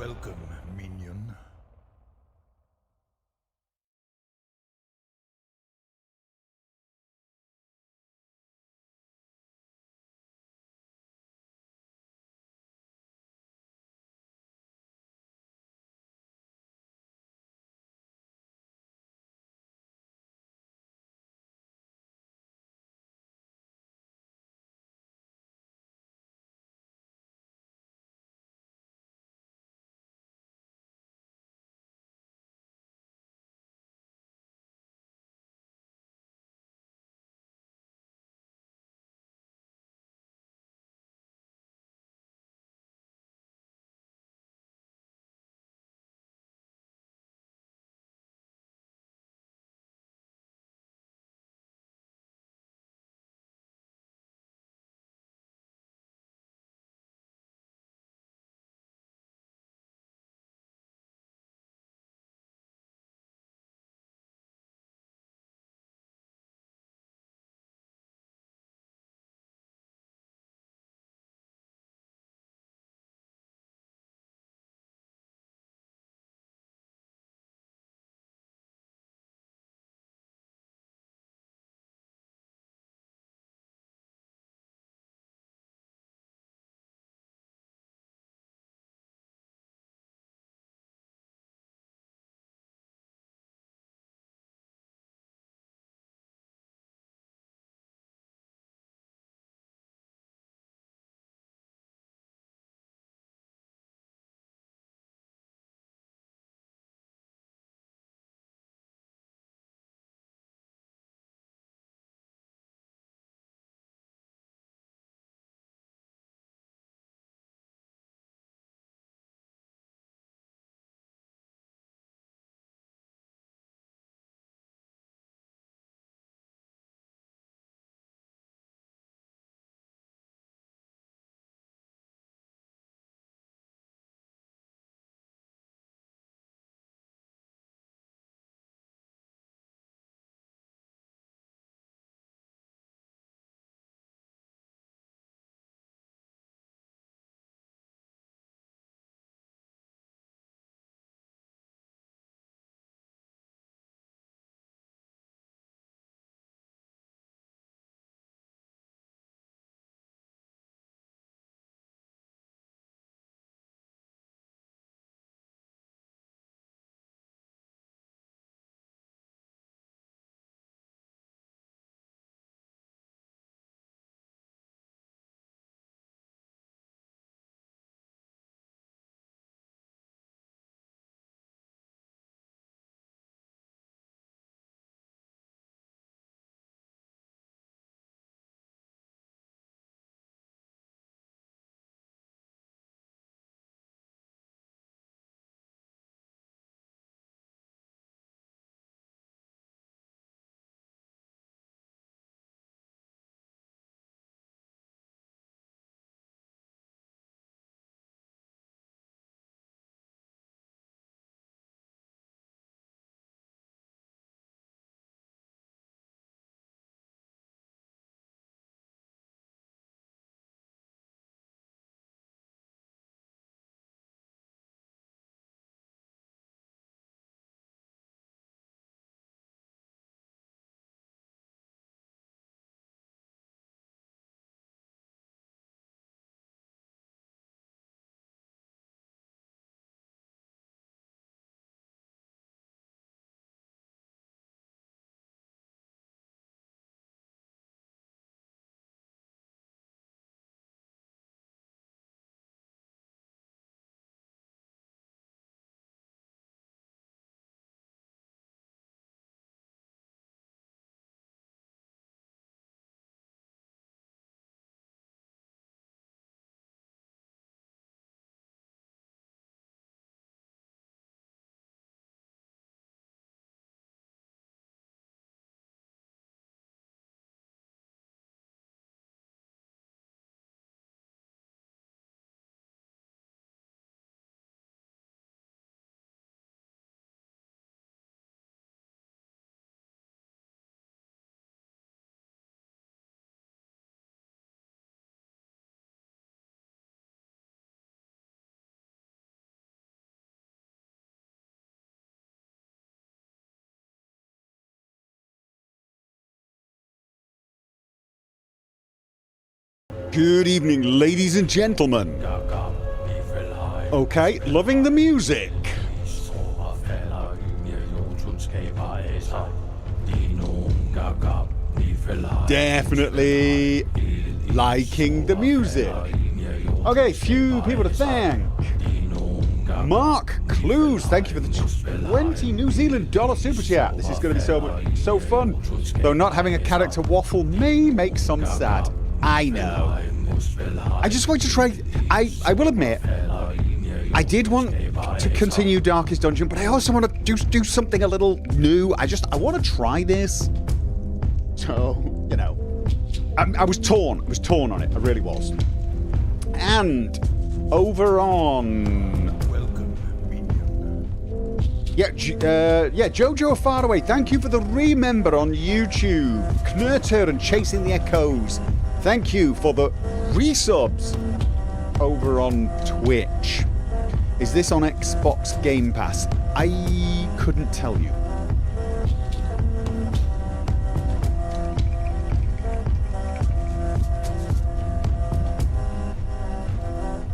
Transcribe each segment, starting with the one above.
Welcome, minion. Good evening, ladies and gentlemen. Okay, loving the music. Definitely liking the music. Okay, few people to thank. Mark Clues, thank you for the 20 New Zealand dollar super chat. This is going to be so fun. Though not having a character waffle may make some sad. I know. I just want to try. I will admit, I did want to continue Darkest Dungeon, but I also want to do something a little new. I want to try this. So, you know, I was torn. I was torn on it. I really was. And over on. Yeah, Jojo Faraway, thank you for the remember on YouTube. Knurter and Chasing the Echoes, thank you for the resubs over on Twitch. Is this on Xbox Game Pass? I couldn't tell you.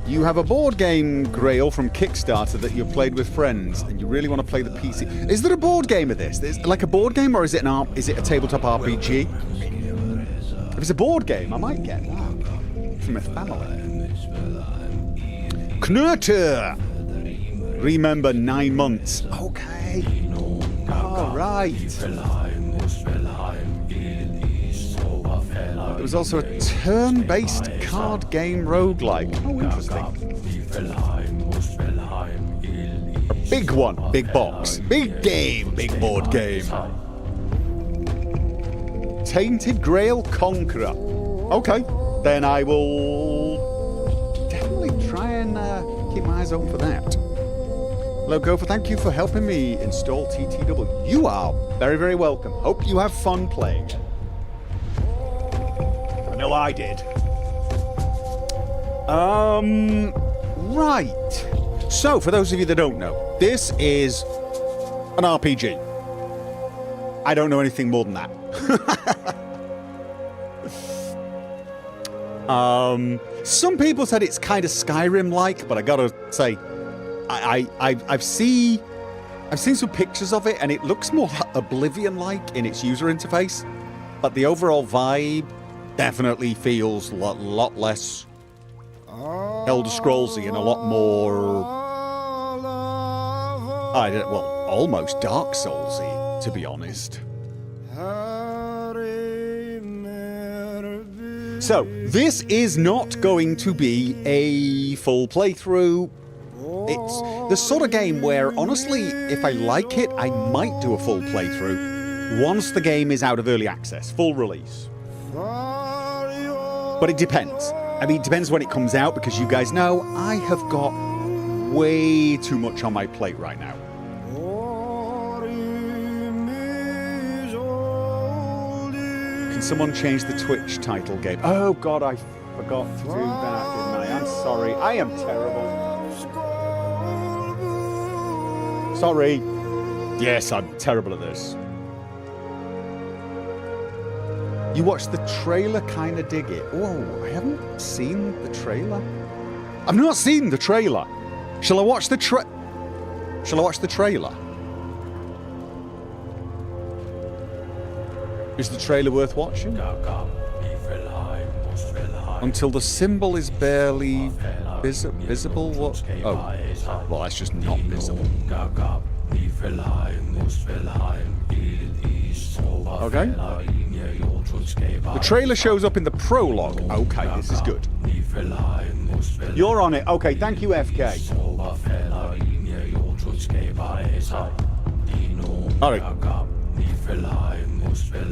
You have a board game, Grail, from Kickstarter that you've played with friends, and you really want to play the PC. Is there a board game of this? Is it like a board game, or is it a tabletop RPG? If it's a board game, I might get that from a family. Knurter! Remember 9 months. Okay. All right. There was also a turn-based card game roguelike. Oh, interesting. A big one, big box, big game, big board game. Tainted Grail Conqueror. Okay, then I will definitely try and keep my eyes open for that. Hello, Gopher. Thank you for helping me install TTW. You are very, very welcome. Hope you have fun playing it. I know I did. Right. So, for those of you that don't know, this is an RPG. I don't know anything more than that. Some people said it's kind of Skyrim-like, but I gotta say, I've seen some pictures of it, and it looks more Oblivion-like in its user interface, but the overall vibe definitely feels a lot less Elder Scrollsy and a lot more, almost Dark Soulsy, to be honest. So, this is not going to be a full playthrough. It's the sort of game where, honestly, if I like it, I might do a full playthrough once the game is out of early access, full release. But it depends. I mean, it depends when it comes out, because you guys know I have got way too much on my plate right now. Can someone change the Twitch title game? Oh god, I forgot to do that, didn't I? I'm sorry. I am terrible. Sorry. Yes, I'm terrible at this. You watched the trailer, kinda dig it. Oh, I haven't seen the trailer. I've not seen the trailer. Shall I watch the trailer? Is the trailer worth watching? Until the symbol is barely visible? What? Oh, well, that's just not visible. Okay. The trailer shows up in the prologue. Okay, this is good. You're on it. Okay, thank you, FK. Alright.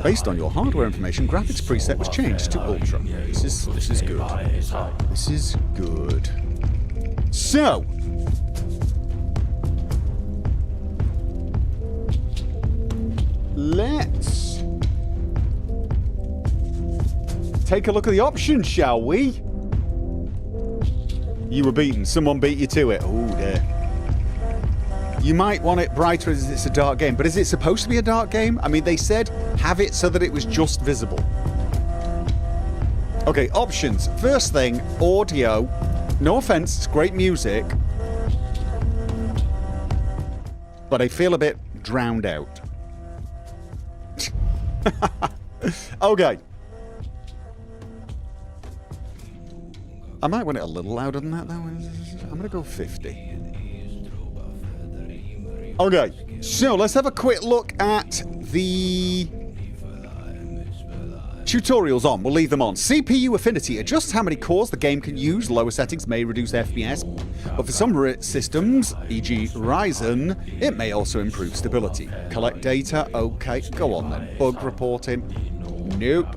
Based on your hardware information, graphics preset was changed to Ultra. This is good. This is good. So, let's take a look at the options, shall we? You were beaten. Someone beat you to it. Oh dear. You might want it brighter as it's a dark game, but is it supposed to be a dark game? I mean, they said have it so that it was just visible. Okay, options. First thing, audio. No offense, it's great music. But I feel a bit drowned out. Okay. I might want it a little louder than that, though. I'm going to go 50. Okay, so let's have a quick look at the tutorials on. We'll leave them on. CPU affinity adjusts how many cores the game can use. Lower settings may reduce FPS, but for some systems, e.g. Ryzen, it may also improve stability. Collect data. Okay, go on then. Bug reporting. Nope.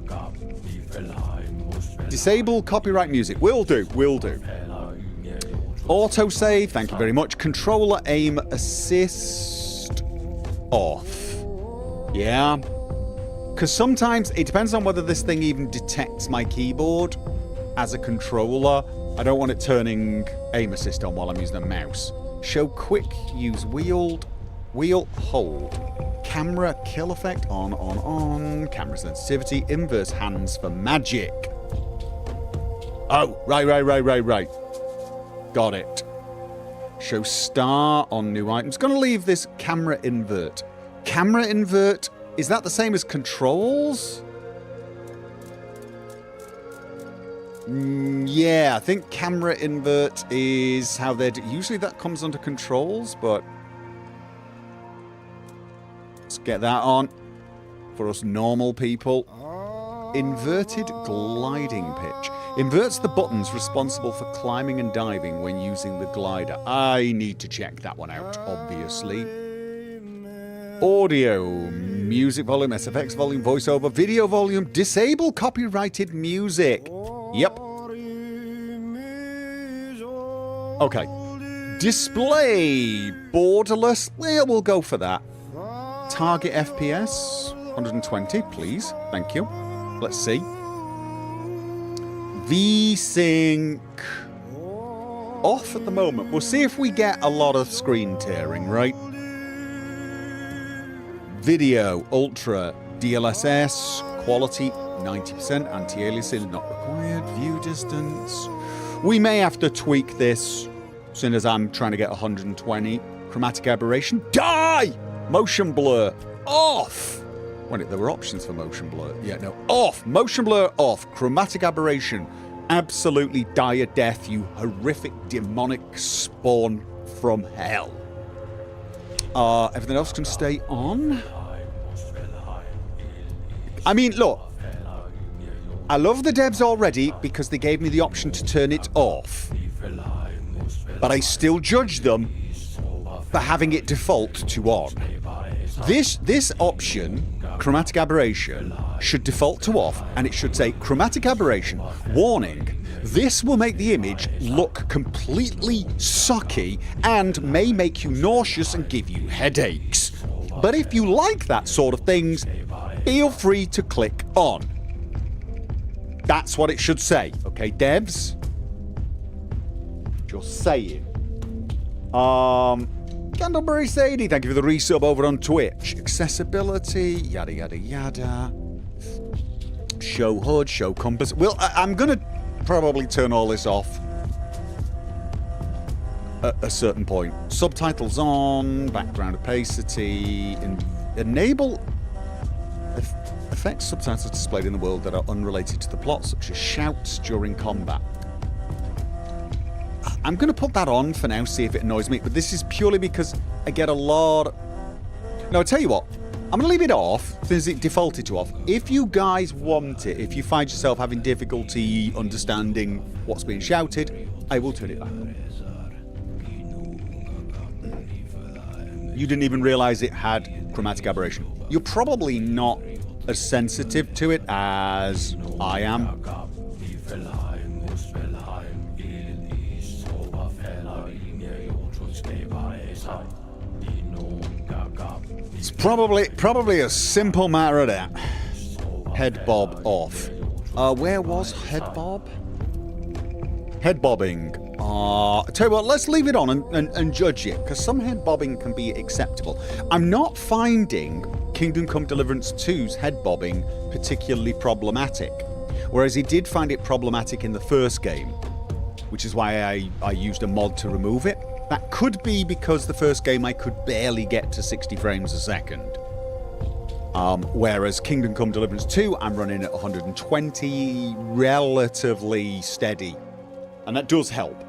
Disable copyright music. Will do. Will do. Autosave. Thank you very much. Controller aim assist off. Yeah. Because sometimes it depends on whether this thing even detects my keyboard as a controller. I don't want it turning aim assist on while I'm using a mouse. Show quick. Use wheel, hold. Camera kill effect on. Camera sensitivity. Inverse hands for magic. Oh, right. Got it. Show star on new items. Gonna leave this camera invert. Camera invert, is that the same as controls? Yeah, I think camera invert is how they're... Usually that comes under controls, but... Let's get that on. For us normal people. Inverted gliding pitch. Inverts the buttons responsible for climbing and diving when using the glider. I need to check that one out, obviously. Audio, music volume, SFX volume, voiceover, video volume, disable copyrighted music. Yep. Okay. Display, borderless. Well, we'll go for that. Target FPS, 120, please. Thank you. Let's see. V-Sync off at the moment. We'll see if we get a lot of screen tearing, right? Video, ultra, DLSS, quality, 90%, anti-aliasing not required, view distance. We may have to tweak this as soon as I'm trying to get 120. Chromatic aberration, die! Motion blur, off! Wait, there were options for motion blur. Yeah, no, off! Motion blur off. Chromatic aberration. Absolutely dire death, you horrific demonic spawn from hell. Everything else can stay on. I mean, look. I love the devs already because they gave me the option to turn it off. But I still judge them for having it default to on. This option, chromatic aberration, should default to off, and it should say chromatic aberration, warning, this will make the image look completely sucky and may make you nauseous and give you headaches. But if you like that sort of things, feel free to click on. That's what it should say, okay, devs? Just saying. Candleberry Sadie, thank you for the resub over on Twitch. Accessibility, yada yada yada. Show HUD, show compass. Well, I'm gonna probably turn all this off at a certain point. Subtitles on, background opacity, enable effects subtitles displayed in the world that are unrelated to the plot, such as shouts during combat. I'm going to put that on for now, see if it annoys me, but this is purely because I get a lot... No, I'll tell you what, I'm going to leave it off, since it defaulted to off. If you guys want it, if you find yourself having difficulty understanding what's being shouted, I will turn it back on. You didn't even realise it had chromatic aberration. You're probably not as sensitive to it as I am. It's probably a simple matter of that. Head bob off. Where was head bob? Head bobbing. Tell you what, let's leave it on and judge it, because some head bobbing can be acceptable. I'm not finding Kingdom Come Deliverance 2's head bobbing particularly problematic. Whereas he did find it problematic in the first game, which is why I used a mod to remove it. That could be because the first game I could barely get to 60 frames a second. Whereas Kingdom Come Deliverance 2, I'm running at 120, relatively steady. And that does help.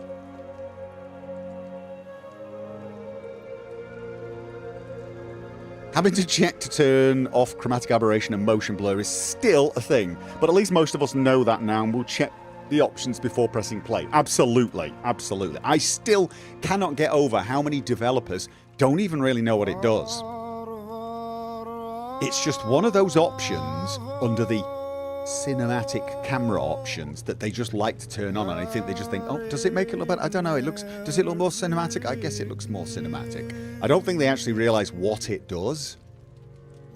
Having to check to turn off chromatic aberration and motion blur is still a thing, but at least most of us know that now and we'll check the options before pressing play. Absolutely, absolutely. I still cannot get over how many developers don't even really know what it does. It's just one of those options under the cinematic camera options that they just like to turn on, and I think they just think, oh, does it make it look better? I don't know, does it look more cinematic? I guess it looks more cinematic. I don't think they actually realise what it does,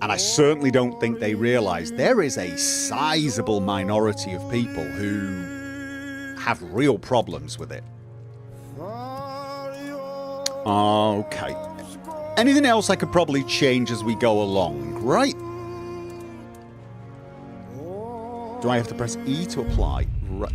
and I certainly don't think they realise there is a sizable minority of people who have real problems with it. Okay. Anything else I could probably change as we go along, right? Do I have to press E to apply? Right.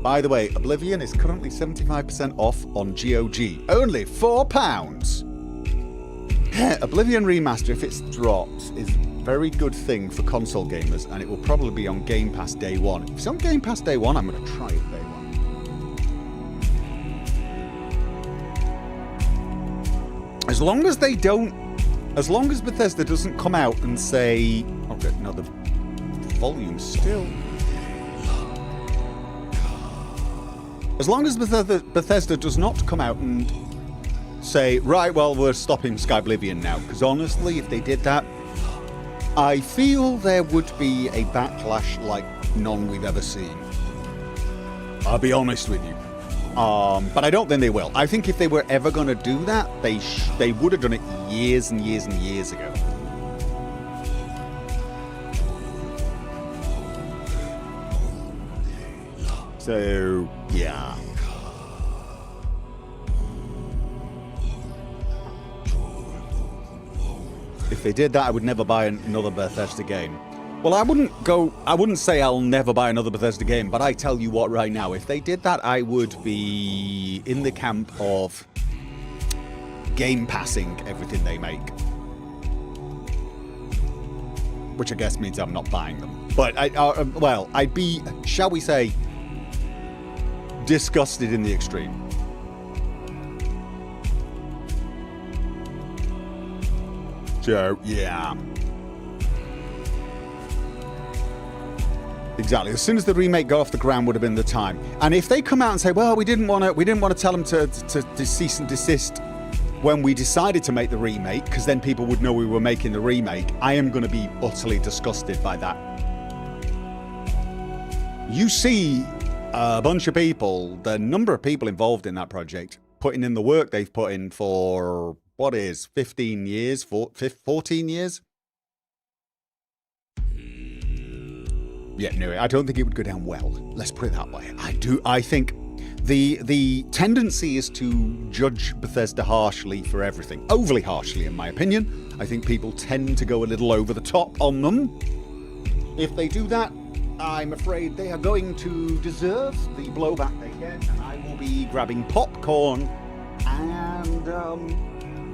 By the way, Oblivion is currently 75% off on GOG. Only £4. Oblivion Remaster, if it's dropped, is a very good thing for console gamers, and it will probably be on Game Pass day one. If it's on Game Pass day one, I'm going to try it day one. As long as they don't... As long as Bethesda doesn't come out and say... Okay, no, the volume's still... As long as Bethesda does not come out and say, right, well, we're stopping Skyblivion now. Because honestly, if they did that, I feel there would be a backlash like none we've ever seen. I'll be honest with you. But I don't think they will. I think if they were ever going to do that, they would have done it years and years and years ago. So, yeah. If they did that, I would never buy another Bethesda game. Well, I wouldn't say I'll never buy another Bethesda game, but I tell you what right now, if they did that, I would be in the camp of game passing everything they make. Which I guess means I'm not buying them. But, I'd be, shall we say, disgusted in the extreme. So, yeah. Exactly. As soon as the remake got off the ground would have been the time. And if they come out and say, well, we didn't want to tell them to cease and desist when we decided to make the remake, because then people would know we were making the remake, I am going to be utterly disgusted by that. You see a bunch of people, the number of people involved in that project, putting in the work they've put in for, 15 years, 14 years? Yeah, no, I don't think it would go down well. Let's put it that way. I think the tendency is to judge Bethesda harshly for everything. Overly harshly, in my opinion. I think people tend to go a little over the top on them. If they do that, I'm afraid they are going to deserve the blowback they get, and I will be grabbing popcorn and,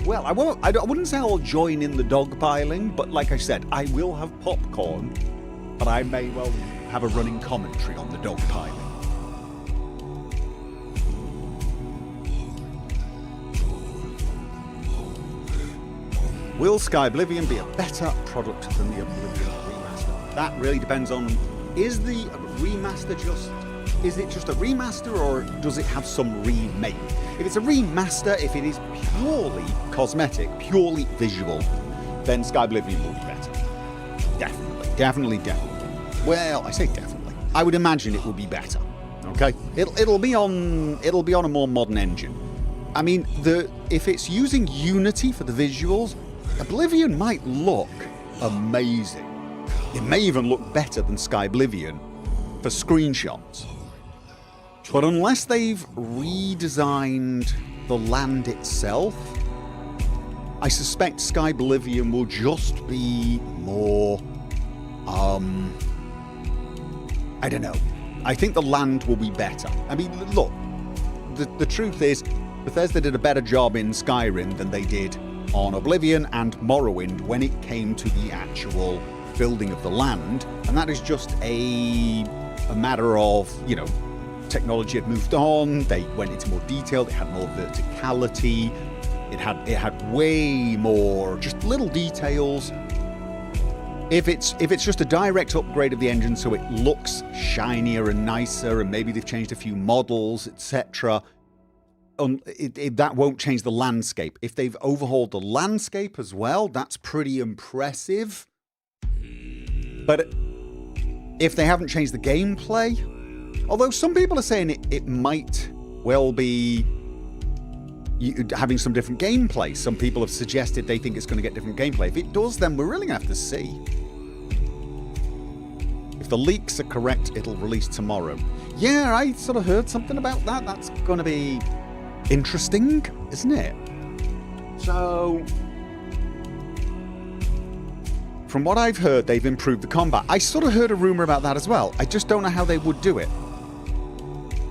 well, I wouldn't say I'll join in the dogpiling, but like I said, I will have popcorn. But I may well have a running commentary on the dogpiling. Will Skyblivion be a better product than the Oblivion remaster? That really depends on, is the remaster is it just a remaster, or does it have some remake? If it's a remaster, if it is purely cosmetic, purely visual, then Skyblivion will be better. Definitely. Well, I say definitely. I would imagine it will be better. Okay, it'll be on a more modern engine. I mean, if it's using Unity for the visuals, Oblivion might look amazing. It may even look better than Skyblivion for screenshots. But unless they've redesigned the land itself, I suspect Skyblivion will just be more I don't know. I think the land will be better. I mean, look, the truth is, Bethesda did a better job in Skyrim than they did on Oblivion and Morrowind when it came to the actual building of the land, and that is just a matter of, you know, technology had moved on, they went into more detail, it had more verticality, it had way more just little details. If it's just a direct upgrade of the engine so it looks shinier and nicer, and maybe they've changed a few models, etc., that won't change the landscape. If they've overhauled the landscape as well, that's pretty impressive. But if they haven't changed the gameplay, although some people are saying it might well be having some different gameplay. Some people have suggested they think it's going to get different gameplay. If it does, then we're really going to have to see. If the leaks are correct, it'll release tomorrow. Yeah, I sort of heard something about that. That's going to be interesting, isn't it? So, from what I've heard, they've improved the combat. I sort of heard a rumor about that as well. I just don't know how they would do it.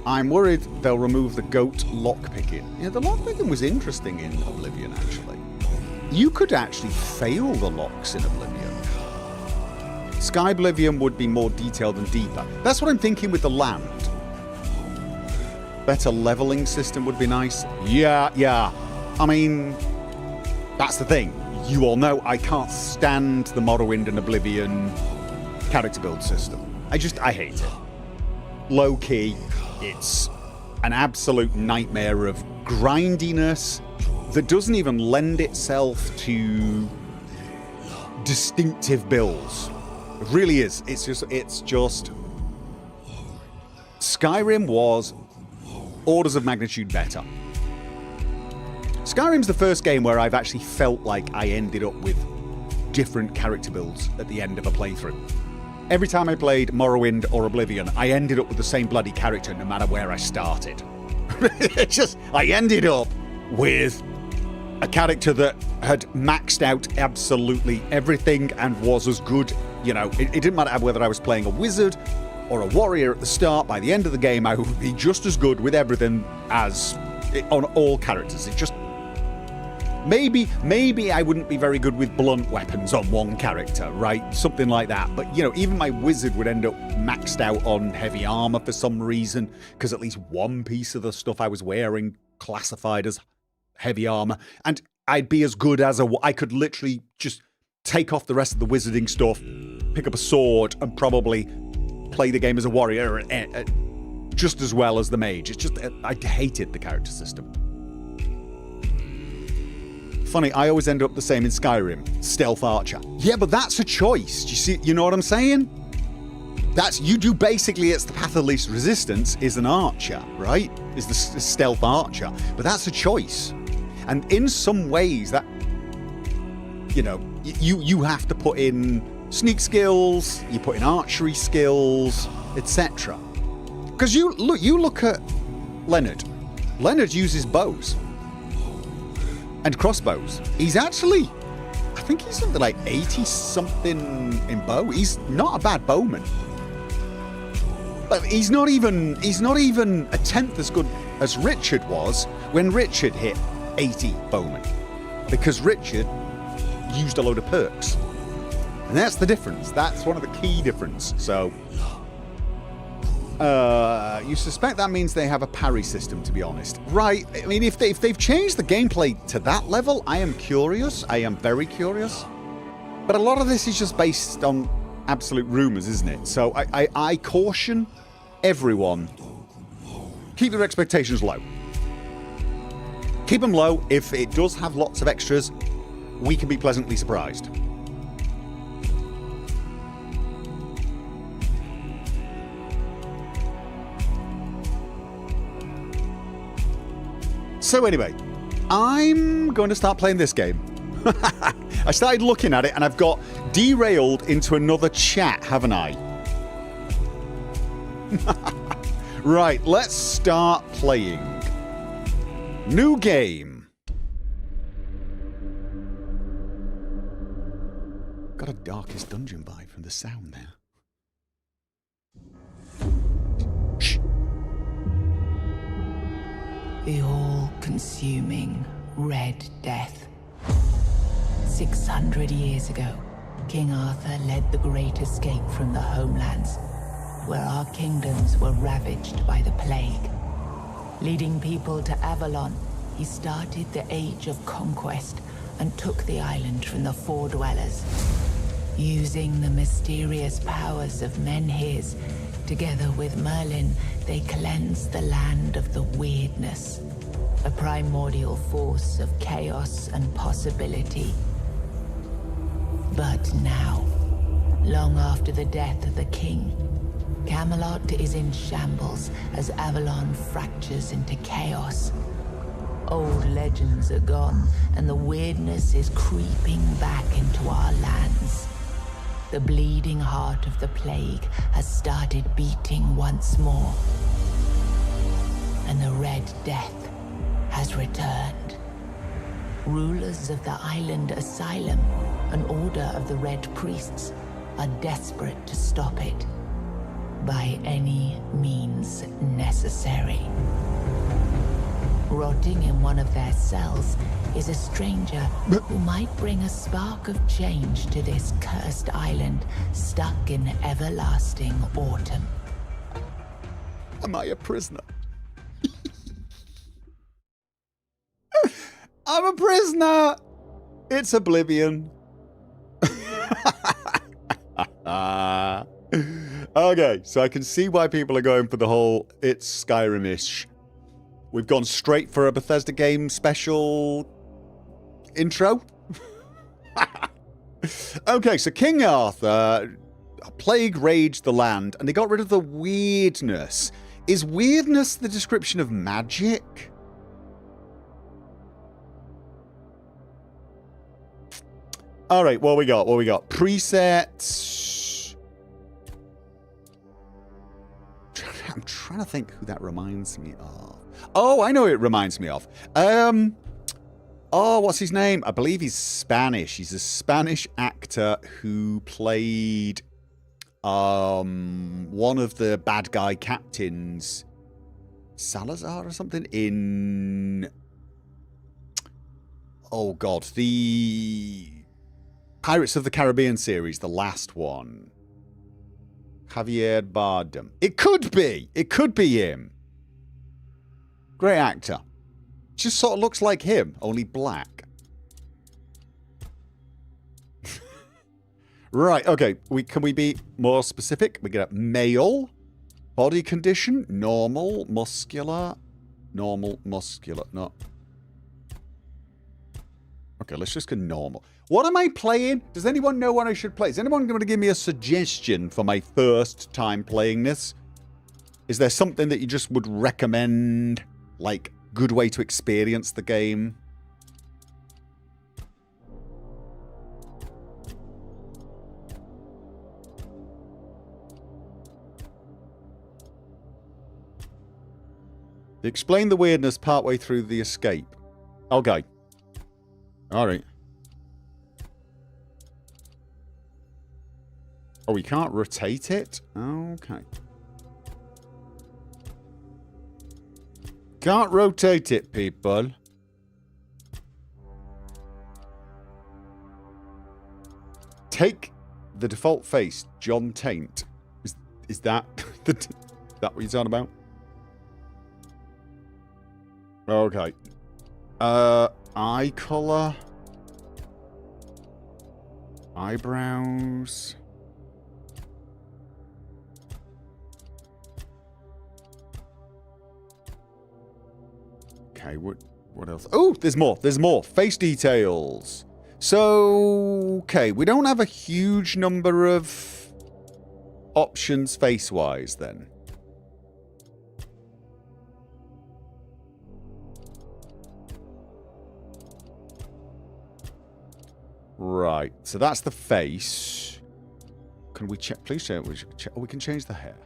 I'm worried they'll remove the goat lockpicking. Yeah, the lockpicking was interesting in Oblivion, actually. You could actually fail the locks in Oblivion. Sky Oblivion would be more detailed and deeper. That's what I'm thinking with the land. Better leveling system would be nice. Yeah. I mean, that's the thing. You all know I can't stand the Morrowind and Oblivion character build system. I hate it. Low key, it's an absolute nightmare of grindiness that doesn't even lend itself to distinctive builds. It really is. It's just Skyrim was orders of magnitude better. Skyrim's the first game where I've actually felt like I ended up with different character builds at the end of a playthrough. Every time I played Morrowind or Oblivion, I ended up with the same bloody character no matter where I started. I ended up with a character that had maxed out absolutely everything and was as good, you know, it didn't matter whether I was playing a wizard or a warrior at the start. By the end of the game, I would be just as good with everything as on all characters. It just... Maybe I wouldn't be very good with blunt weapons on one character, right? Something like that. But, you know, even my wizard would end up maxed out on heavy armor for some reason, because at least one piece of the stuff I was wearing classified as heavy armor. And I'd be as good as I could literally just take off the rest of the wizarding stuff, pick up a sword, and probably play the game as a warrior just as well as the mage. It's just, I hated the character system. Funny, I always end up the same in Skyrim. Stealth Archer. Yeah, but that's a choice. Do you see? You know what I'm saying? You do basically, it's the path of least resistance is an archer, right? Is the stealth archer. But that's a choice. And in some ways that, you know, you have to put in sneak skills, you put in archery skills, etc. Because you look at Leonard. Leonard uses bows. And crossbows. He's actually, I think he's something like 80-something in bow. He's not a bad bowman. But he's not even a tenth as good as Richard was when Richard hit 80 bowmen. Because Richard used a load of perks. And that's the difference. That's one of the key difference. So, you suspect that means they have a parry system, to be honest. Right, I mean, if they've changed the gameplay to that level, I am curious. I am very curious. But a lot of this is just based on absolute rumors, isn't it? So I caution everyone, keep their expectations low. Keep them low. If it does have lots of extras, we can be pleasantly surprised. So anyway, I'm going to start playing this game. I started looking at it and I've got derailed into another chat, haven't I? Right, let's start playing. New game. Got a Darkest Dungeon vibe from the sound there. Shh. The all-consuming Red Death. 600 years ago, King Arthur led the Great Escape from the homelands, where our kingdoms were ravaged by the plague. Leading people to Avalon, he started the Age of Conquest and took the island from the Four Dwellers. Using the mysterious powers of Menhirs, together with Merlin, they cleansed the land of the weirdness, a primordial force of chaos and possibility. But now, long after the death of the king, Camelot is in shambles as Avalon fractures into chaos. Old legends are gone, and the weirdness is creeping back into our lands. The bleeding heart of the plague has started beating once more, and the Red Death has returned. Rulers of the island asylum, an order of the Red Priests, are desperate to stop it by any means necessary. Rotting in one of their cells is a stranger who might bring a spark of change to this cursed island stuck in everlasting autumn. Am I a prisoner? I'm a prisoner! It's Oblivion. Okay, so I can see why people are going for the whole it's Skyrim-ish. We've gone straight for a Bethesda game special intro. Okay, so King Arthur, a plague raged the land, and they got rid of the weirdness. Is weirdness the description of magic? All right, what we got? What we got? Presets. I'm trying to think who that reminds me of. Oh, I know who it reminds me of. Oh, what's his name? I believe he's Spanish. He's a Spanish actor who played one of the bad guy captains, Salazar or something, in oh god, the Pirates of the Caribbean series, the last one. Javier Bardem. It could be. It could be him. Great actor. Just sort of looks like him, only black. Right, okay. Can we be more specific? We get male. Body condition. Normal. Muscular. Normal. Muscular. No. Okay, let's just go normal. What am I playing? Does anyone know what I should play? Is anyone going to give me a suggestion for my first time playing this? Is there something that you just would recommend? Like, good way to experience the game? Explain the weirdness partway through the escape. Okay. Alright. Oh, we can't rotate it? Okay. Can't rotate it, people. Take the default face, John Taint. Is that is that what you're talking about? Okay. Eye color. Eyebrows. Okay, what else? Oh, there's more. There's more. Face details. So, okay, we don't have a huge number of options face-wise then. Right, so that's the face. Can we check? Please check. Oh, we can change the hair.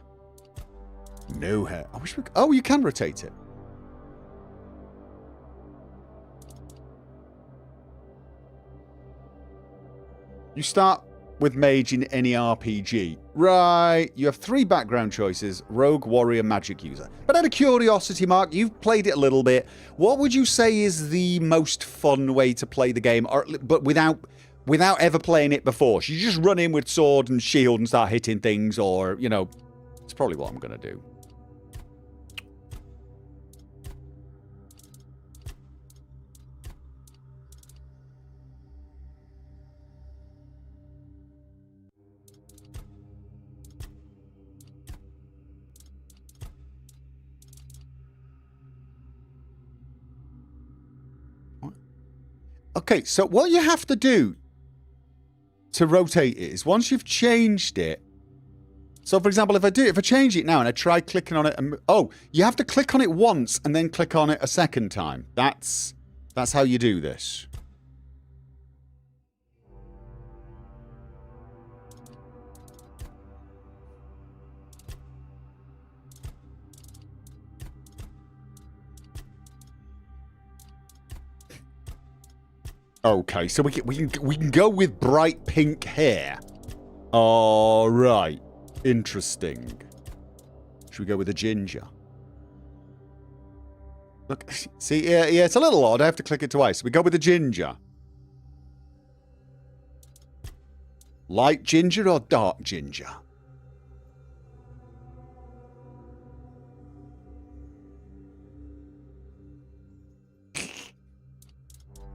No hair. I wish we. Oh, you can rotate it. You start with mage in any RPG. Right, you have 3 background choices: rogue, warrior, magic user. But out of curiosity, Mark, you've played it a little bit. What would you say is the most fun way to play the game, but without ever playing it before? Should you just run in with sword and shield and start hitting things, or, you know, it's probably what I'm going to do. Okay, so what you have to do to rotate it is once you've changed it. So, for example, if I change it now and I try clicking on it, oh, you have to click on it once and then click on it a second time. That's how you do this. Okay, so we can go with bright pink hair. All right, interesting. Should we go with a ginger? Look, see, yeah, it's a little odd. I have to click it twice. We go with the ginger. Light ginger or dark ginger?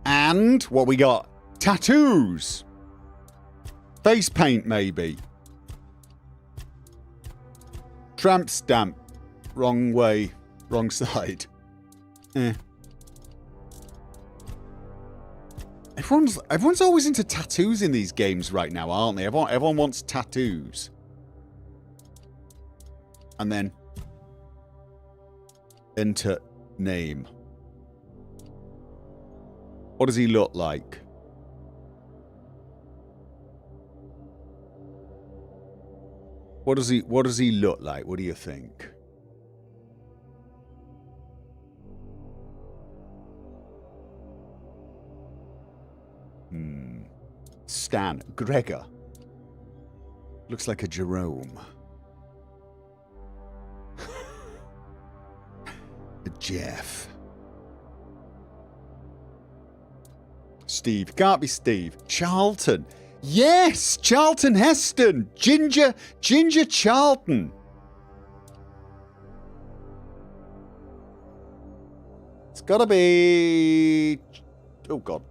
And what we got? Tattoos. Face paint, maybe. Tramp stamp. Wrong way. Wrong side. Everyone's always into tattoos in these games right now, aren't they? Everyone wants tattoos. And then enter name. What does he look like? What does he look like? What do you think? Stan. Gregor. Looks like a Jerome. A Jeff. Steve. Can't be Steve. Charlton. Yes! Charlton Heston. Ginger Charlton. It's gotta be... Oh, God.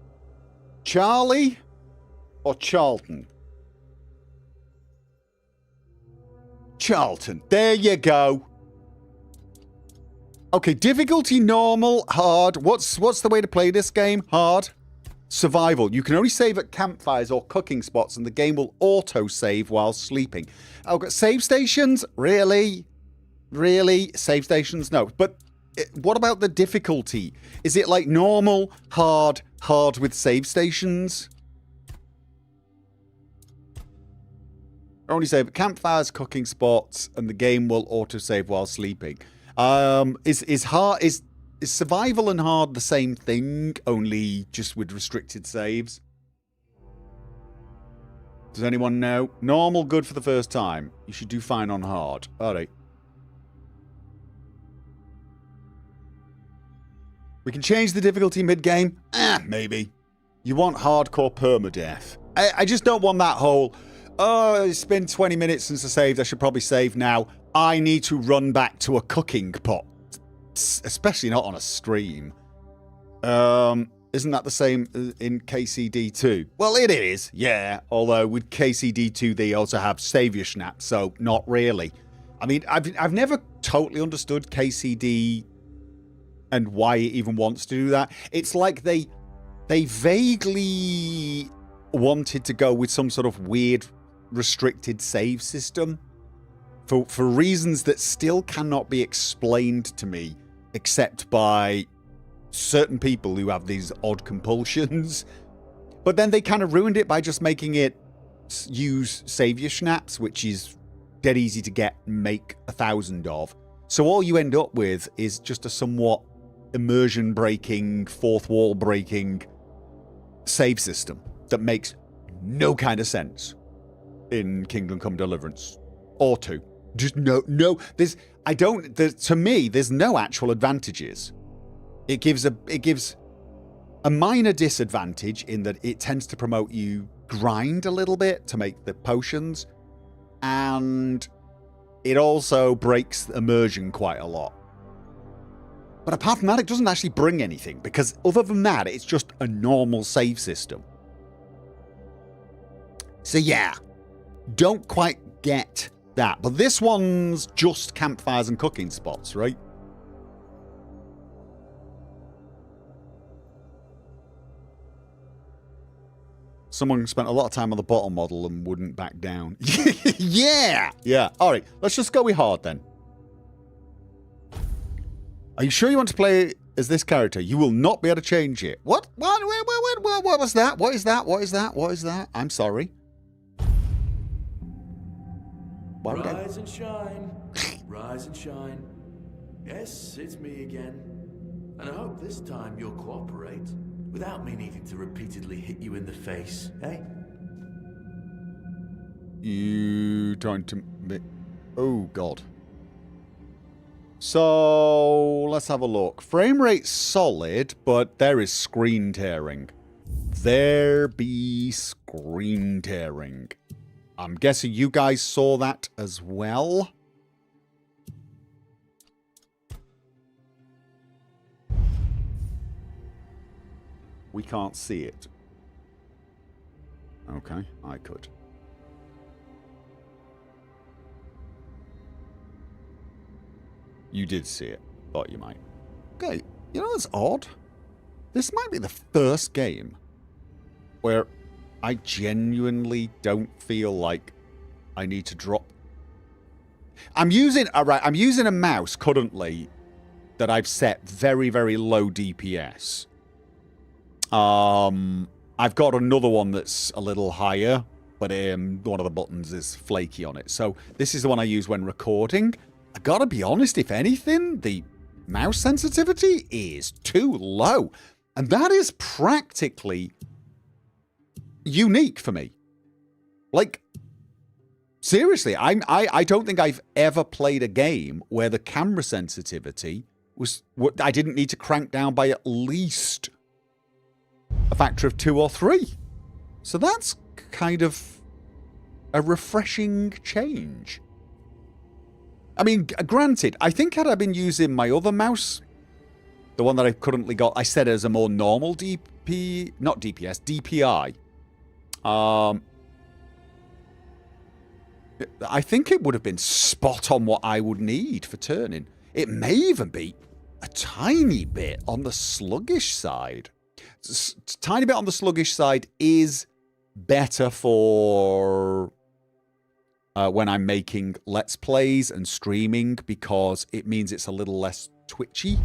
Charlie or Charlton? Charlton. There you go. Okay, difficulty normal, hard. What's the way to play this game? Hard. Survival. You can only save at campfires or cooking spots, and the game will auto-save while sleeping. Okay, save stations? Really? Really? Save stations? No. But what about the difficulty? Is it like normal, hard with save stations? Only save at campfires, cooking spots, and the game will auto-save while sleeping. Is survival and hard the same thing, only just with restricted saves? Does anyone know? Normal, good for the first time. You should do fine on hard. Alright. We can change the difficulty mid-game? Maybe. You want hardcore permadeath. I just don't want that whole, oh, it's been 20 minutes since I saved, I should probably save now. I need to run back to a cooking pot. Especially not on a stream. Isn't that the same in KCD2? Well, it is, yeah. Although with KCD2 they also have Saviour Snap, so not really. I mean, I've never totally understood KCD and why it even wants to do that. It's like they vaguely wanted to go with some sort of weird restricted save system for reasons that still cannot be explained to me except by certain people who have these odd compulsions. But then they kind of ruined it by just making it use Saviour Snaps, which is dead easy to get and make 1,000 of. So all you end up with is just a somewhat immersion breaking, fourth wall breaking save system that makes no kind of sense. in Kingdom Come Deliverance. Or 2. Just no, to me, there's no actual advantages. It gives a minor disadvantage in that it tends to promote you grind a little bit to make the potions, and it also breaks immersion quite a lot. But apart from that, it doesn't actually bring anything, because other than that, it's just a normal save system. So yeah, don't quite get that. But this one's just campfires and cooking spots, right? Someone spent a lot of time on the bottom model and wouldn't back down. Yeah! Yeah. All right, let's just go with hard then. Are you sure you want to play as this character? You will not be able to change it. What? What was that? What is that? What is that? What is that? I'm sorry. Rise and shine. Rise and shine. Yes, it's me again. And I hope this time you'll cooperate without me needing to repeatedly hit you in the face, eh? You trying to... Oh, God. So, let's have a look. Frame rate's solid, but there is screen tearing. There be screen tearing. I'm guessing you guys saw that as well. We can't see it. Okay, I could. You did see it. Thought you might. Okay, you know what's odd? This might be the first game where I genuinely don't feel like I need to drop. I'm using a mouse currently that I've set very, very low DPS. I've got another one that's a little higher, but one of the buttons is flaky on it. So this is the one I use when recording. I gotta be honest, if anything, the mouse sensitivity is too low. And that is practically unique for me. Like, seriously, I don't think I've ever played a game where the camera sensitivity was... I didn't need to crank down by at least a factor of 2 or 3. So that's kind of a refreshing change. I mean, granted, I think had I been using my other mouse, the one that I've currently got, I set it as a more normal DP... Not DPS, DPI. I think it would have been spot on what I would need for turning. It may even be a tiny bit on the sluggish side. Tiny bit on the sluggish side is better for when I'm making Let's Plays and streaming, because it means it's a little less twitchy.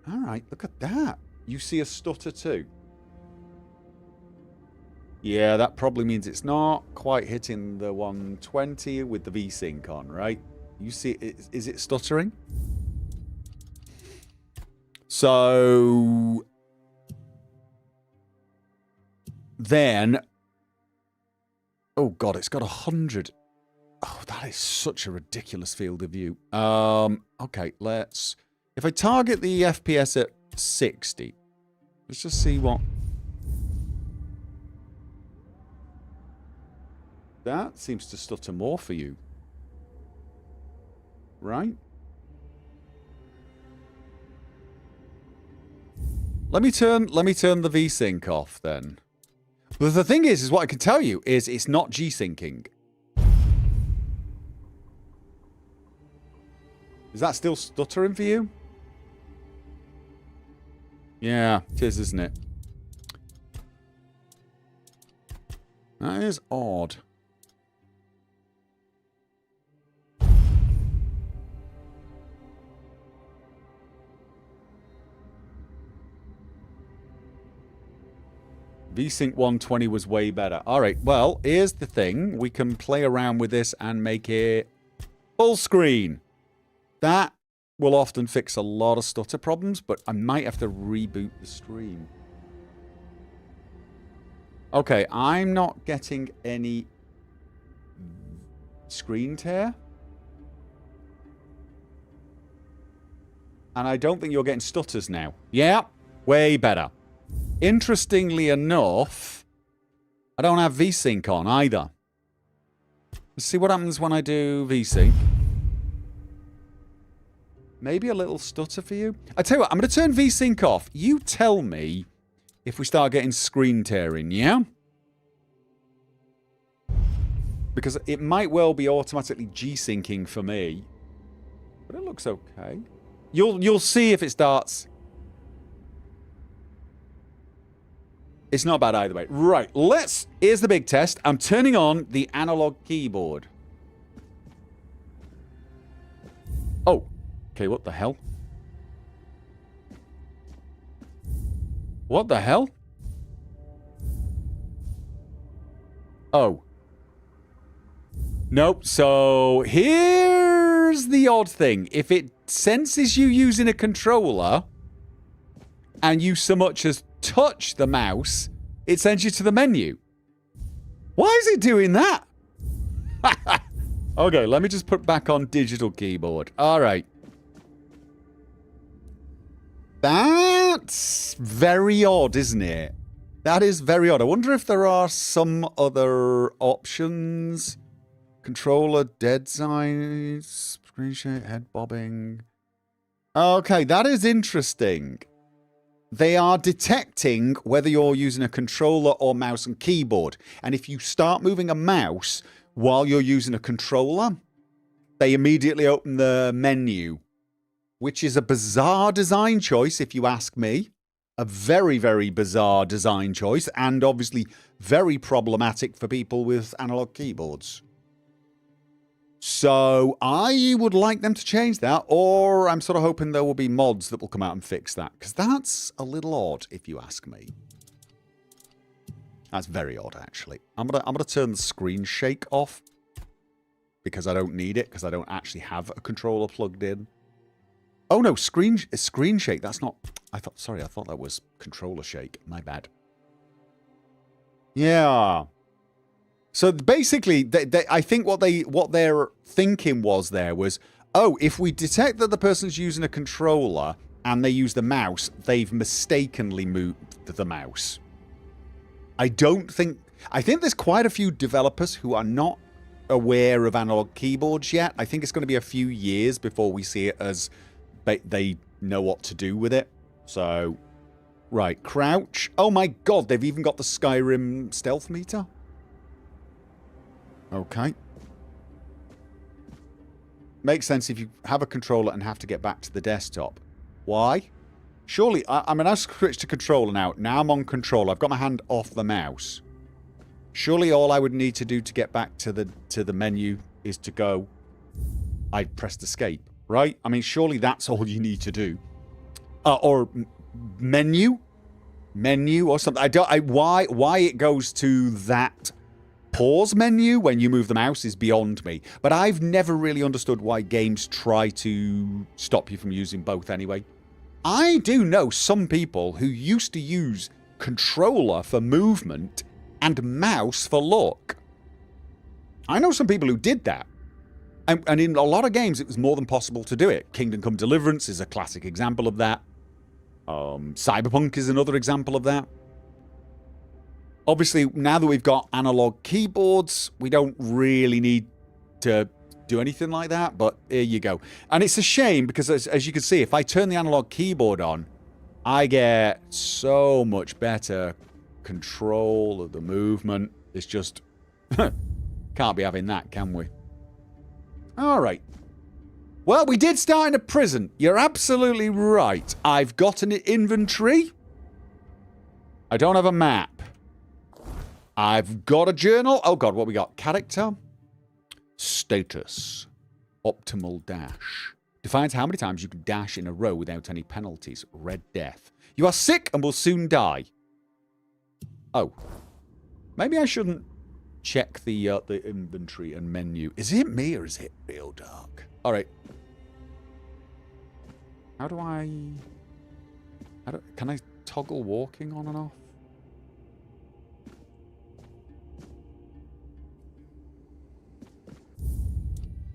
Alright, look at that. You see a stutter too. Yeah, that probably means it's not quite hitting the 120 with the VSync on, right? You see, is it stuttering? So then, oh God, it's got 100. Oh, that is such a ridiculous field of view. Okay, if I target the FPS at 60, let's just see what. That seems to stutter more for you. Right? Let me turn the VSync off then. But the thing is what I can tell you is it's not G-syncing. Is that still stuttering for you? Yeah, it is, isn't it? That is odd. VSync 120 was way better. Alright, well, here's the thing. We can play around with this and make it full screen. That will often fix a lot of stutter problems, but I might have to reboot the stream. Okay, I'm not getting any screen tear. And I don't think you're getting stutters now. Yeah, way better. Interestingly enough, I don't have VSync on either. Let's see what happens when I do VSync. Maybe a little stutter for you. I tell you what, I'm going to turn VSync off. You tell me if we start getting screen tearing, yeah? Because it might well be automatically G-syncing for me. But it looks okay. You'll see if it starts. It's not bad either way. Right, here's the big test. I'm turning on the analog keyboard. Oh, okay, what the hell? What the hell? Oh. Nope, so here's the odd thing. If it senses you using a controller and you so much as touch the mouse, it sends you to the menu. Why is it doing that? Okay, let me just put back on digital keyboard. All right. That's very odd, isn't it? That is very odd. I wonder if there are some other options. Controller, dead size, screen shake, head bobbing. Okay, that is interesting. They are detecting whether you're using a controller or mouse and keyboard. And if you start moving a mouse while you're using a controller, they immediately open the menu, which is a bizarre design choice, if you ask me. A very, very bizarre design choice, and obviously very problematic for people with analog keyboards. So I would like them to change that, or I'm sort of hoping there will be mods that will come out and fix that, because that's a little odd, if you ask me. That's very odd, actually. I'm gonna turn the screen shake off because I don't need it, because I don't actually have a controller plugged in. Oh no, screen shake. That's not. I thought that was controller shake. My bad. Yeah. So basically, I think what their thinking was, oh, if we detect that the person's using a controller and they use the mouse, they've mistakenly moved the mouse. I think there's quite a few developers who are not aware of analog keyboards yet. I think it's going to be a few years before we see it as they know what to do with it. So, right, crouch. Oh my god, they've even got the Skyrim stealth meter. Okay. Makes sense if you have a controller and have to get back to the desktop. Why? Surely, I mean, I've switched to controller now. Now I'm on controller. I've got my hand off the mouse. Surely all I would need to do to get back to the menu is to go... I pressed escape, right? I mean, surely that's all you need to do. Or menu? Menu or something. Why it goes to that... pause menu when you move the mouse is beyond me. But I've never really understood why games try to stop you from using both anyway. I do know some people who used to use controller for movement and mouse for look. I know some people who did that. And in a lot of games it was more than possible to do it. Kingdom Come Deliverance is a classic example of that. Cyberpunk is another example of that. Obviously, now that we've got analog keyboards, we don't really need to do anything like that, but here you go. And it's a shame because, as you can see, if I turn the analog keyboard on, I get so much better control of the movement. It's just... can't be having that, can we? Alright. Well, we did start in a prison. You're absolutely right. I've got an inventory. I don't have a map. I've got a journal. Oh god, what we got? Character. Status. Optimal dash. Defines how many times you can dash in a row without any penalties. Red death. You are sick and will soon die. Oh. Maybe I shouldn't check the inventory and menu. Is it me or is it real dark? Alright. How do I... Can I toggle walking on and off?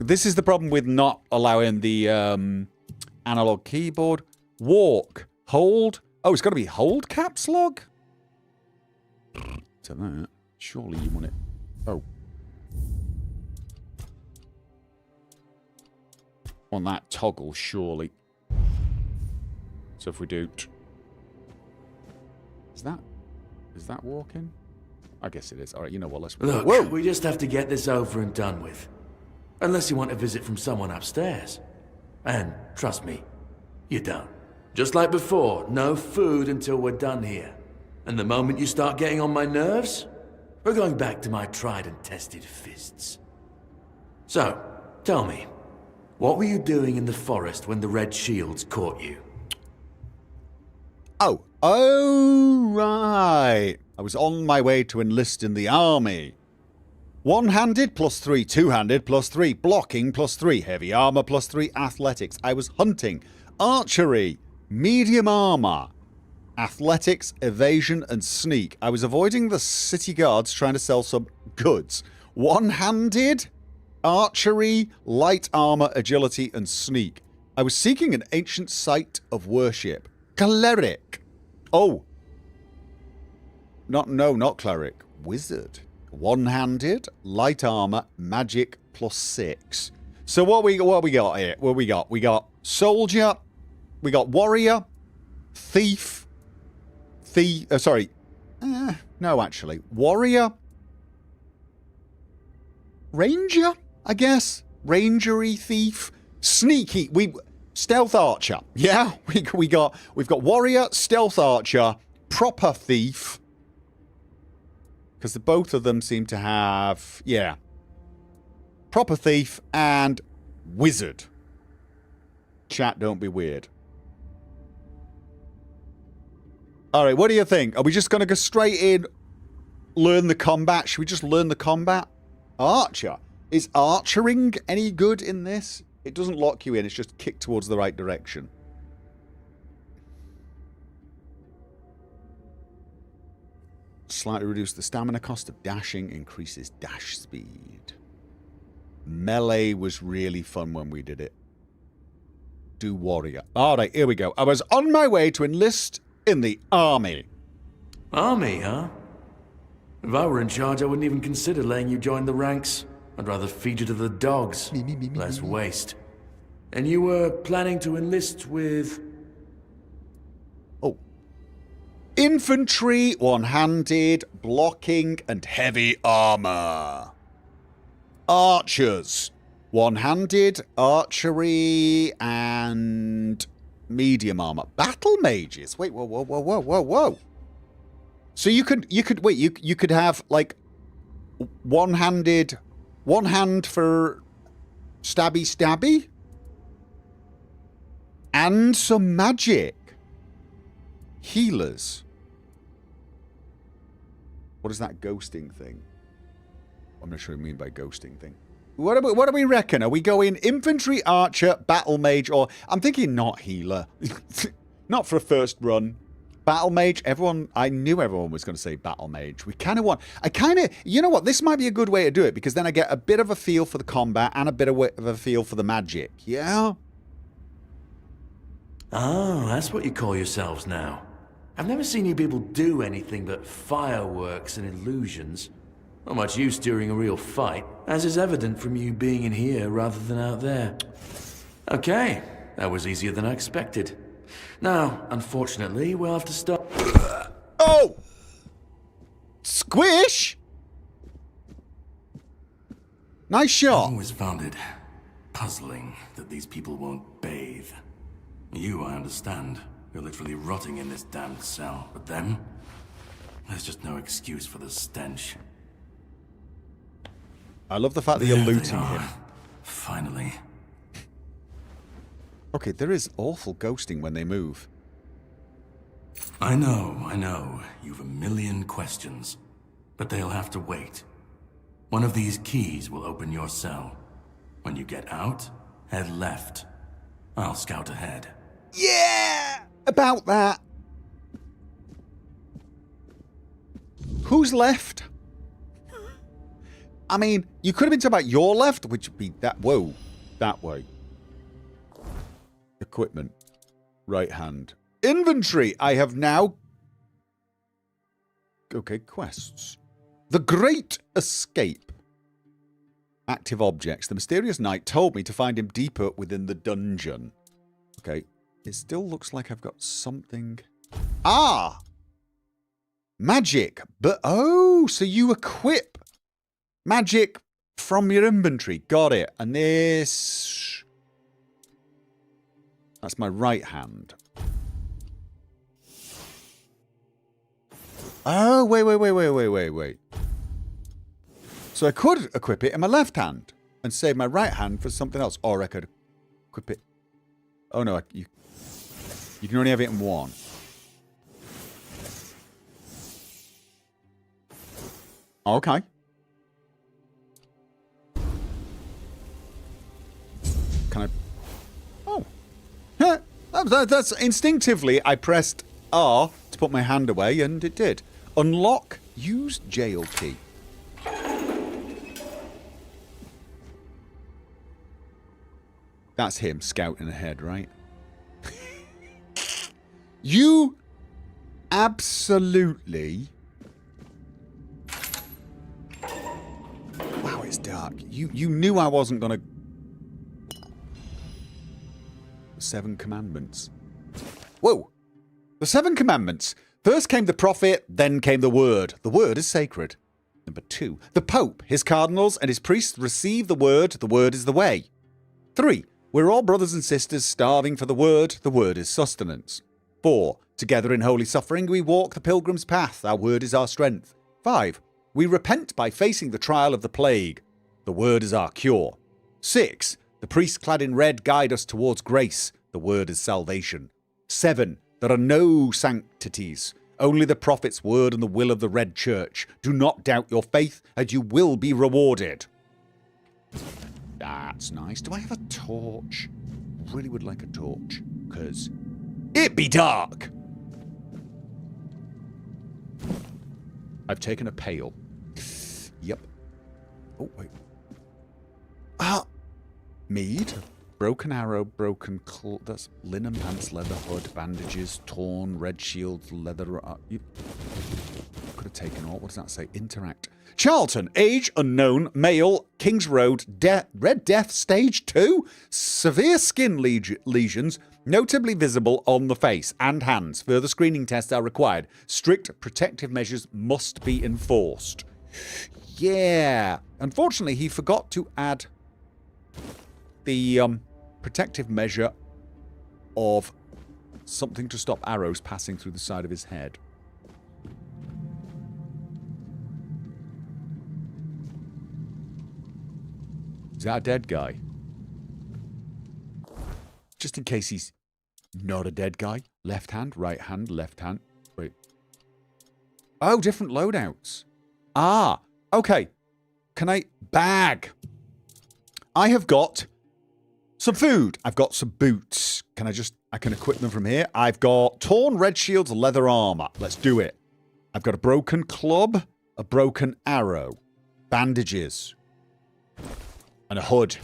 This is the problem with not allowing the analog keyboard. Walk. Hold. Oh, it's got to be hold caps lock? To that. Surely you want it. Oh. On that toggle, surely. So if we do... Is that walking? I guess it is. All right, you know what? Let's... Look, Whoa! we just have to get this over and done with. Unless you want a visit from someone upstairs. And, trust me, you don't. Just like before, no food until we're done here. And the moment you start getting on my nerves, we're going back to my tried and tested fists. So, tell me, what were you doing in the forest when the Red Shields caught you? Oh, right. I was on my way to enlist in the army. One-handed +3, two-handed +3, blocking +3, heavy armor +3, athletics. I was hunting, archery, medium armor, athletics, evasion, and sneak. I was avoiding the city guards trying to sell some goods. One-handed, archery, light armor, agility, and sneak. I was seeking an ancient site of worship. Cleric. Oh. Not cleric. Wizard. One-handed, light armor, magic +6. So what we got here? What we got? We got soldier, we got warrior, thief, no, actually, warrior, ranger, I guess, rangery, thief, sneaky. Stealth archer. Yeah, we've got warrior, stealth archer, proper thief. Because both of them seem to have, yeah, proper thief and wizard. Chat, don't be weird. Alright, what do you think? Are we just going to go straight in, learn the combat? Should we just learn the combat? Archer. Is archering any good in this? It doesn't lock you in, it's just kick towards the right direction. Slightly reduce the stamina cost of dashing, increases dash speed. Melee was really fun when we did it. Do warrior. Alright, here we go. I was on my way to enlist in the army. Army, huh? If I were in charge, I wouldn't even consider letting you join the ranks. I'd rather feed you to the dogs. Less waste. And you were planning to enlist with... Oh. Infantry, one-handed, blocking, and heavy armor. Archers. One-handed, archery, and medium armor. Battle mages. Wait, whoa. So you could have like one hand for stabby, and some magic. Healers. What is that ghosting thing? I'm not sure what I mean by ghosting thing. What do we reckon? Are we going infantry, archer, battle mage, or... I'm thinking not healer. Not for a first run. Battle mage, I knew everyone was going to say battle mage. You know what? This might be a good way to do it, because then I get a bit of a feel for the combat and a bit of a feel for the magic. Yeah? Oh, that's what you call yourselves now. I've never seen you people do anything but fireworks and illusions. Not much use during a real fight, as is evident from you being in here rather than out there. Okay, that was easier than I expected. Now, unfortunately, we'll have to stop... Oh! Squish! Nice shot. I've always found it puzzling that these people won't bathe. You, I understand. You're literally rotting in this damned cell. But them? There's just no excuse for the stench. I love the fact that you're looting him. Finally. Okay, there is awful ghosting when they move. I know. You've a million questions. But they'll have to wait. One of these keys will open your cell. When you get out, head left. I'll scout ahead. Yeah! About that. Who's left? I mean, you could have been talking about your left, which would be that... Whoa. That way. Equipment. Right hand. Inventory. I have now... Okay, quests. The Great Escape. Active objects. The mysterious knight told me to find him deeper within the dungeon. Okay. It still looks like I've got something... Ah! Magic. But, oh, so you equip magic from your inventory. Got it. And this... That's my right hand. Oh, wait. So I could equip it in my left hand and save my right hand for something else. Or I could equip it... Oh, no, you can only have it in one. Okay. Can I... Oh. That's instinctively, I pressed R to put my hand away, and it did. Unlock. Use jail key. That's him scouting ahead, right? You absolutely... Wow, it's dark. You knew I wasn't going to... 7 commandments. Whoa! The 7 commandments. First came the prophet, then came the word. The word is sacred. Number 2. The Pope, his cardinals, and his priests receive the word. The word is the way. 3. We're all brothers and sisters starving for the word. The word is sustenance. 4. Together in holy suffering we walk the pilgrim's path. Our word is our strength. 5. We repent by facing the trial of the plague. The word is our cure. 6. The priests clad in red guide us towards grace. The word is salvation. 7. There are no sanctities. Only the prophet's word and the will of the Red Church. Do not doubt your faith, and you will be rewarded. That's nice. Do I have a torch? Really would like a torch, because it be dark. I've taken a pail. Yep. Oh, wait. Ah! Mead. Broken arrow, broken claw. That's linen pants, leather hood, bandages, torn, red shield, leather... you could have taken all. What does that say? Interact. Charlton. Age unknown. Male. King's Road. Red Death Stage 2. Severe skin lesions, notably visible on the face and hands. Further screening tests are required. Strict protective measures must be enforced. Yeah. Unfortunately, he forgot to add the protective measure of something to stop arrows passing through the side of his head. Is that a dead guy? Just in case he's not a dead guy. Left hand, right hand, left hand. Wait. Oh, different loadouts. Ah, okay. Can I... Bag. I have got some food. I've got some boots. Can I just... I can equip them from here. I've got torn red shields, leather armor. Let's do it. I've got a broken club, a broken arrow, bandages, and a hood.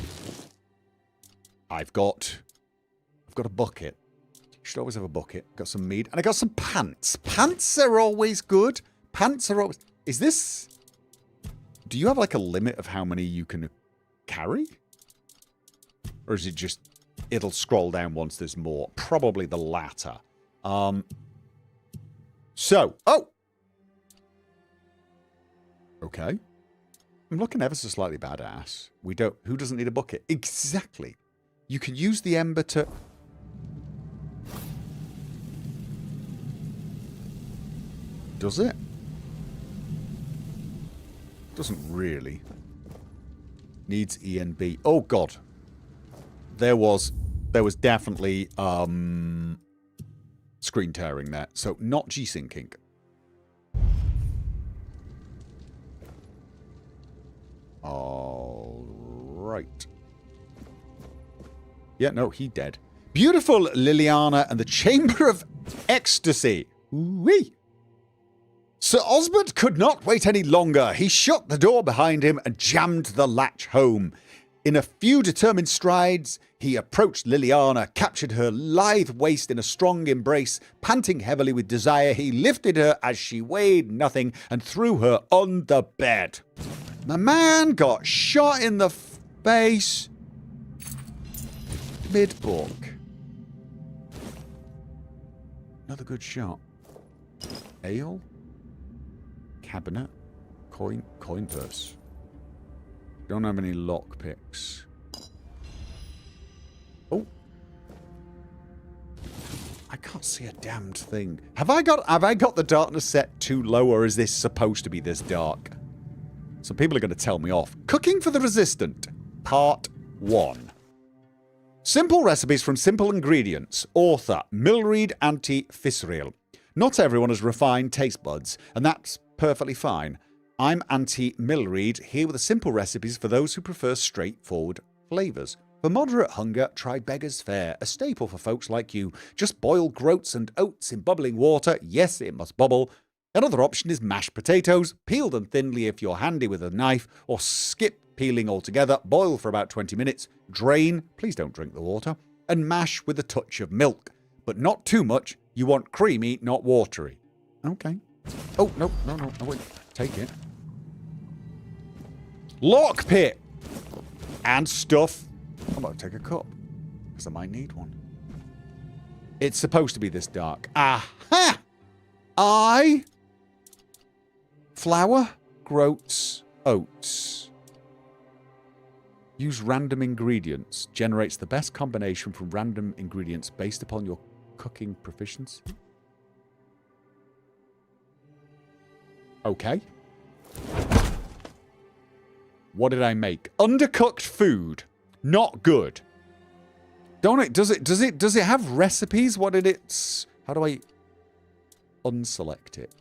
I've got a bucket. You should always have a bucket. Got some meat. And I got some pants. Pants are always good. Pants are always... Is this... Do you have like a limit of how many you can carry? Or is it just... It'll scroll down once there's more. Probably the latter. So... Oh! Okay. I'm looking ever so slightly badass. We don't... Who doesn't need a bucket? Exactly. You can use the ember to... Does it? Doesn't really. Needs ENB. Oh, God. There was definitely screen tearing there. So, not G-syncing. All right. Yeah, no, he dead. Beautiful Liliana and the Chamber of Ecstasy. Wee. Sir Osbert could not wait any longer. He shut the door behind him and jammed the latch home. In a few determined strides, he approached Liliana, captured her lithe waist in a strong embrace. Panting heavily with desire, he lifted her as she weighed nothing and threw her on the bed. My man got shot in the face mid-book. Another good shot. Ale? Cabinet? Coin purse. Don't have any lockpicks. Oh. I can't see a damned thing. Have I got the darkness set too low, or is this supposed to be this dark? Some people are going to tell me off. Cooking for the Resistant, Part 1. Simple recipes from simple ingredients. Author, Milreed Anti-Fisrael. Not everyone has refined taste buds, and that's perfectly fine. I'm Anti-Milreed, here with the simple recipes for those who prefer straightforward flavours. For moderate hunger, try Beggar's Fare, a staple for folks like you. Just boil groats and oats in bubbling water. Yes, it must bubble. Another option is mashed potatoes. Peel them thinly if you're handy with a knife, or skip peeling altogether. Boil for about 20 minutes. Drain, please don't drink the water, and mash with a touch of milk. But not too much. You want creamy, not watery. Okay. Oh, no, wait. Take it. Lockpick! And stuff. I'm about to take a cup, because I might need one. It's supposed to be this dark. Aha! Flour, groats, oats. Use random ingredients. Generates the best combination from random ingredients based upon your cooking proficiency. Okay. What did I make? Undercooked food. Not good. Don't it? Does it have recipes? What did it? How do I unselect it?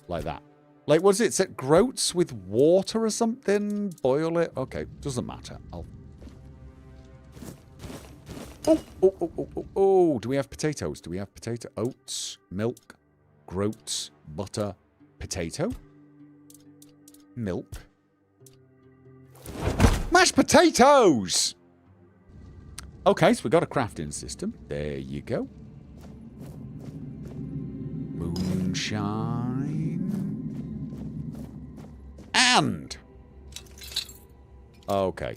Like that. Like, was it set groats with water or something? Boil it? Okay, doesn't matter. Oh, do we have potatoes? Do we have potato? Oats, milk, groats, butter, potato, milk. Mashed potatoes! Okay, so we got a crafting system. There you go. Moonshine. And. Okay.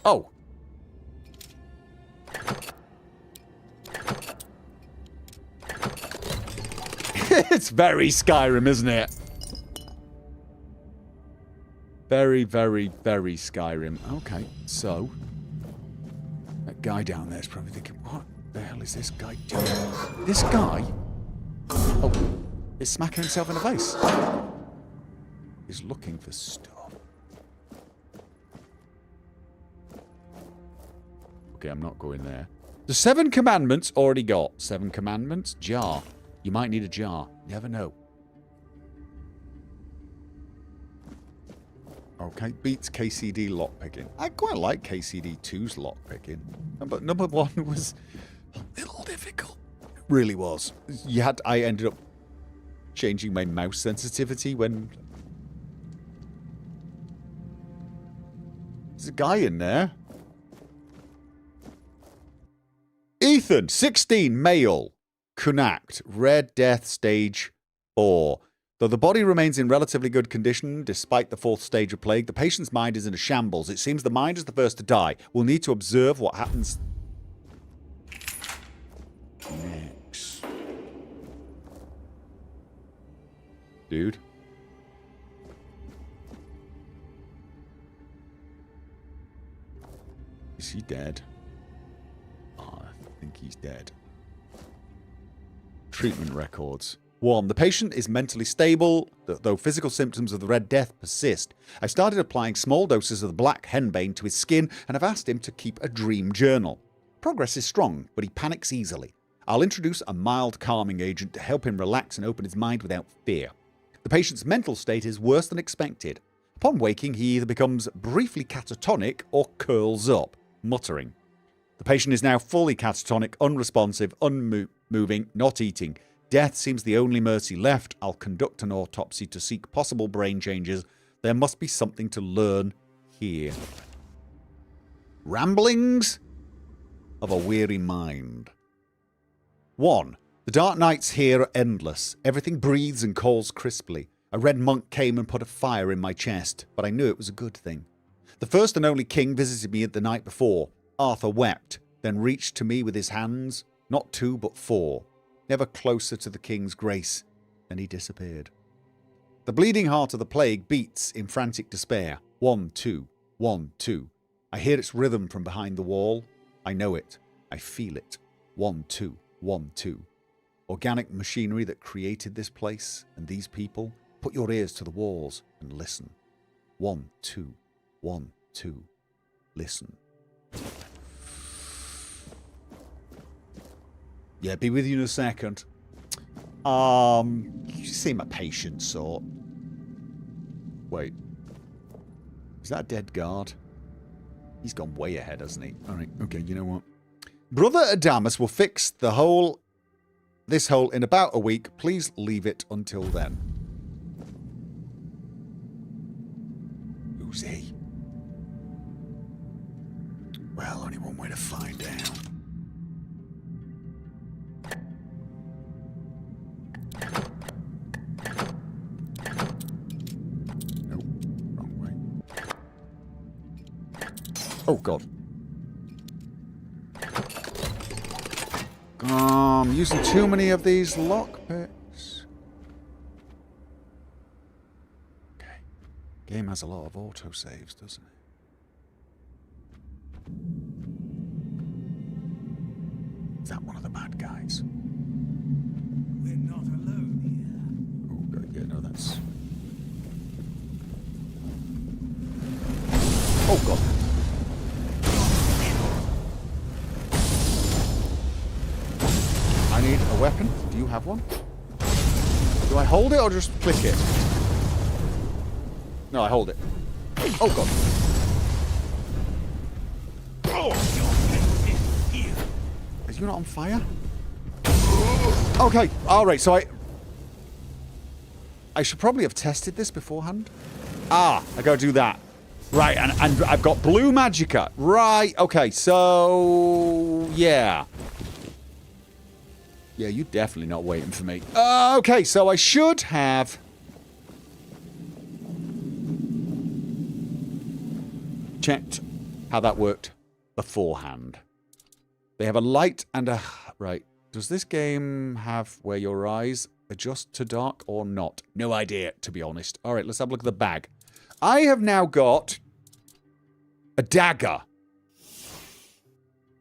Oh. It's very Skyrim, isn't it? Very, very, very Skyrim. Okay, so that guy down there is probably thinking, what the hell is this guy doing? This guy? Oh, is smacking himself in the face. He's looking for stuff. Okay, I'm not going there. The 7 commandments already got. 7 commandments? Jar. You might need a jar. Never know. Okay, beats KCD lockpicking. I quite like KCD 2's lockpicking. But number 1 was a little difficult. It really was. I ended up changing my mouse sensitivity when... There's a guy in there. Ethan, 16, male. Kunact, Red Death Stage 4. Though the body remains in relatively good condition despite the 4th stage of plague, the patient's mind is in a shambles. It seems the mind is the first to die. We'll need to observe what happens next. Dude. Is he dead? Oh, I think he's dead. Treatment records. 1. The patient is mentally stable, though physical symptoms of the Red Death persist. I started applying small doses of the black henbane to his skin and have asked him to keep a dream journal. Progress is strong, but he panics easily. I'll introduce a mild calming agent to help him relax and open his mind without fear. The patient's mental state is worse than expected. Upon waking, he either becomes briefly catatonic or curls up, muttering. The patient is now fully catatonic, unresponsive, unmoving, not eating. Death seems the only mercy left. I'll conduct an autopsy to seek possible brain changes. There must be something to learn here. Ramblings of a weary mind. 1. The dark nights here are endless. Everything breathes and calls crisply. A red monk came and put a fire in my chest, but I knew it was a good thing. The first and only king visited me the night before. Arthur wept, then reached to me with his hands, not 2 but 4, never closer to the king's grace, then he disappeared. The bleeding heart of the plague beats in frantic despair. 1, 2, 1, 2. I hear its rhythm from behind the wall. I know it. I feel it. 1, 2, 1, 2. Organic machinery that created this place and these people. Put your ears to the walls and listen. 1, 2, 1, 2. Listen. Yeah, be with you in a second. You seem a patient sort. Wait. Is that a dead guard? He's gone way ahead, hasn't he? Alright, okay, you know what? Brother Adamus will fix this hole in about a week. Please leave it until then. Who's he? Well, only one way to find out. Nope, wrong way. Oh, God. I'm using too many of these lockpicks. Okay. Game has a lot of autosaves, doesn't it? Is that one of the bad guys? We're not alone here. Oh, God, yeah, no, that's... Oh, God. I need a weapon. Do you have one? Do I hold it or just click it? No, I hold it. Oh, God. Is you not on fire? Okay, alright, so I should probably have tested this beforehand. Ah, I gotta do that. Right, and I've got blue magicka. Right, okay, so... Yeah. Yeah, you're definitely not waiting for me. Okay, so I should have... checked how that worked beforehand. They have a light and a... Right. Does this game have where your eyes adjust to dark or not? No idea, to be honest. Alright, let's have a look at the bag. I have now got a dagger.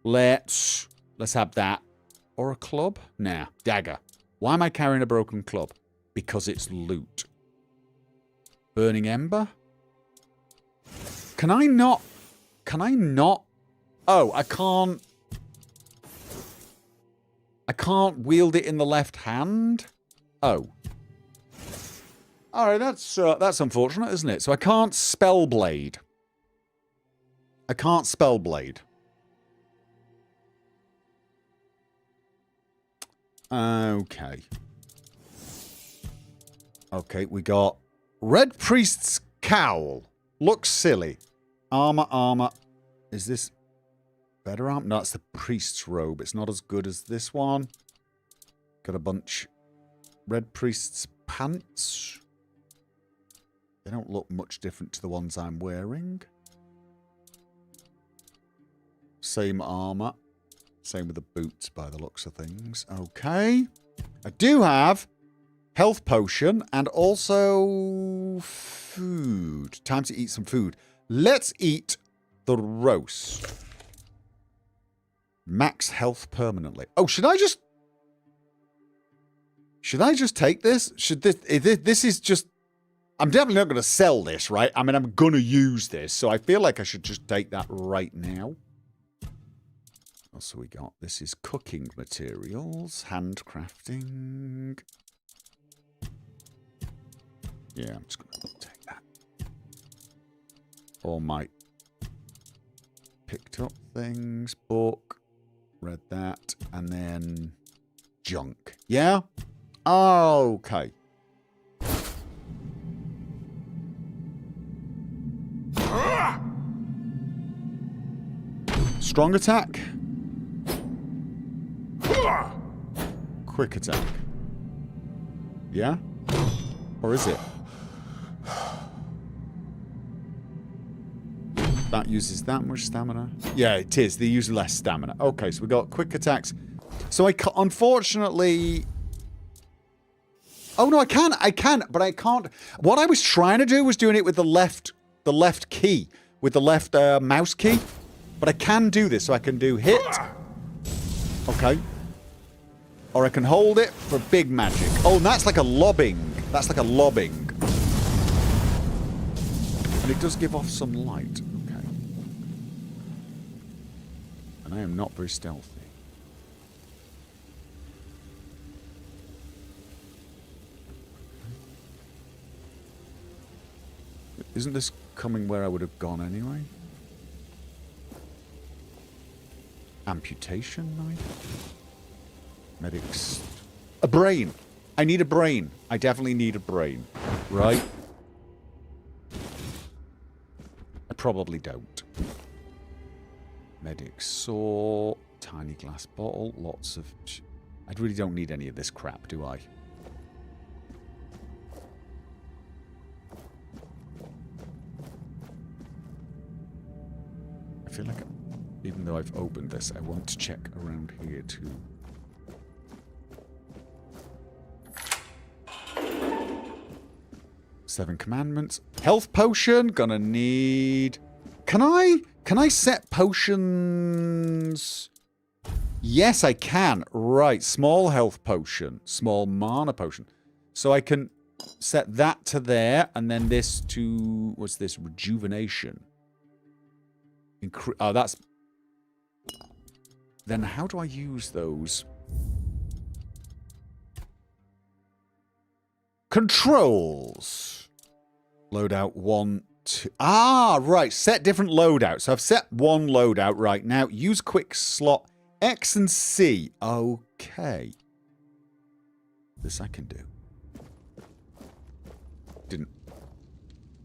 Let's have that. Or a club? Nah, dagger. Why am I carrying a broken club? Because it's loot. Burning ember? Can I not? Oh, I can't wield it in the left hand? Oh. Alright, that's unfortunate, isn't it? So I can't spellblade. Okay. Okay, we got Red Priest's Cowl. Looks silly. Armor. Is this better armor? No, it's the Priest's Robe. It's not as good as this one. Got a bunch. Red Priest's Pants. They don't look much different to the ones I'm wearing. Same armor. Same with the boots by the looks of things. Okay. I do have health potion and also food. Time to eat some food. Let's eat the roast. Max health permanently. Oh, should I just take this? This is just... I'm definitely not going to sell this, right? I mean, I'm going to use this. So I feel like I should just take that right now. What else have we got? This is cooking materials. Handcrafting. Yeah, I'm just going to take that. all my picked up things. Book. Read that. And then junk. Yeah? Okay. Strong attack. Quick attack. Yeah? Or is it? That uses that much stamina. Yeah, it is. They use less stamina. Okay, so we got quick attacks. So I can't, unfortunately... Oh, no, I can, but I can't. What I was trying to do was doing it with the left key, with the left mouse key. But I can do this, so I can do hit. Okay. Or I can hold it for big magic. Oh, and that's like a lobbing. That's like a lobbing. And it does give off some light. Okay. And I am not very stealthy. Isn't this coming where I would have gone anyway? Amputation knife? Medics. A brain! I need a brain. I definitely need a brain. Right? I probably don't. Medic saw. Tiny glass bottle. Lots of... I really don't need any of this crap, do I? I feel like, even though I've opened this, I want to check around here too. Seven commandments. Health potion. Gonna need... Can I set potions? Yes, I can. Right. Small health potion. Small mana potion. So I can set that to there, and then this to... What's this? Rejuvenation. Oh, that's... Then how do I use those? Controls. Loadout 1, 2... Ah, right. Set different loadouts. So I've set one loadout right now. Use quick slot X and C. Okay. This I can do.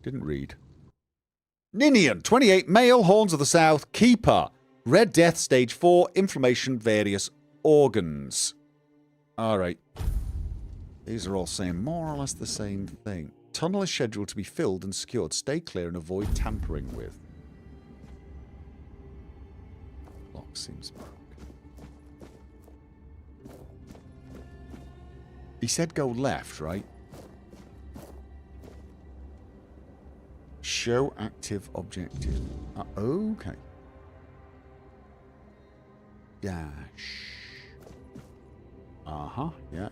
Didn't read. Ninian, 28, male, Horns of the South, Keeper. Red Death, Stage 4, inflammation, various organs. Alright. These are all saying more or less the same thing. Tunnel is scheduled to be filled and secured. Stay clear and avoid tampering with. Lock seems broken. He said go left, right? Show active objective. Okay. Dash. Uh-huh. Yeah.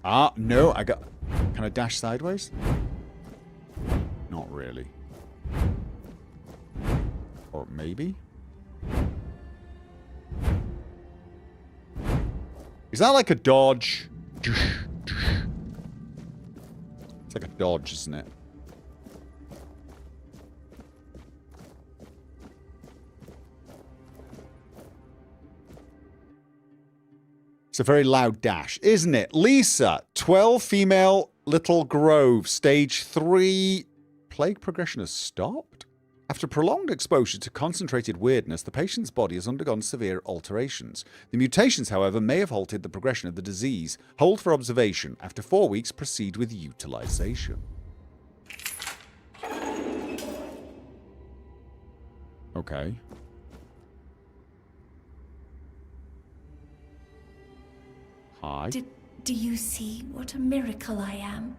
Ah, no, I got... Can I dash sideways? Not really. Or maybe? Is that like a dodge? It's like a dodge, isn't it? It's a very loud dash, isn't it? Lisa, 12 female, Little Grove, stage 3. Plague progression has stopped? After prolonged exposure to concentrated weirdness, the patient's body has undergone severe alterations. The mutations, however, may have halted the progression of the disease. Hold for observation. After 4 weeks, proceed with utilization. Okay. Hi. Do you see what a miracle I am?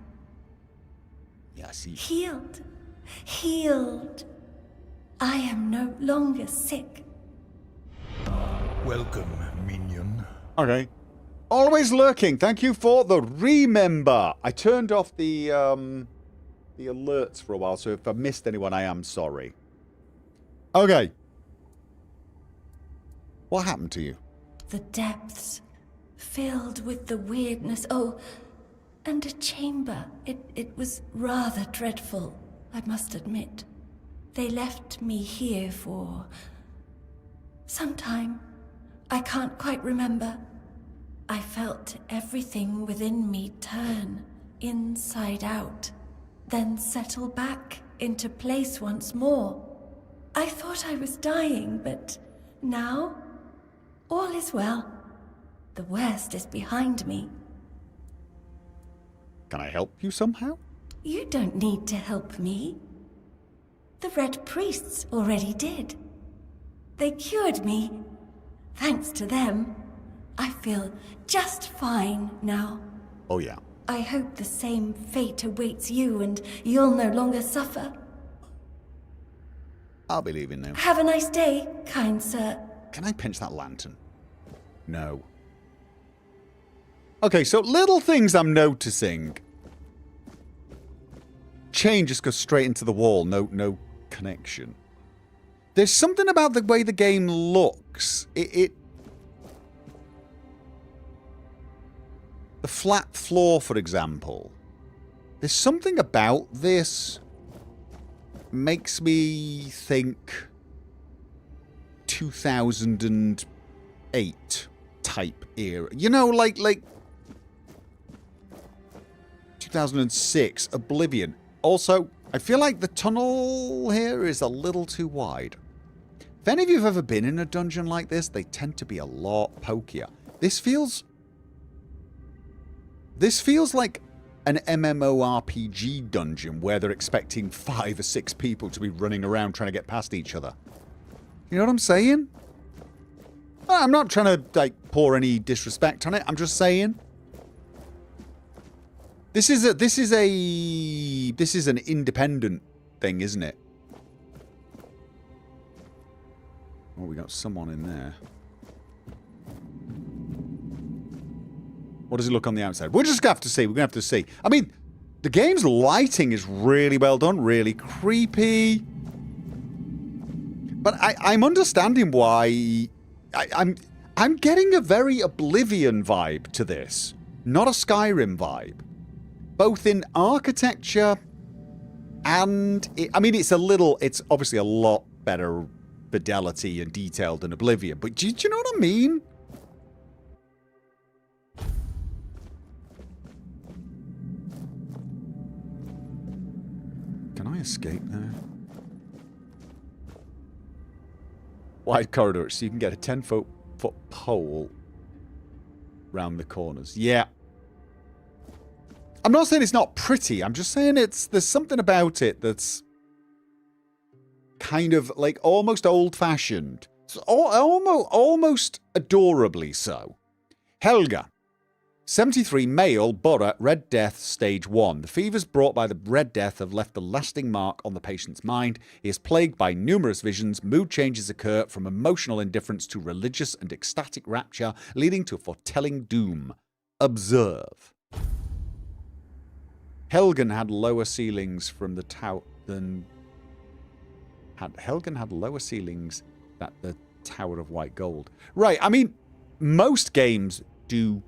Yeah, I see. Healed. Healed. I am no longer sick. Welcome, minion. Okay. Always lurking. Thank you for the remember. I turned off the alerts for a while, so if I missed anyone, I am sorry. Okay. What happened to you? The depths, filled with the weirdness. Oh, and a chamber. It was rather dreadful. I must admit. They left me here for some time. I can't quite remember. I felt everything within me turn inside out, then settle back into place once more. I thought I was dying, but now all is well. The worst is behind me. Can I help you somehow? You don't need to help me. The Red Priests already did. They cured me. Thanks to them, I feel just fine now. Oh, yeah. I hope the same fate awaits you and you'll no longer suffer. I'll be leaving now. Have a nice day, kind sir. Can I pinch that lantern? No. Okay, so little things I'm noticing. Chain just goes straight into the wall. No connection. There's something about the way the game looks. The flat floor, for example. There's something about this makes me think 2008 type era. You know, like 2006, Oblivion. Also, I feel like the tunnel here is a little too wide. If any of you have ever been in a dungeon like this, they tend to be a lot pokier. This feels like an MMORPG dungeon where they're expecting 5 or 6 people to be running around trying to get past each other. You know what I'm saying? I'm not trying to like pour any disrespect on it. I'm just saying. This is an independent thing, isn't it? Oh, we got someone in there. What does it look on the outside? We're just going to have to see. We're going to have to see. I mean, the game's lighting is really well done, really creepy. But I'm understanding why... I'm getting a very Oblivion vibe to this. Not a Skyrim vibe. Both in architecture and... I mean, it's obviously a lot better fidelity and detail than Oblivion. But do you know what I mean? Can I escape there? Wide corridor, so you can get a 10-foot pole round the corners. Yeah. I'm not saying it's not pretty. I'm just saying there's something about it that's kind of like almost old-fashioned. Almost adorably so. Helga. 73, male, Bora, Red Death, Stage 1. The fevers brought by the Red Death have left a lasting mark on the patient's mind. He is plagued by numerous visions. Mood changes occur from emotional indifference to religious and ecstatic rapture, leading to a foretelling doom. Observe. Helgen had lower ceilings from the tower than... Helgen had lower ceilings than the Tower of White Gold. Right, I mean, most games do...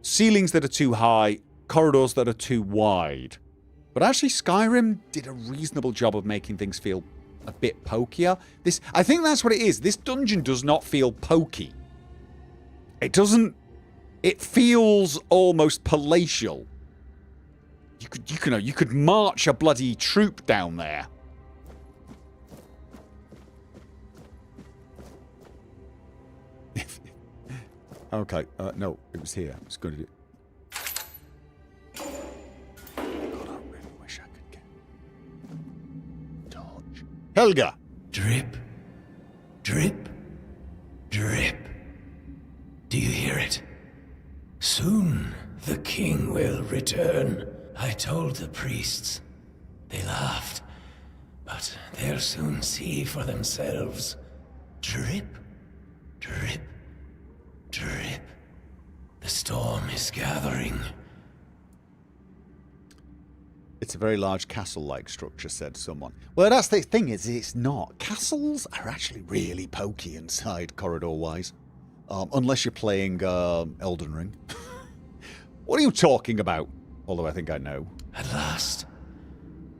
ceilings that are too high, corridors that are too wide. But actually, Skyrim did a reasonable job of making things feel a bit pokier. I think that's what it is. This dungeon does not feel pokey. It doesn't... It feels almost palatial. You could march a bloody troop down there. Okay, no, it was here. I was going to do... God, I really wish I could get... Dodge. Helga! Drip, drip, drip. Do you hear it? Soon the king will return. I told the priests. They laughed. But they'll soon see for themselves. Drip, drip, drip. The storm is gathering. It's a very large castle-like structure, said someone. Well, that's the thing, is it's not. Castles are actually really pokey inside, corridor-wise. Unless you're playing Elden Ring. What are you talking about? Although I think I know. At last,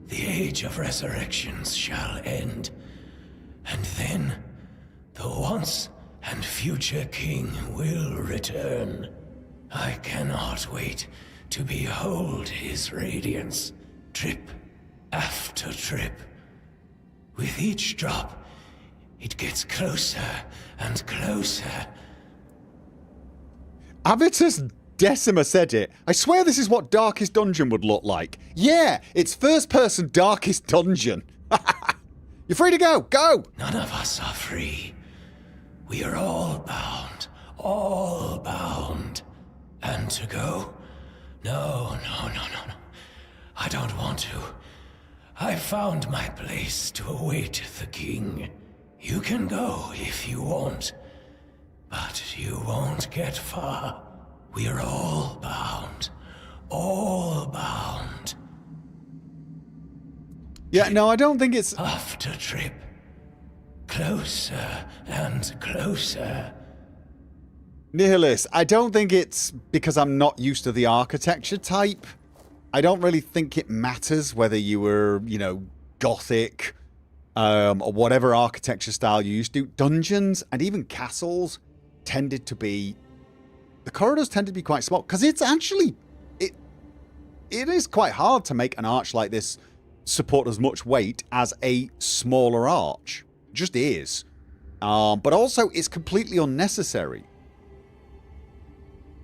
the age of resurrections shall end, and then the once and future king will return. I cannot wait to behold his radiance, drip after drip. With each drop, it gets closer and closer. Avitus Decima said it. I swear this is what Darkest Dungeon would look like. Yeah, it's first-person Darkest Dungeon. You're free to go. Go! None of us are free. We are all bound. All bound. And to go? No. I don't want to. I found my place to await the king. You can go if you want, but you won't get far. We are all bound. All bound. Yeah, no, I don't think it's... After trip. Closer and closer. Nihilist, I don't think it's because I'm not used to the architecture type. I don't really think it matters whether you were, you know, Gothic, or whatever architecture style you used to. Dungeons and even castles tended to be... The corridors tend to be quite small, because it's actually... It is quite hard to make an arch like this support as much weight as a smaller arch. It just is. But also, it's completely unnecessary.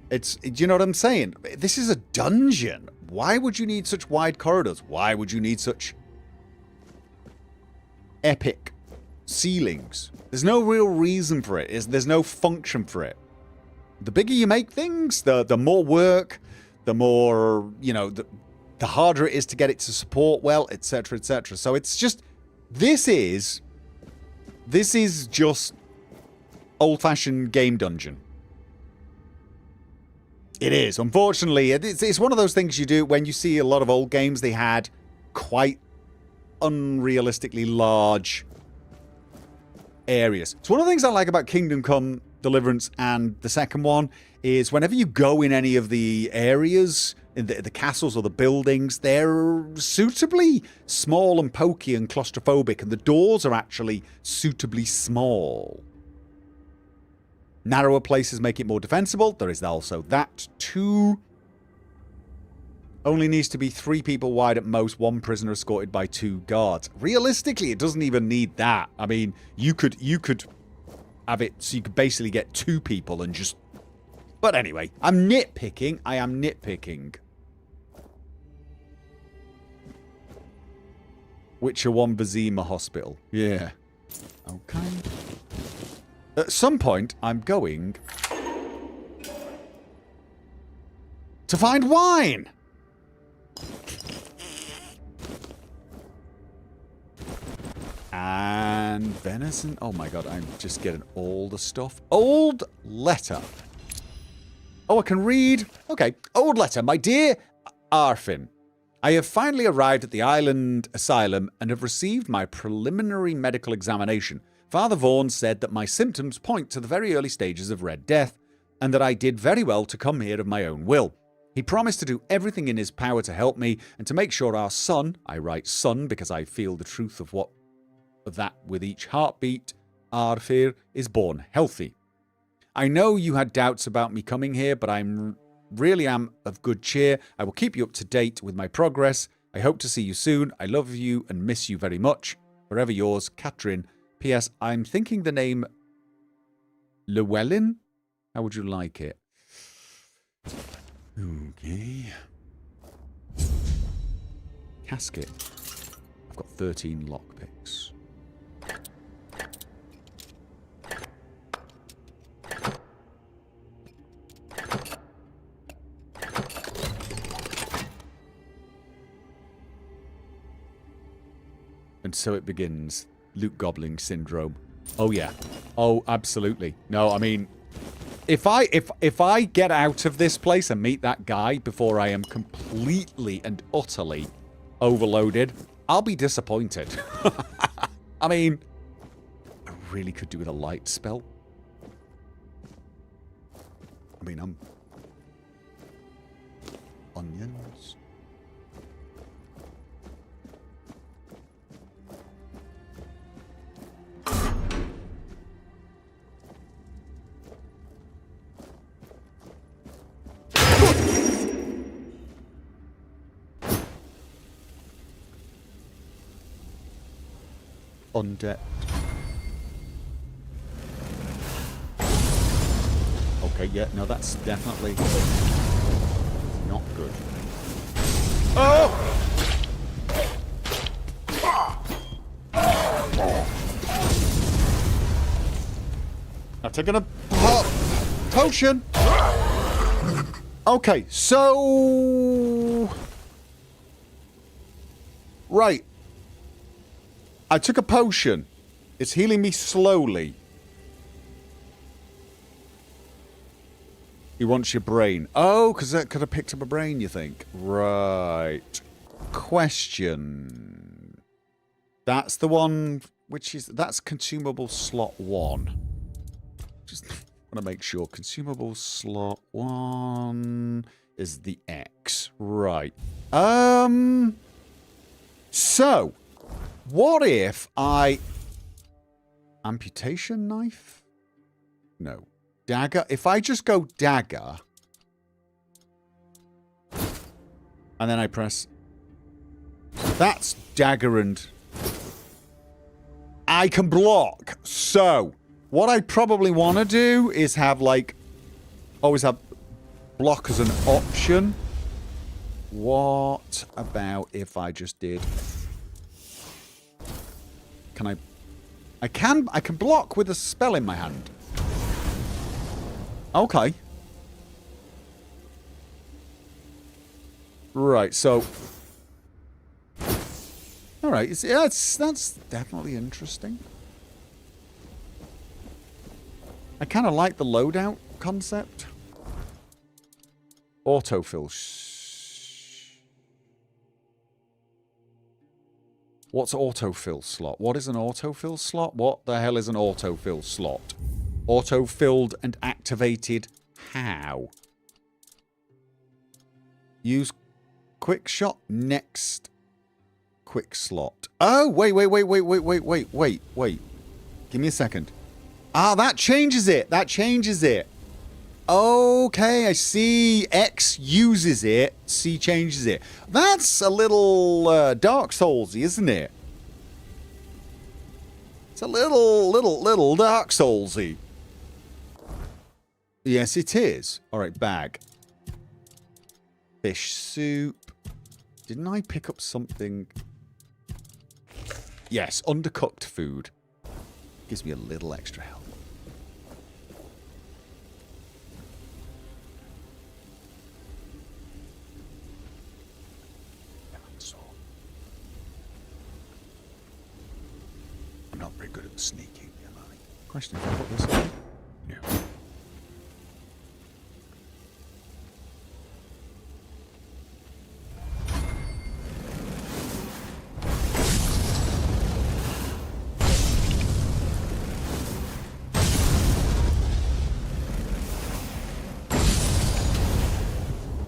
Do you know what I'm saying? This is a dungeon. Why would you need such wide corridors? Why would you need such epic ceilings? There's no real reason for it. There's no function for it. The bigger you make things, the more work, the more, you know, the harder it is to get it to support well, etc., etc. So it's just, this is just old-fashioned game dungeon. It is. Unfortunately, it's one of those things you do when you see a lot of old games. They had quite unrealistically large areas. It's one of the things I like about Kingdom Come Deliverance and the second one is whenever you go in any of the areas, in the castles or the buildings, they're suitably small and pokey and claustrophobic, and the doors are actually suitably small. Narrower places make it more defensible. There is also that too. Only needs to be 3 people wide at most, 1 prisoner escorted by 2 guards. Realistically, it doesn't even need that. I mean, you could have it so you could basically get 2 people and just... But anyway, I'm nitpicking. I am nitpicking. Witcher 1 Vizima Hospital. Yeah. Okay. At some point, I'm going to find wine. And venison. Oh my god, I'm just getting all the stuff. Old letter. Oh, I can read. Okay. Old letter. My dear Arfin, I have finally arrived at the island asylum and have received my preliminary medical examination. Father Vaughan said that my symptoms point to the very early stages of Red Death, and that I did very well to come here of my own will. He promised to do everything in his power to help me, and to make sure our son, I write son because I feel the truth of that with each heartbeat, Arfir, is born healthy. I know you had doubts about me coming here, but I really am of good cheer. I will keep you up to date with my progress. I hope to see you soon. I love you and miss you very much. Forever yours, Catherine. P.S. I'm thinking the name Llewellyn? How would you like it? Okay. Casket. I've got 13 lockpicks. And so it begins. Luke Gobbling syndrome. Oh yeah. Oh, absolutely. No, I mean, if I get out of this place and meet that guy before I am completely and utterly overloaded, I'll be disappointed. I mean, I really could do with a light spell. I mean, I'm... Onions. undead. Okay, yeah, no, that's definitely not good. Oh! I've taken a potion. Okay, so... Right. I took a potion. It's healing me slowly. He wants your brain. Oh, because that could have picked up a brain, you think? Right. Question. That's the one which is... That's consumable slot 1. Just want to make sure. Consumable slot 1 is the X. Right. So, what if I... Amputation knife? No. Dagger? If I just go dagger... And then I press... That's dagger and... I can block. So, what I probably want to do is have, like... Always have block as an option. What about if I just did... Can I... I can block with a spell in my hand. Okay. Right, so... Alright, yeah, that's definitely interesting. I kind of like the loadout concept. Autofill. What's autofill slot? What is an autofill slot? What the hell is an autofill slot? Auto-filled and activated how? Use quick shot next quick slot. Oh, wait. Give me a second. Ah, that changes it. That changes it. Okay, I see. X uses it. C changes it. That's a little Dark Soulsy, isn't it? It's a little Dark Soulsy. Yes, it is. All right, bag. Fish soup. Didn't I pick up something? Yes, undercooked food. Gives me a little extra health. I'm not very good at sneaking, am I? Question, if I put this on? No.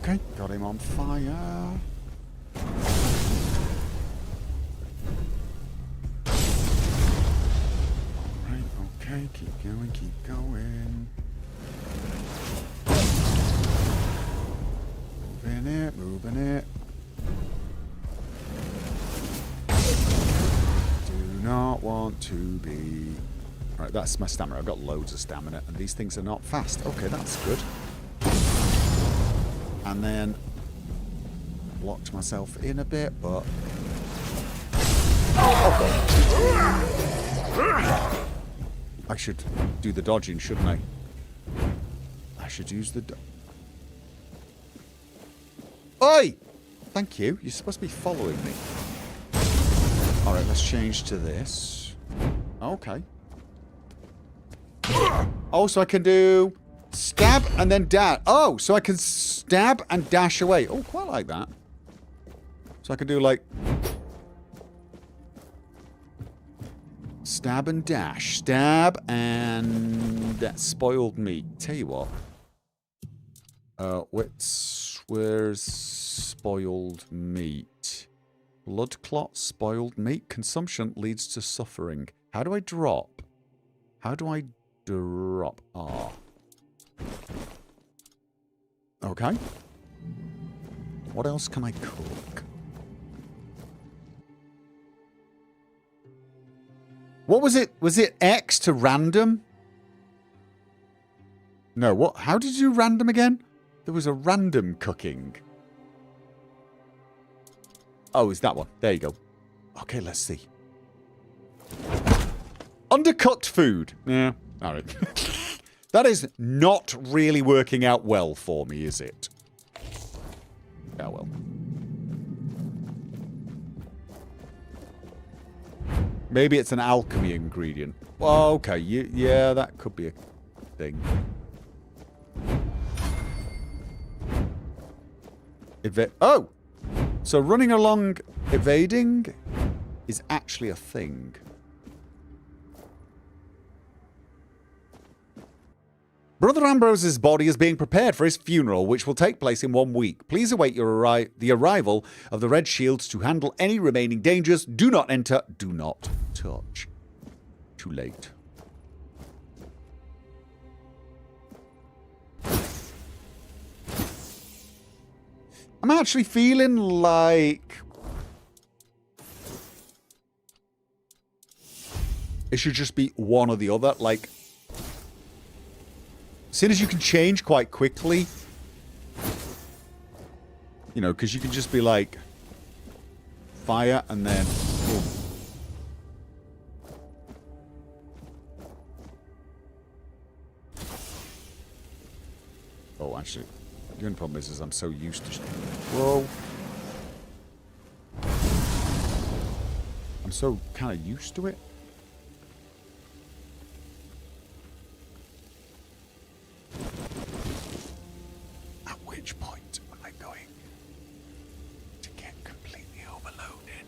Okay, got him on fire. Alright, okay, keep going, keep going. Moving it. Do not want to be... Alright, that's my stamina. I've got loads of stamina, and these things are not fast. Okay, that's good. And then blocked myself in a bit, but... Oh, I should do the dodging, shouldn't I? I should use the... Oi! Thank you. You're supposed to be following me. Alright, let's change to this. Okay. Oh, so I can do... Stab and then dash. Oh, so I can stab and dash away. Oh, quite like that. So I can do like... Stab and dash. Stab and... That spoiled meat. Tell you what. Where's spoiled meat? Blood clot, spoiled meat. Consumption leads to suffering. How do I drop? How do I drop? Ah. Okay. What else can I cook? What was it? Was it X to random? No, what? How did you do random again? There was a random cooking. Oh, is that one? There you go. Okay, let's see. Undercooked food. Yeah, all right. That is not really working out well for me, is it? Oh, well. Maybe it's an alchemy ingredient. Well, okay, yeah, that could be a thing. Oh! So running along evading is actually a thing. Brother Ambrose's body is being prepared for his funeral, which will take place in 1 week. Please await the arrival of the Red Shields to handle any remaining dangers. Do not enter. Do not touch. Too late. I'm actually feeling like it should just be one or the other. Like, seeing as you can change quite quickly, you know, because you can just be like fire and then boom. Oh, actually, the only problem is I'm so used to... Whoa. I'm so kind of used to it. At which point am I going to get completely overloaded?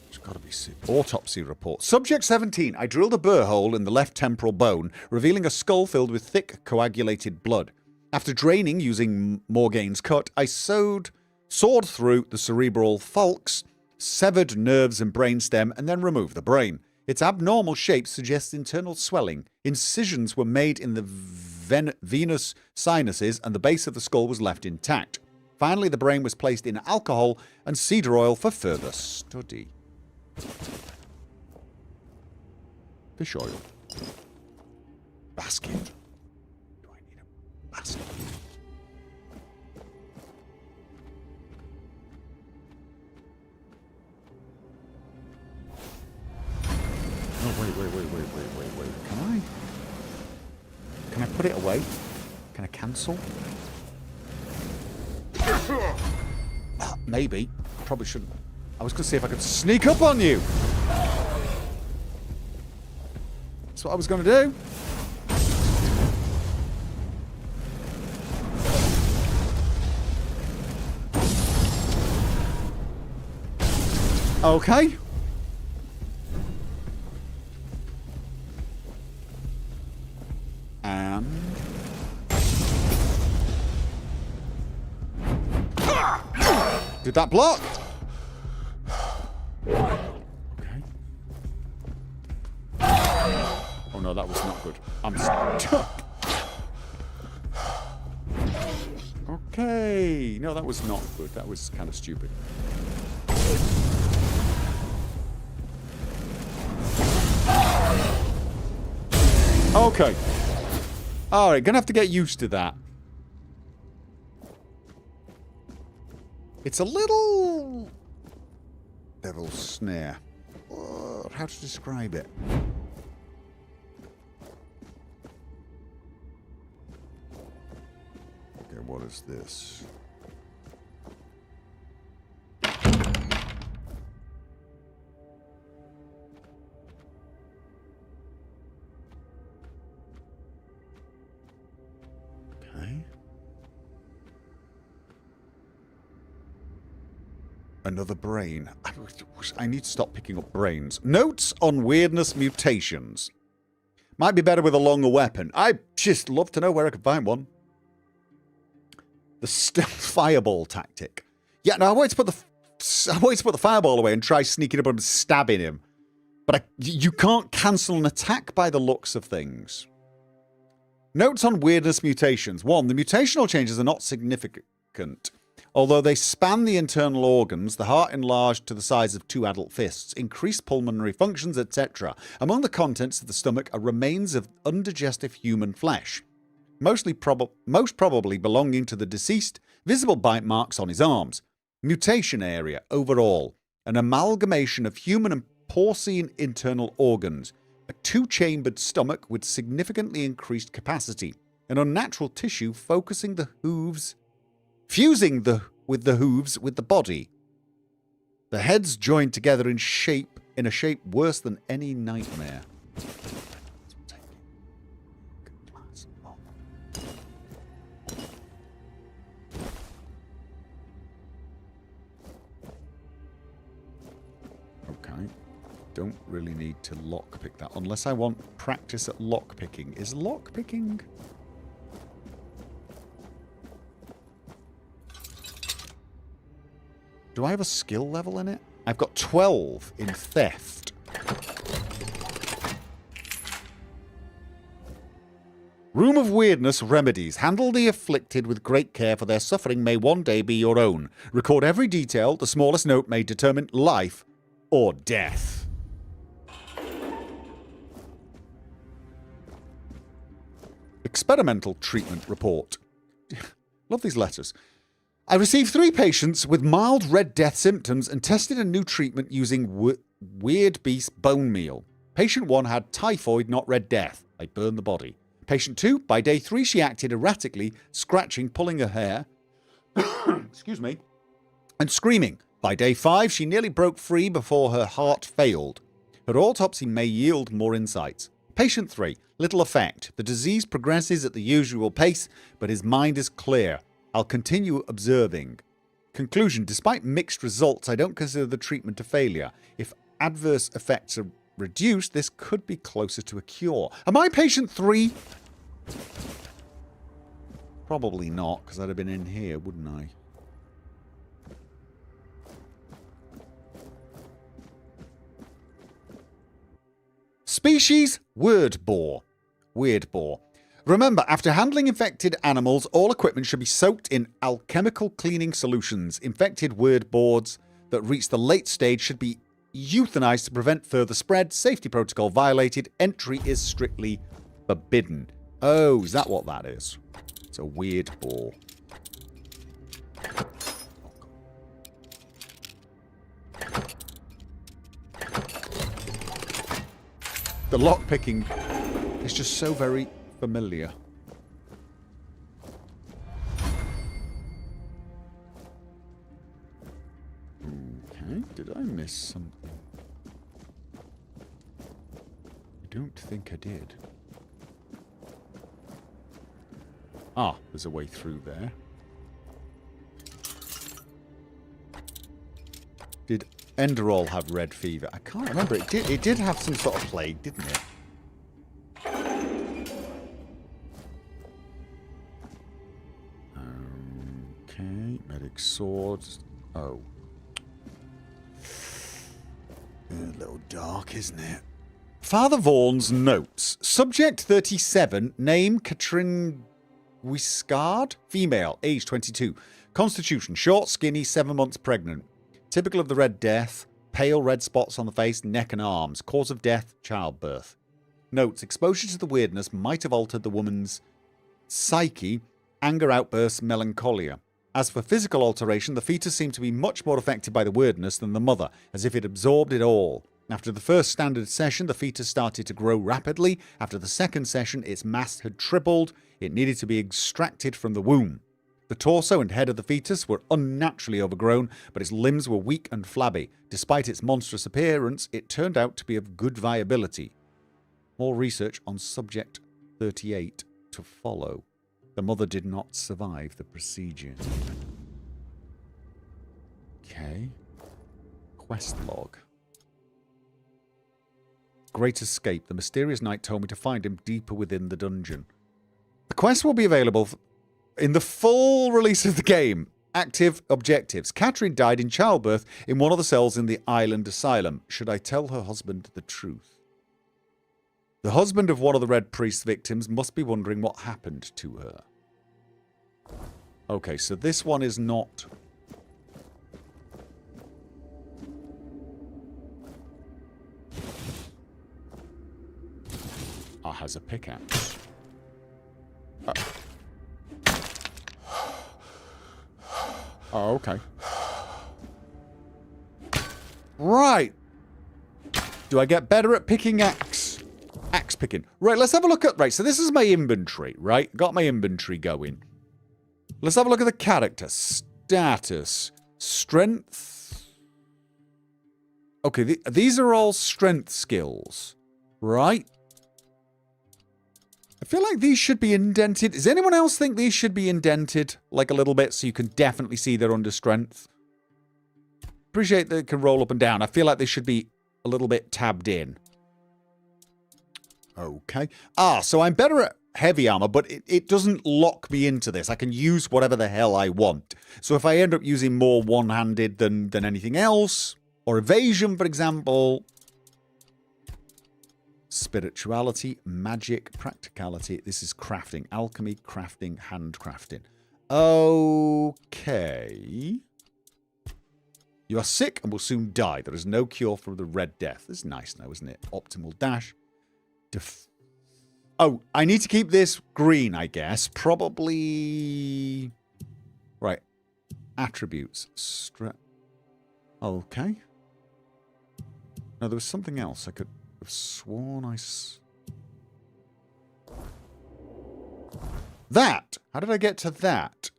There's got to be autopsy report. Subject 17. I drilled a burr hole in the left temporal bone, revealing a skull filled with thick coagulated blood. After draining using Morgaine's cut, I sawed through the cerebral falx, severed nerves and brainstem, and then removed the brain. Its abnormal shape suggests internal swelling. Incisions were made in the venous sinuses, and the base of the skull was left intact. Finally, the brain was placed in alcohol and cedar oil for further study. Fish oil. Basket. Do I need a basket? Oh, wait. Can I put it away? Can I cancel? Maybe. Probably shouldn't. I was going to see if I could sneak up on you. That's what I was going to do. Okay. And... did that block? Okay. Oh no, that was not good. I'm stuck. Okay. No, that was not good. That was kind of stupid. Okay. Alright, gonna have to get used to that. It's a little... devil's snare. How to describe it? Okay, what is this? Okay. Another brain. I need to stop picking up brains. Notes on weirdness mutations. Might be better with a longer weapon. I'd just love to know where I could find one. The stealth fireball tactic. Yeah, no, I wanted to put the fireball away and try sneaking up and stabbing him. But you can't cancel an attack by the looks of things. Notes on weirdness mutations. 1. The mutational changes are not significant. Although they span the internal organs, the heart enlarged to the size of 2 adult fists, increased pulmonary functions, etc. Among the contents of the stomach are remains of undigested human flesh, most probably belonging to the deceased, visible bite marks on his arms. Mutation area, overall, an amalgamation of human and porcine internal organs, a 2-chambered stomach with significantly increased capacity, an unnatural tissue fusing the hooves with the body. The heads joined together in a shape worse than any nightmare. Okay. Don't really need to lockpick that unless I want practice at lockpicking. Is lockpicking... Do I have a skill level in it? I've got 12 in theft. Room of Weirdness Remedies. Handle the afflicted with great care, for their suffering may one day be your own. Record every detail. The smallest note may determine life or death. Experimental treatment report. Love these letters. I received 3 patients with mild Red Death symptoms and tested a new treatment using Weird Beast bone meal. Patient 1 had typhoid, not Red Death. I burned the body. Patient 2, by day 3 she acted erratically, scratching, pulling her hair, excuse me, and screaming. By day 5 she nearly broke free before her heart failed. Her autopsy may yield more insights. Patient 3, little effect. The disease progresses at the usual pace, but his mind is clear. I'll continue observing. Conclusion. Despite mixed results, I don't consider the treatment a failure. If adverse effects are reduced, this could be closer to a cure. Am I patient 3? Probably not, because I'd have been in here, wouldn't I? Species, word boar. Weird boar. Remember, after handling infected animals, all equipment should be soaked in alchemical cleaning solutions. Infected word boards that reach the late stage should be euthanized to prevent further spread. Safety protocol violated. Entry is strictly forbidden. Oh, is that what that is? It's a weird boar. The lockpicking is just so very familiar. Okay, did I miss something? I don't think I did. Ah, there's a way through there. Did Enderall have red fever? I can't remember. It did have some sort of plague, didn't it? Okay, medic swords. Oh. A little dark, isn't it? Father Vaughan's notes. Subject 37, name Katrin Wiscard, female, age 22. Constitution, short, skinny, 7 months pregnant. Typical of the Red Death, pale red spots on the face, neck and arms. Cause of death, childbirth. Notes, exposure to the weirdness might have altered the woman's psyche, anger outbursts, melancholia. As for physical alteration, the fetus seemed to be much more affected by the weirdness than the mother, as if it absorbed it all. After the first standard session, the fetus started to grow rapidly. After the second session, its mass had tripled. It needed to be extracted from the womb. The torso and head of the fetus were unnaturally overgrown, but its limbs were weak and flabby. Despite its monstrous appearance, it turned out to be of good viability. More research on subject 38 to follow. The mother did not survive the procedure. Okay. Quest log. Great Escape. The mysterious knight told me to find him deeper within the dungeon. The quest will be available in the full release of the game. Active objectives. Catherine died in childbirth in one of the cells in the island asylum. Should I tell her husband the truth? The husband of one of the Red Priest's victims must be wondering what happened to her. Okay, so this one is not... Ah, has a pickaxe. Oh, okay. Right. Do I get better at picking axe picking? Right, let's have a look at... Right, so this is my inventory, right? Got my inventory going. Let's have a look at the character. Status. Strength. Okay, these are all strength skills, right? I feel like these should be indented. Does anyone else think these should be indented, like a little bit, so you can definitely see they're under strength? Appreciate that it can roll up and down. I feel like they should be a little bit tabbed in. Okay. Ah, so I'm better at heavy armor, but it doesn't lock me into this. I can use whatever the hell I want. So if I end up using more one-handed than anything else, or evasion, for example, spirituality, magic, practicality. This is crafting, alchemy, crafting, handcrafting. Okay. You are sick and will soon die. There is no cure for the Red Death. This is nice now, isn't it? Optimal dash. Oh, I need to keep this green, I guess. Probably... Right. Attributes. Okay. No, there was something else I could have sworn I... That! How did I get to that?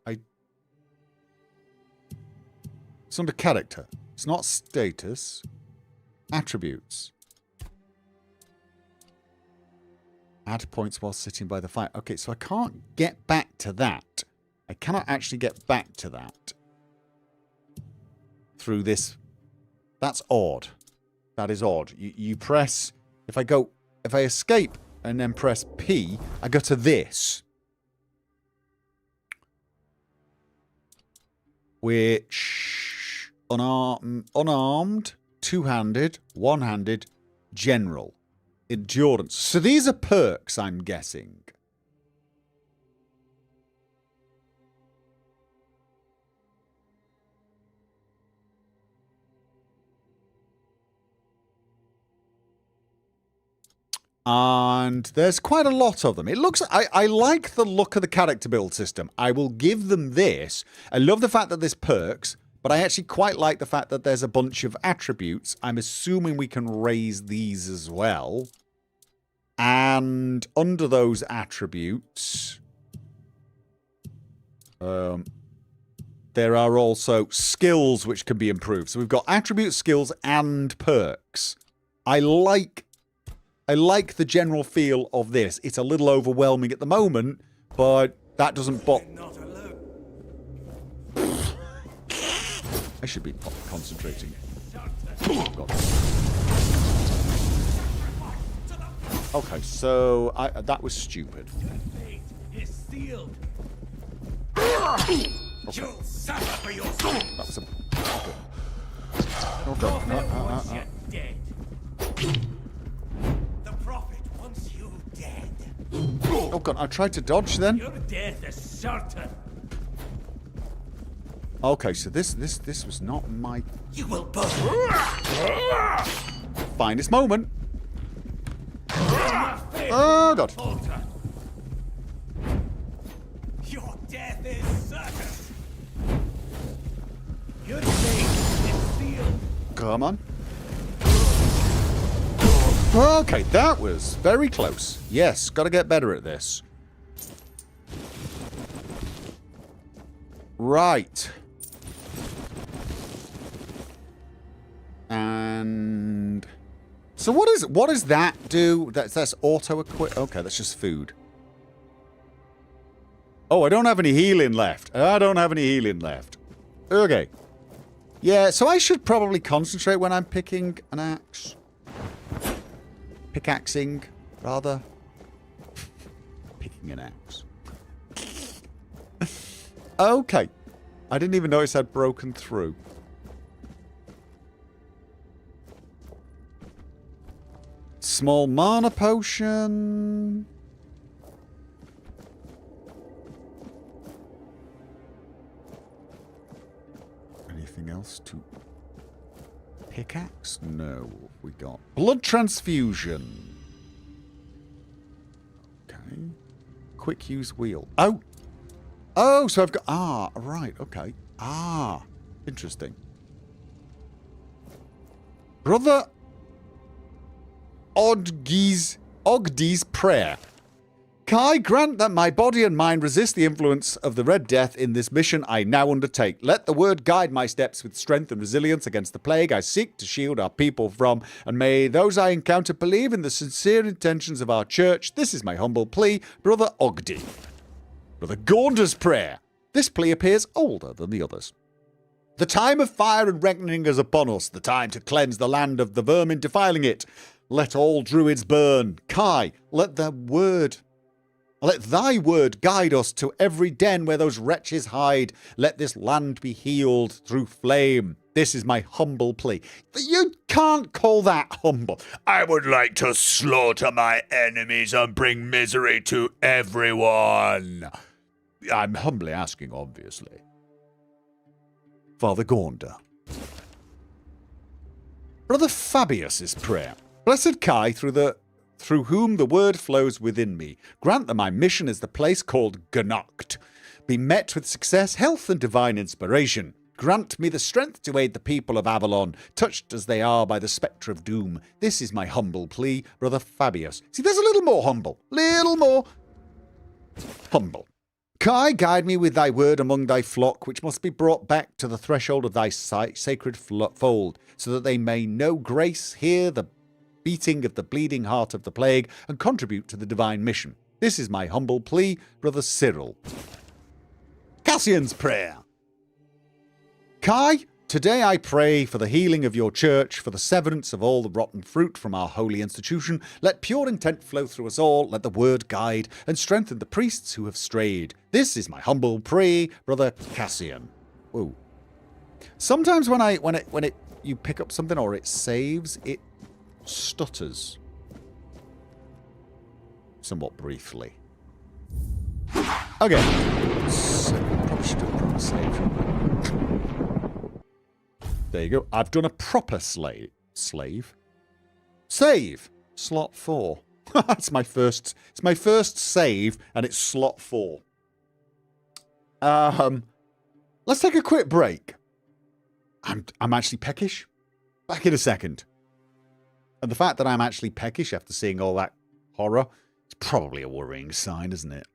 It's under character. It's not status. Attributes. Add points while sitting by the fire. Okay, so I can't get back to that. I cannot actually get back to that. Through this. That's odd. That is odd. You press... If I escape and then press P, I go to this. Which... Unarmed, two-handed, one-handed, general. Endurance. So these are perks, I'm guessing. And there's quite a lot of them. It looks... I like the look of the character build system. I will give them this. I love the fact that there's perks, but I actually quite like the fact that there's a bunch of attributes. I'm assuming we can raise these as well. And under those attributes, there are also skills which can be improved. So we've got attributes, skills, and perks. I like the general feel of this. It's a little overwhelming at the moment, but that doesn't I should be concentrating. Oh, God. Okay, so that was stupid. Okay. That was a... Oh, God. The prophet wants you dead. Oh, God, I tried to dodge then. Your death is certain. Okay, so this was not my... You will burn. Finest moment. Oh, God. Your death is certain. Your fate is sealed. Come on. Okay, that was very close. Yes, got to get better at this. Right. And... So what does that do? That's auto-equip... Okay, that's just food. Oh, I don't have any healing left. Okay. Yeah, so I should probably concentrate when I'm picking an axe. Pickaxing, rather. Picking an axe. Okay. I didn't even notice I'd broken through. small mana potion. Anything else to... Pickaxe? No. What have we got? Blood transfusion. Okay. Quick use wheel. Oh! Oh, so I've got... Ah, right, okay. Ah, interesting. Brother Ogdi's prayer. Kai, grant that my body and mind resist the influence of the Red Death in this mission I now undertake. Let the word guide my steps with strength and resilience against the plague I seek to shield our people from, and may those I encounter believe in the sincere intentions of our church. This is my humble plea, Brother Ogdi. Brother Gaunder's prayer. This plea appears older than the others. The time of fire and reckoning is upon us, the time to cleanse the land of the vermin defiling it. Let all druids burn. Kai, let thy word guide us to every den where those wretches hide. Let this land be healed through flame. This is my humble plea. You can't call that humble. I would like to slaughter my enemies and bring misery to everyone. I'm humbly asking, obviously. Father Gaunder. Brother Fabius's prayer. Blessed Kai, through whom the word flows within me, grant that my mission is the place called Ganoct be met with success, health, and divine inspiration. Grant me the strength to aid the people of Avalon, touched as they are by the spectre of doom. This is my humble plea, Brother Fabius. See, there's a little more humble. Little more humble. Kai, guide me with thy word among thy flock, which must be brought back to the threshold of thy sacred fold, so that they may know grace, hear the beating of the bleeding heart of the plague, and contribute to the divine mission. This is my humble plea, Brother Cyril. Cassian's prayer. Kai, today I pray for the healing of your church, for the severance of all the rotten fruit from our holy institution. Let pure intent flow through us all. Let the word guide and strengthen the priests who have strayed. This is my humble prayer, Brother Cassian. Whoa. Sometimes when you pick up something or it saves, it stutters. Somewhat briefly. Okay. Probably should do a proper save. There you go. I've done a proper slave. Save. Slot 4. It's my first save, and it's slot 4. Let's take a quick break. I'm actually peckish. Back in a second. And the fact that I'm actually peckish after seeing all that horror is probably a worrying sign, isn't it?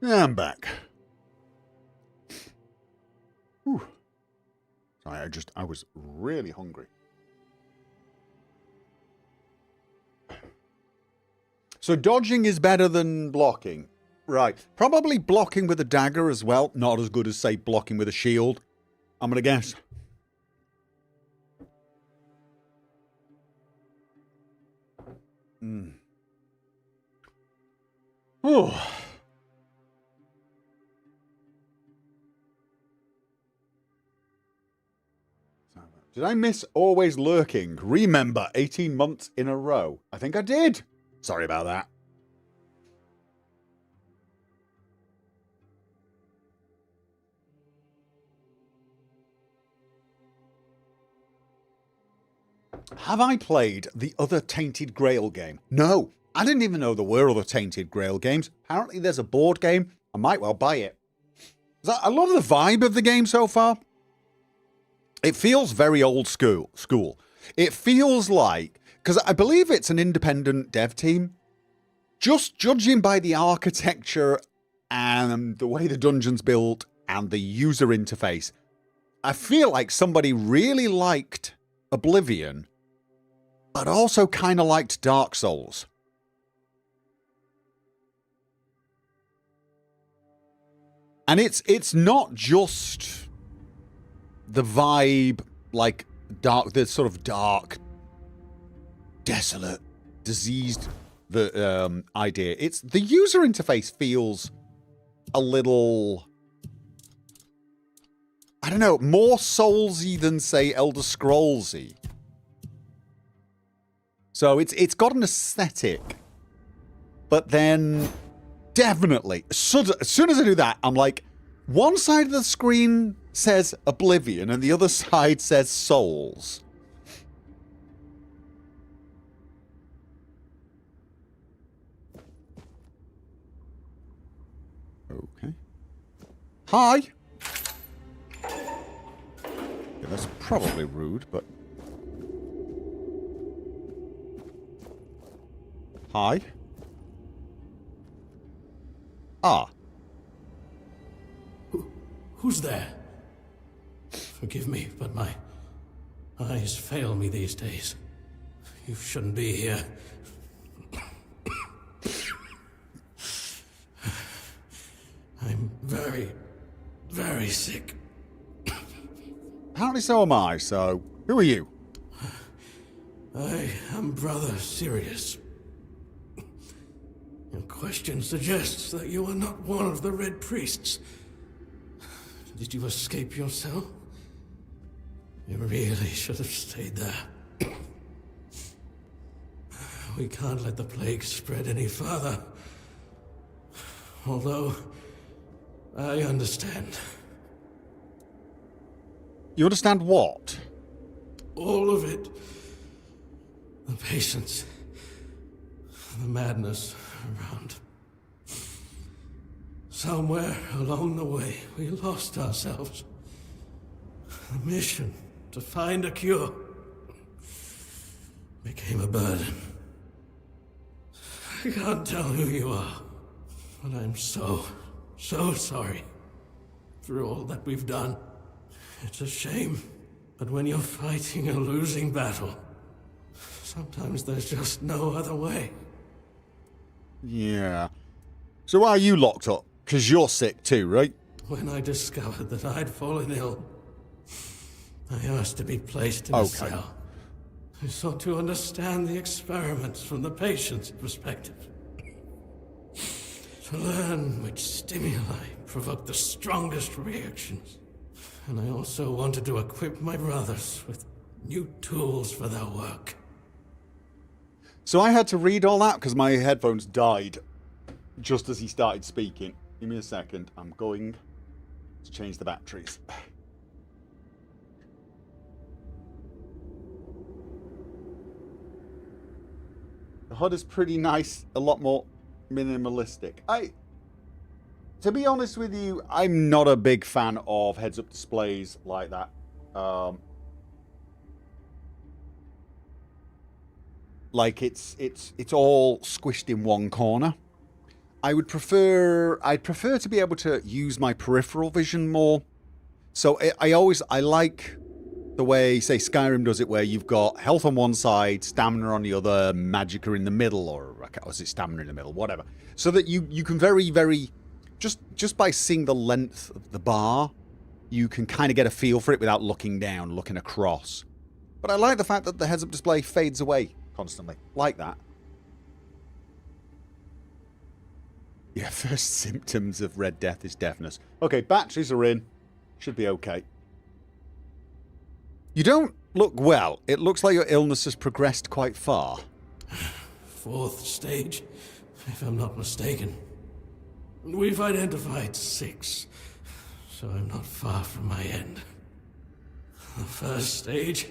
Yeah, I'm back. Whew. Sorry, I was really hungry. So dodging is better than blocking. Right. Probably blocking with a dagger as well. Not as good as, say, blocking with a shield. I'm going to guess. Oh. Did I miss Always Lurking? Remember, 18 months in a row. I think I did. Sorry about that. Have I played the other Tainted Grail game? No. I didn't even know there were other Tainted Grail games. Apparently there's a board game. I might well buy it. I love the vibe of the game so far. It feels very old school. It feels like, because I believe it's an independent dev team, just judging by the architecture and the way the dungeon's built and the user interface, I feel like somebody really liked Oblivion, but also kind of liked Dark Souls. And it's not just the vibe, like dark, the sort of dark, desolate, diseased idea. It's the user interface feels a little, I don't know, more Soulsy than, say, Elder Scrollsy. So it's got an aesthetic, but then definitely, as soon as I do that, I'm like, one side of the screen says Oblivion and the other side says Souls. Okay. Hi! Yeah, that's probably rude, but... Hi. Ah. Who's there? Forgive me, but my eyes fail me these days. You shouldn't be here. I'm very, very sick. Apparently so am I, so who are you? I am Brother Sirius. Your question suggests that you are not one of the Red Priests. Did you escape your cell? You really should have stayed there. We can't let the plague spread any further. Although, I understand. You understand what? All of it. The patience. The madness around. Somewhere along the way, we lost ourselves. The mission to find a cure became a burden. I can't tell who you are, but I'm so sorry for all that we've done. It's a shame, but when you're fighting a losing battle, sometimes there's just no other way. Yeah. So why are you locked up? Because you're sick too, right? When I discovered that I'd fallen ill, I asked to be placed in a cell. I sought to understand the experiments from the patient's perspective. To learn which stimuli provoke the strongest reactions. And I also wanted to equip my brothers with new tools for their work. So I had to read all that because my headphones died just as he started speaking. Give me a second. I'm going to change the batteries. The HUD is pretty nice, a lot more minimalistic. To be honest with you, I'm not a big fan of heads-up displays like that. Like it's all squished in one corner. I'd prefer to be able to use my peripheral vision more. So I like the way, say, Skyrim does it, where you've got health on one side, stamina on the other, magicka in the middle, or is it stamina in the middle, whatever. So that you can very, just by seeing the length of the bar, you can kind of get a feel for it without looking down, looking across. But I like the fact that the heads-up display fades away constantly. Like that. Yeah, first symptoms of Red Death is deafness. Okay, batteries are in. Should be okay. You don't look well. It looks like your illness has progressed quite far. 4th stage, if I'm not mistaken. We've identified 6, so I'm not far from my end. The 1st stage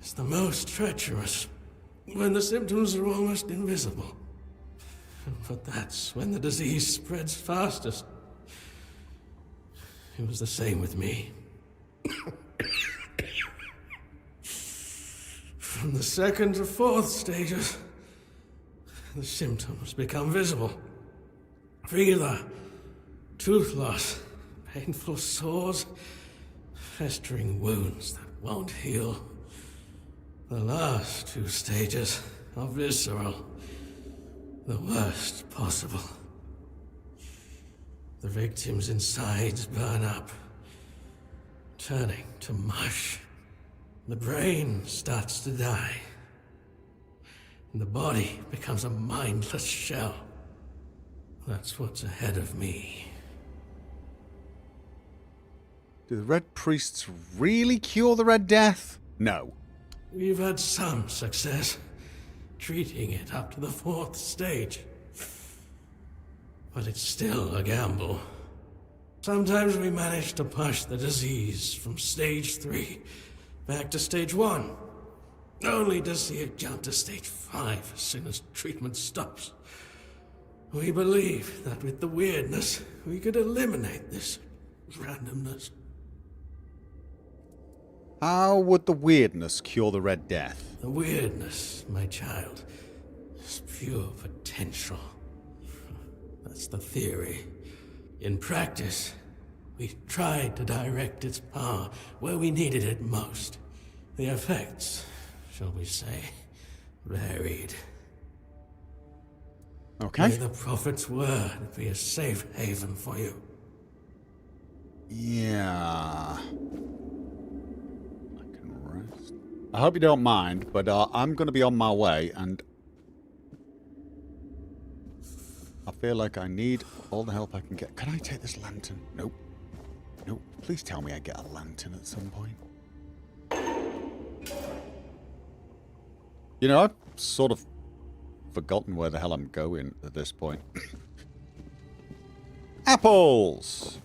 is the most treacherous, when the symptoms are almost invisible. But that's when the disease spreads fastest. It was the same with me. From the 2nd to 4th stages, the symptoms become visible. Fever, tooth loss, painful sores, festering wounds that won't heal. The last 2 stages are visceral. The worst possible. The victim's insides burn up, turning to mush. The brain starts to die. And the body becomes a mindless shell. That's what's ahead of me. Do the Red Priests really cure the Red Death? No. We've had some success treating it up to the 4th stage. But it's still a gamble. Sometimes we manage to push the disease from stage 3 back to stage 1, only to see it jump to stage 5 as soon as treatment stops. We believe that with the weirdness, we could eliminate this randomness. How would the weirdness cure the Red Death? The weirdness, my child, is pure potential. That's the theory. In practice, we tried to direct its power where we needed it most. The effects, shall we say, varied. Okay. May the Prophet's word be a safe haven for you. Yeah. I can rest. I hope you don't mind, but I'm going to be on my way, and I feel like I need all the help I can get. Can I take this lantern? Nope. Nope. Please tell me I get a lantern at some point. You know, I've sort of forgotten where the hell I'm going at this point. Apples!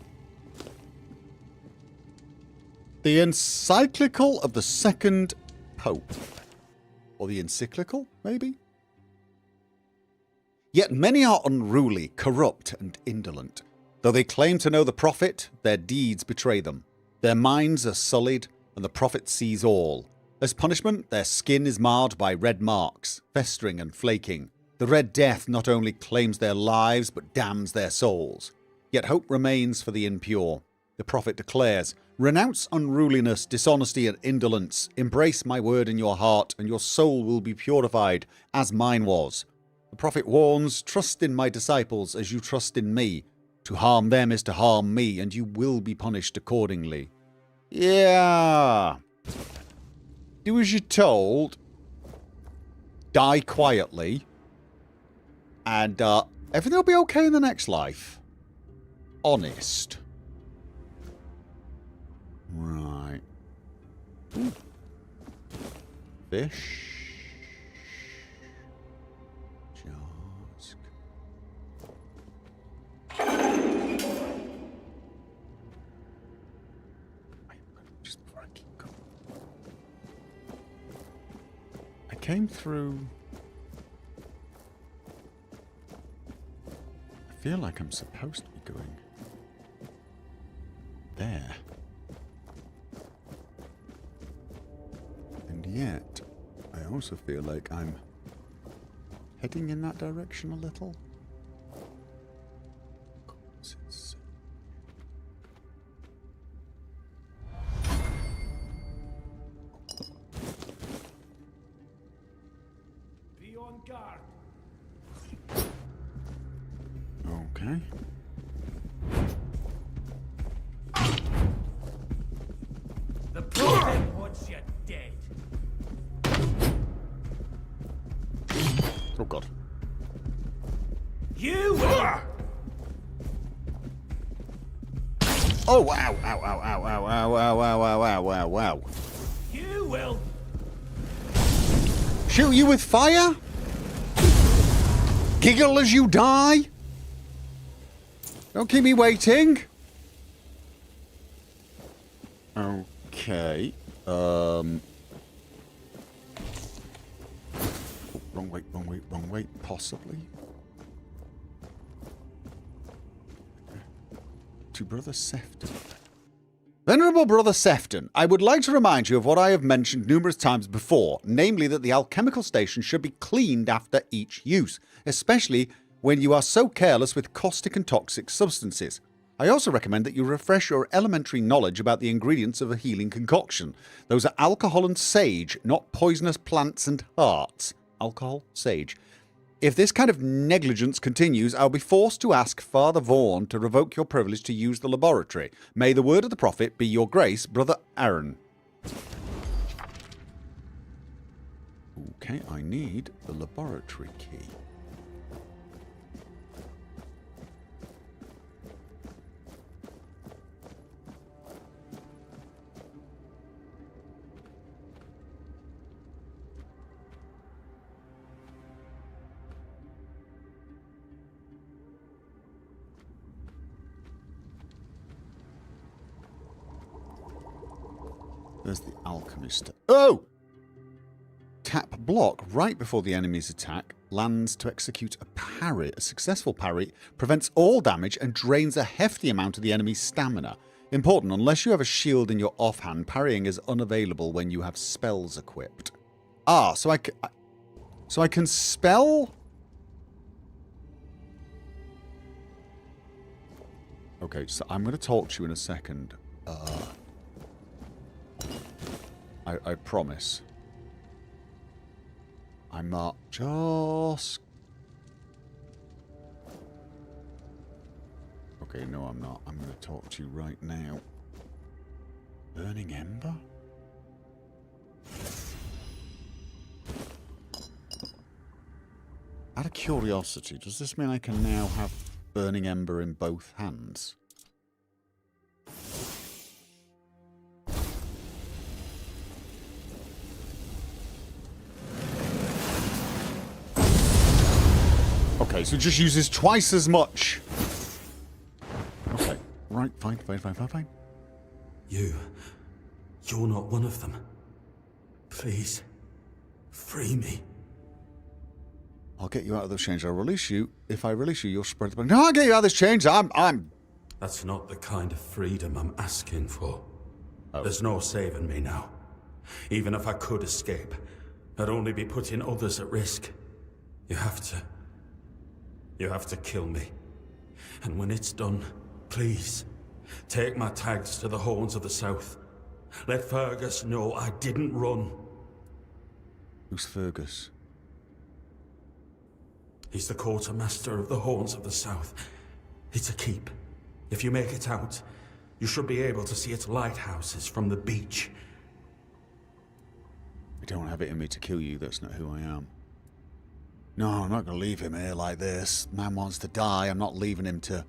The encyclical of the second pope. Or the encyclical, maybe? Yet many are unruly, corrupt, and indolent. Though they claim to know the prophet, their deeds betray them. Their minds are sullied, and the prophet sees all. As punishment, their skin is marred by red marks, festering and flaking. The Red Death not only claims their lives, but damns their souls. Yet hope remains for the impure. The prophet declares, "Renounce unruliness, dishonesty, and indolence. Embrace my word in your heart, and your soul will be purified, as mine was." The prophet warns, "Trust in my disciples as you trust in me. To harm them is to harm me, and you will be punished accordingly." Yeah. Do as you're told. Die quietly. And everything will be okay in the next life. Honest. Right. Ooh. Fish. Jask. Just before I keep going. I came through. I feel like I'm supposed to be going there. And yet, I also feel like I'm heading in that direction a little. on guard. Okay. The prophet wants you dead. Oh god. You will. Oh wow! Ow! Ow! Ow! Ow! Ow! Ow! Ow! Ow! Ow! Ow! Wow! You will. Shoot you with fire? Giggle as you die? Don't keep me waiting. Okay. Oh, wrong way, wrong way, wrong way. Possibly. To Brother Sefton. Venerable Brother Sefton, I would like to remind you of what I have mentioned numerous times before, namely that the alchemical station should be cleaned after each use, especially when you are so careless with caustic and toxic substances. I also recommend that you refresh your elementary knowledge about the ingredients of a healing concoction. Those are alcohol and sage, not poisonous plants and hearts. Alcohol, sage. If this kind of negligence continues, I'll be forced to ask Father Vaughan to revoke your privilege to use the laboratory. May the word of the prophet be your grace, Brother Aaron. Okay, I need the laboratory key. There's the alchemist. Oh! Tap block right before the enemy's attack. Lands to execute a parry. A successful parry prevents all damage and drains a hefty amount of the enemy's stamina. Important, unless you have a shield in your offhand, parrying is unavailable when you have spells equipped. Ah, so I can spell? Okay, so I'm going to talk to you in a second. I promise. I'm not just... Okay, no, I'm not. I'm going to talk to you right now. Burning Ember? Out of curiosity, does this mean I can now have Burning Ember in both hands? Okay, so it just uses twice as much. Okay, right, fine. You're not one of them. Please, free me. I'll get you out of this chains. I'll release you. If I release you, you'll spread the... No, I'll get you out of this chains. I'm... That's not the kind of freedom I'm asking for. Oh. There's no saving me now. Even if I could escape, I'd only be putting others at risk. You have to kill me. And when it's done, please, take my tags to the Horns of the South. Let Fergus know I didn't run. Who's Fergus? He's the quartermaster of the Horns of the South. It's a keep. If you make it out, you should be able to see its lighthouses from the beach. I don't have it in me to kill you. That's not who I am. No, I'm not going to leave him here like this. Man wants to die. I'm not leaving him to...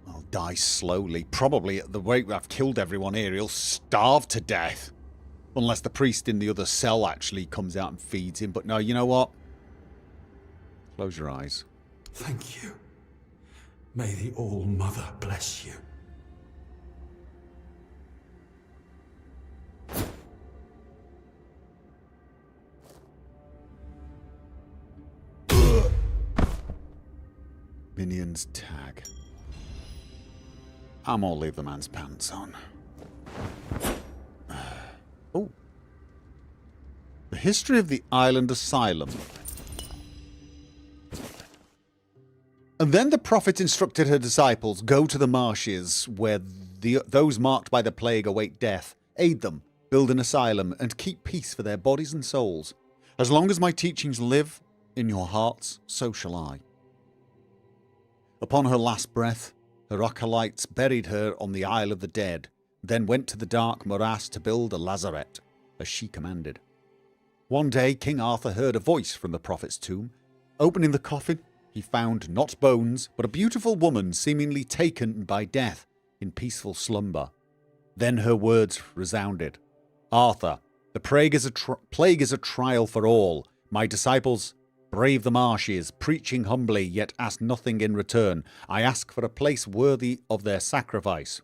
I'll die slowly. Probably at the rate I've killed everyone here, he'll starve to death. Unless the priest in the other cell actually comes out and feeds him. But no, you know what? Close your eyes. Thank you. May the All-Mother bless you. Minion's tag. I'm gonna leave the man's pants on. Oh. The history of the island asylum. And then the prophet instructed her disciples, go to the marshes where those marked by the plague await death. Aid them, build an asylum, and keep peace for their bodies and souls. As long as my teachings live in your hearts, so shall I. Upon her last breath, her acolytes buried her on the Isle of the Dead, then went to the dark morass to build a lazaret, as she commanded. One day King Arthur heard a voice from the prophet's tomb. Opening the coffin, he found not bones, but a beautiful woman seemingly taken by death in peaceful slumber. Then her words resounded. Arthur, the plague is a trial for all. My disciples brave the marshes, preaching humbly, yet ask nothing in return. I ask for a place worthy of their sacrifice.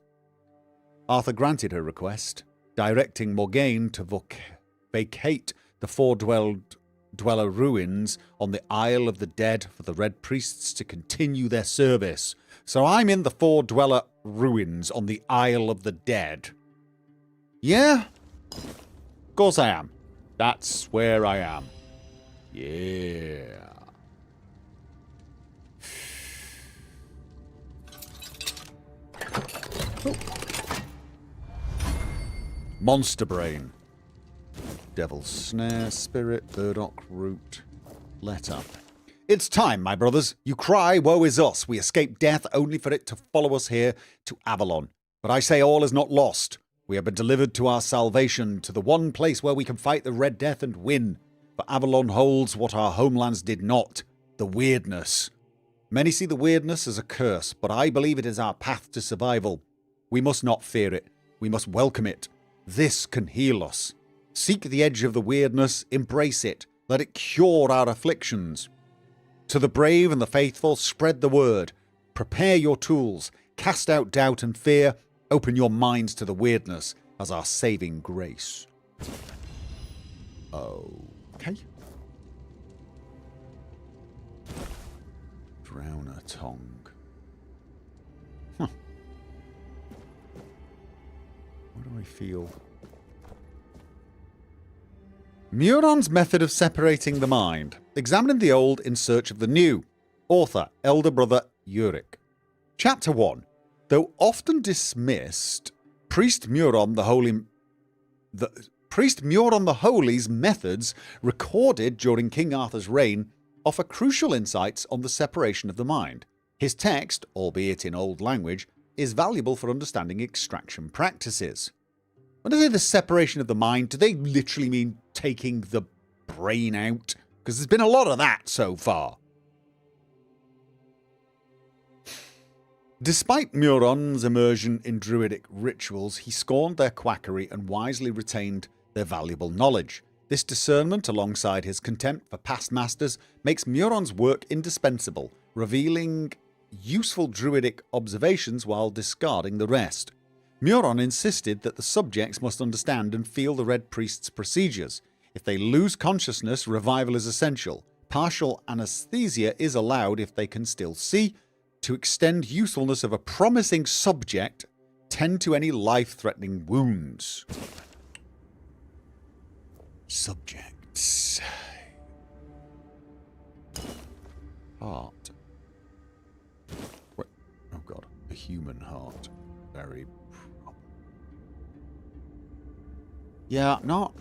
Arthur granted her request, directing Morgaine to vacate the four-dweller ruins on the Isle of the Dead for the Red Priests to continue their service. So I'm in the four-dweller ruins on the Isle of the Dead. Yeah? Of course I am. That's where I am. Yeah. Oh. Monster Brain. Devil's Snare, Spirit, Burdock Root, Letter. It's time, my brothers. You cry, woe is us. We escape death only for it to follow us here to Avalon. But I say all is not lost. We have been delivered to our salvation, to the one place where we can fight the Red Death and win. For Avalon holds what our homelands did not, the weirdness. Many see the weirdness as a curse, but I believe it is our path to survival. We must not fear it. We must welcome it. This can heal us. Seek the edge of the weirdness, embrace it, let it cure our afflictions. To the brave and the faithful, spread the word. Prepare your tools, cast out doubt and fear, open your minds to the weirdness as our saving grace. Okay. Drowner tongue. Huh. What do I feel? Muron's method of separating the mind. Examining the old in search of the new. Author, elder brother Uric. Chapter 1. Though often dismissed, Priest Muron the Holy's methods, recorded during King Arthur's reign, offer crucial insights on the separation of the mind. His text, albeit in old language, is valuable for understanding extraction practices. When I say the separation of the mind, do they literally mean taking the brain out? Because there's been a lot of that so far. Despite Muron's immersion in druidic rituals, he scorned their quackery and wisely retained their valuable knowledge. This discernment, alongside his contempt for past masters, makes Muron's work indispensable, revealing useful druidic observations while discarding the rest. Muron insisted that the subjects must understand and feel the Red Priest's procedures. If they lose consciousness, revival is essential. Partial anesthesia is allowed if they can still see, to extend usefulness of a promising subject, tend to any life-threatening wounds. Subjects. Heart. Wait. Oh god. A human heart. Very proper. Yeah, not...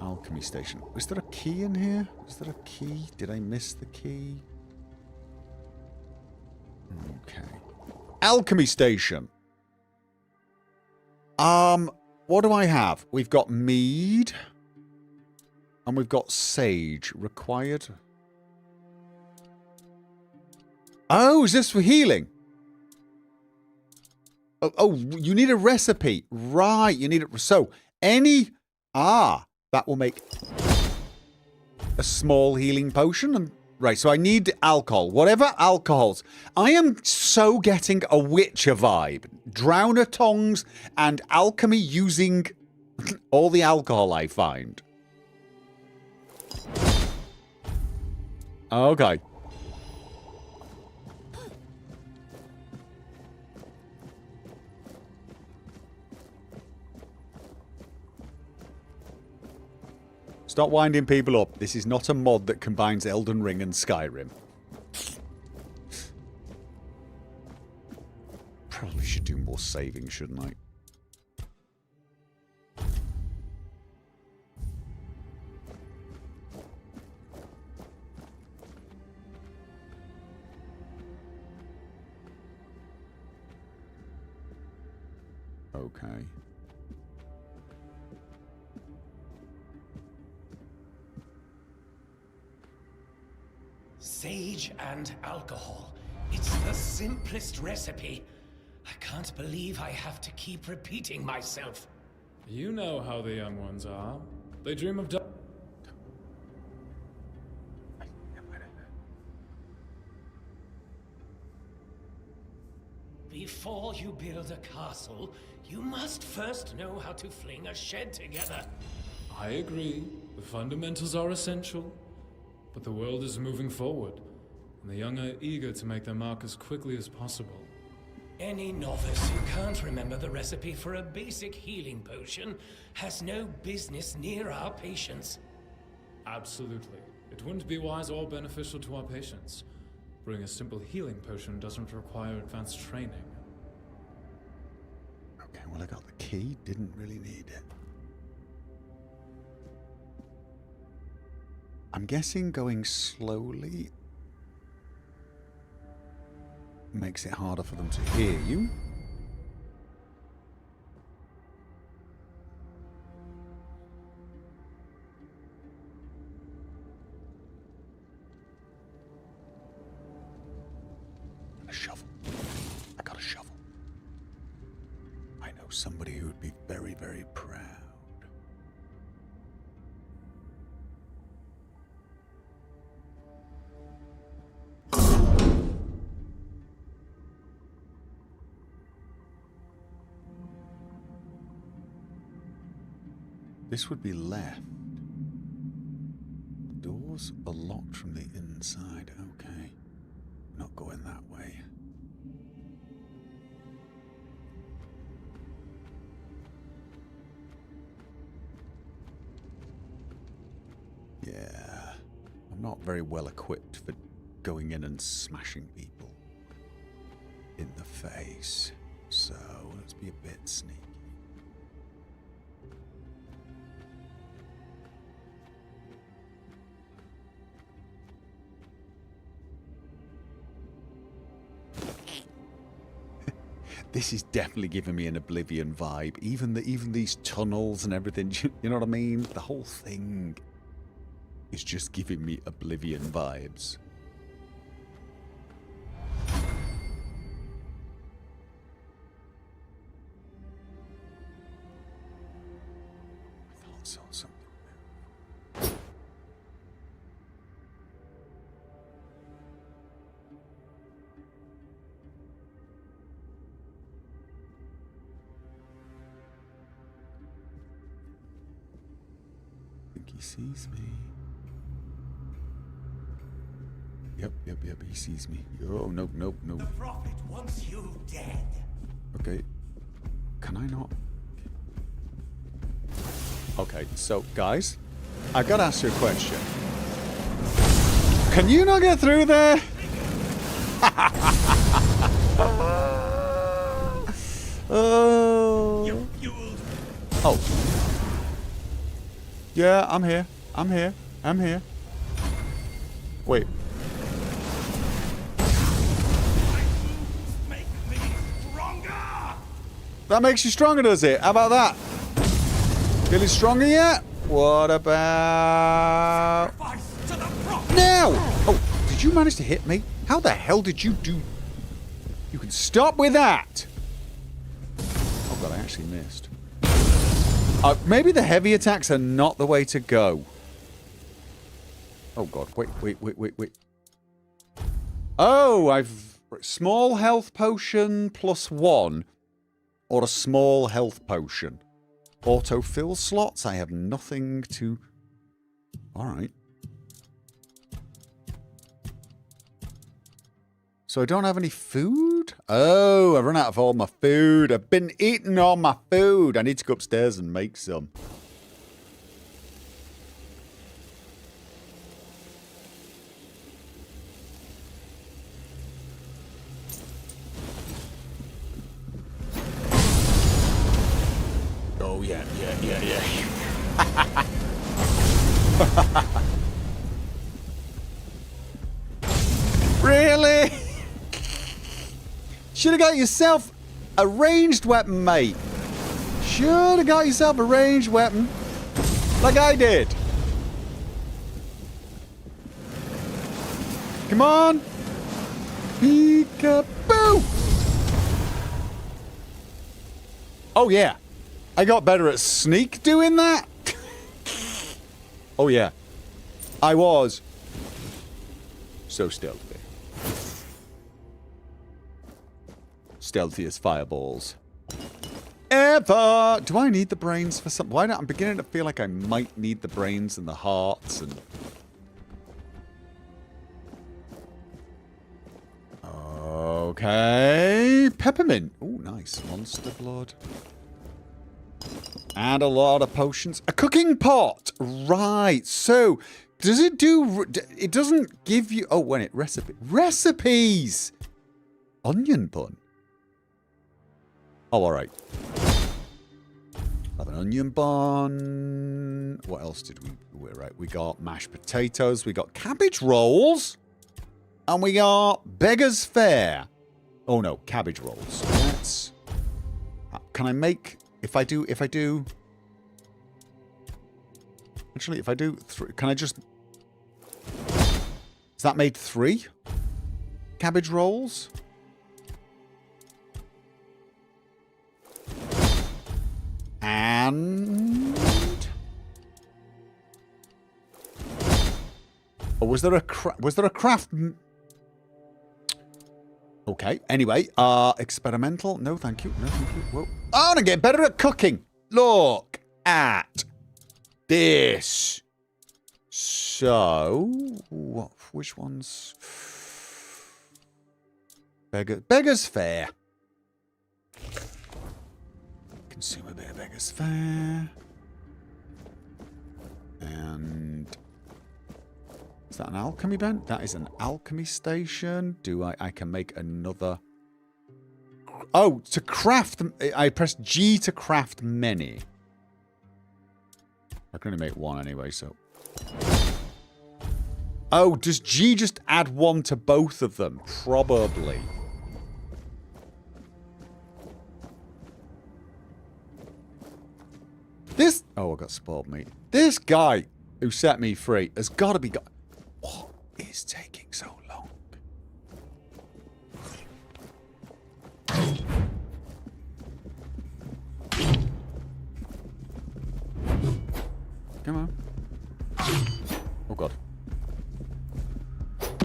Alchemy station. Is there a key in here? Is there a key? Did I miss the key? Okay. Alchemy station. What do I have? We've got mead. And we've got sage required. Oh, is this for healing? Oh, you need a recipe. Right, you need it. So, any... that will make a small healing potion. And right, so I need alcohol. Whatever alcohols. I am so getting a Witcher vibe. Drowner tongues and alchemy using all the alcohol I find. Okay. Stop winding people up. This is not a mod that combines Elden Ring and Skyrim. Probably should do more saving, shouldn't I? Okay. Sage and alcohol. It's the simplest recipe. I can't believe I have to keep repeating myself. You know how the young ones are. They dream of... Before you build a castle, you must first know how to fling a shed together. I agree. The fundamentals are essential. But the world is moving forward, and the young are eager to make their mark as quickly as possible. Any novice who can't remember the recipe for a basic healing potion has no business near our patients. Absolutely. It wouldn't be wise or beneficial to our patients. Brewing a simple healing potion doesn't require advanced training. Okay, well, I got the key. Didn't really need it. I'm guessing going slowly makes it harder for them to hear you. A shovel. I got a shovel. I know somebody who would be very, very proud. This would be left. The doors are locked from the inside. Okay. Not going that way. Yeah. I'm not very well equipped for going in and smashing people in the face. So let's be a bit sneaky. This is definitely giving me an Oblivion vibe. Even these tunnels and everything, you know what I mean? The whole thing is just giving me Oblivion vibes. I thought I saw something. He sees me. Yep, he sees me. Oh, nope. The Prophet wants you dead. Okay. Can I not? Okay, so, guys, I've got to ask you a question. Can you not get through there? Oh. Oh. Yeah, I'm here. Wait. Make me stronger! That makes you stronger, does it? How about that? Feeling stronger yet? What about... Now! Oh, did you manage to hit me? How the hell did you do... You can stop with that! Oh god, I actually missed. Maybe the heavy attacks are not the way to go. Oh god, wait. Oh, I've... Small health potion +1. Or a small health potion. Autofill slots, I have nothing to... Alright. So I don't have any food? Oh, I've run out of all my food. I've been eating all my food. I need to go upstairs and make some. Oh, yeah. Really? Should have got yourself a ranged weapon, mate. should have got yourself a ranged weapon. Like I did. Come on. Peekaboo. Oh, yeah. I got better at sneak doing that. Oh, yeah. I was so stealthy. Stealthy as fireballs. Ever! Do I need the brains for something? Why not? I'm beginning to feel like I might need the brains and the hearts and... Okay. Peppermint. Oh, nice. Monster blood. And a lot of potions. A cooking pot! Right. So, does it do... It doesn't give you... Oh, wait. Recipe. Recipes! Onion bun. Oh, alright. Have an onion bun. What else did we... Right. We got mashed potatoes. We got cabbage rolls. And we got beggar's fare. Oh, no. Cabbage rolls. Let's... Can I make... If I do... Actually, if I do... Can I just... Has that made 3? Cabbage rolls? And... Oh, was there a craft... Okay, anyway, experimental. No, thank you. No, thank you. Whoa. I want to get better at cooking. Look at this. So, which one's... Beggar's fare. Consume a bit of beggar's fare. And... Is that an alchemy bench? That is an alchemy station. I can make another... Oh, to craft... I press G to craft many. I can only make one anyway, so... Oh, does G just add one to both of them? Probably. This... Oh, I got spoiled meat. This guy who set me free has got to be... What is taking so long? Come on. Oh, God.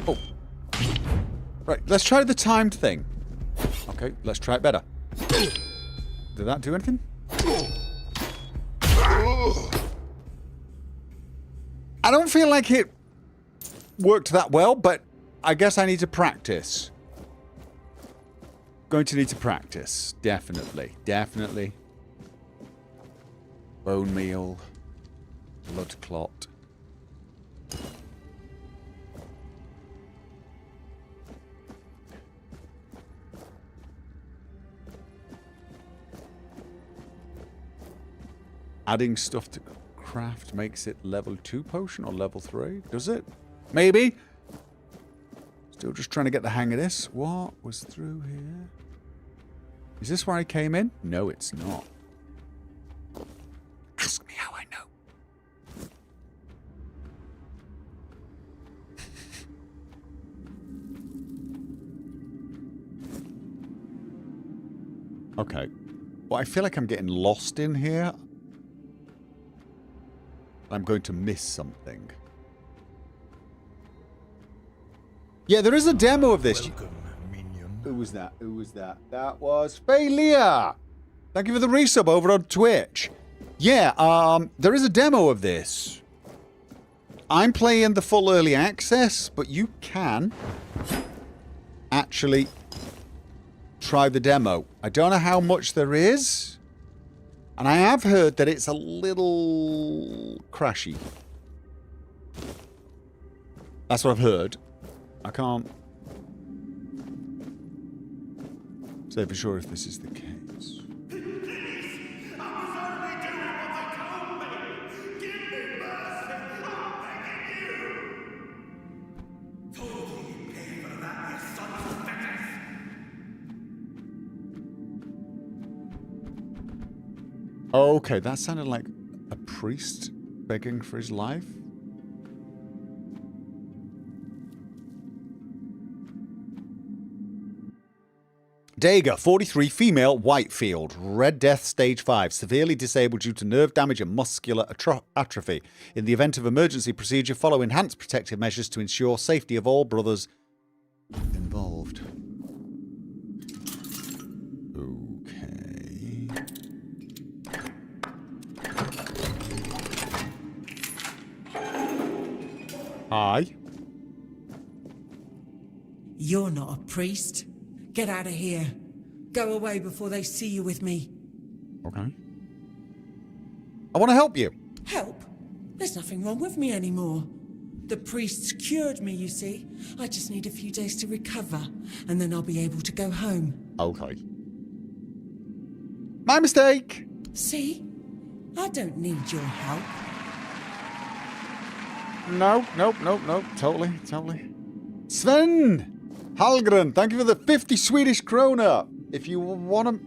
Oh. Right, let's try the timed thing. Okay, let's try it better. Did that do anything? I don't feel like it worked that well, but I guess I need to practice. Going to need to practice. Definitely. Definitely. Bone meal. Blood clot. Adding stuff to craft makes it level 2 potion or level 3? Does it? Maybe. Still just trying to get the hang of this. What was through here? Is this where I came in? No, it's not. Ask me how I know. Okay. Well, I feel like I'm getting lost in here. I'm going to miss something. Yeah, there is a demo of this. Welcome, minion. Who was that? Who was that? That was Failure. Thank you for the resub over on Twitch. Yeah, there is a demo of this. I'm playing the full early access, but you can actually try the demo. I don't know how much there is. And I have heard that it's a little crashy. That's what I've heard. I can't say for sure if this is the case. Okay, that sounded like a priest begging for his life. Dager, 43, female, Whitefield. Red Death, stage 5. Severely disabled due to nerve damage and muscular atrophy. In the event of emergency procedure, follow enhanced protective measures to ensure safety of all brothers involved. Okay. Hi. You're not a priest. Get out of here. Go away before they see you with me. Okay. I want to help you. Help? There's nothing wrong with me anymore. The priests cured me, you see. I just need a few days to recover, and then I'll be able to go home. Okay. My mistake. See? I don't need your help. No. Totally. Sven Hallgren, thank you for the 50 Swedish krona. If you want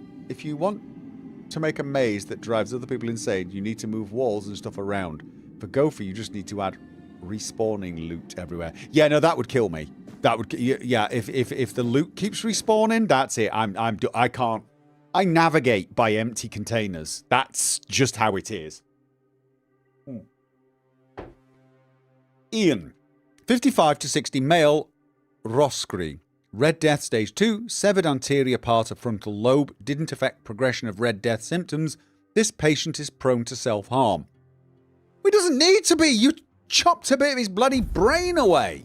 to make a maze that drives other people insane, you need to move walls and stuff around. For Gopher, you just need to add respawning loot everywhere. Yeah, no, that would kill me. That would, yeah. If the loot keeps respawning, that's it. I can't. I navigate by empty containers. That's just how it is. Ian, 55 to 60, male, Roskri. Red Death stage 2, severed anterior part of frontal lobe, didn't affect progression of Red Death symptoms. This patient is prone to self-harm. He doesn't need to be. You chopped a bit of his bloody brain away.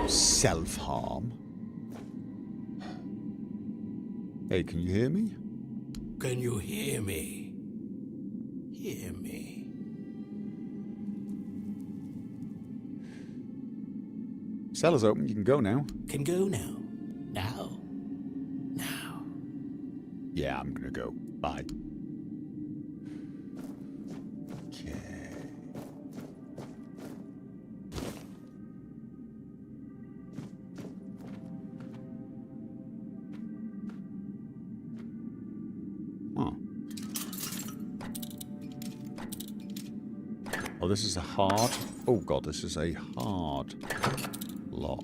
Self-harm. Hey, can you hear me? Can you hear me? Hear me. Cellar's open. You can go now. Can go now. Now. Yeah, I'm gonna go. Bye. Okay. Huh. Oh, this is a hard... Oh, God, this is a hard lock.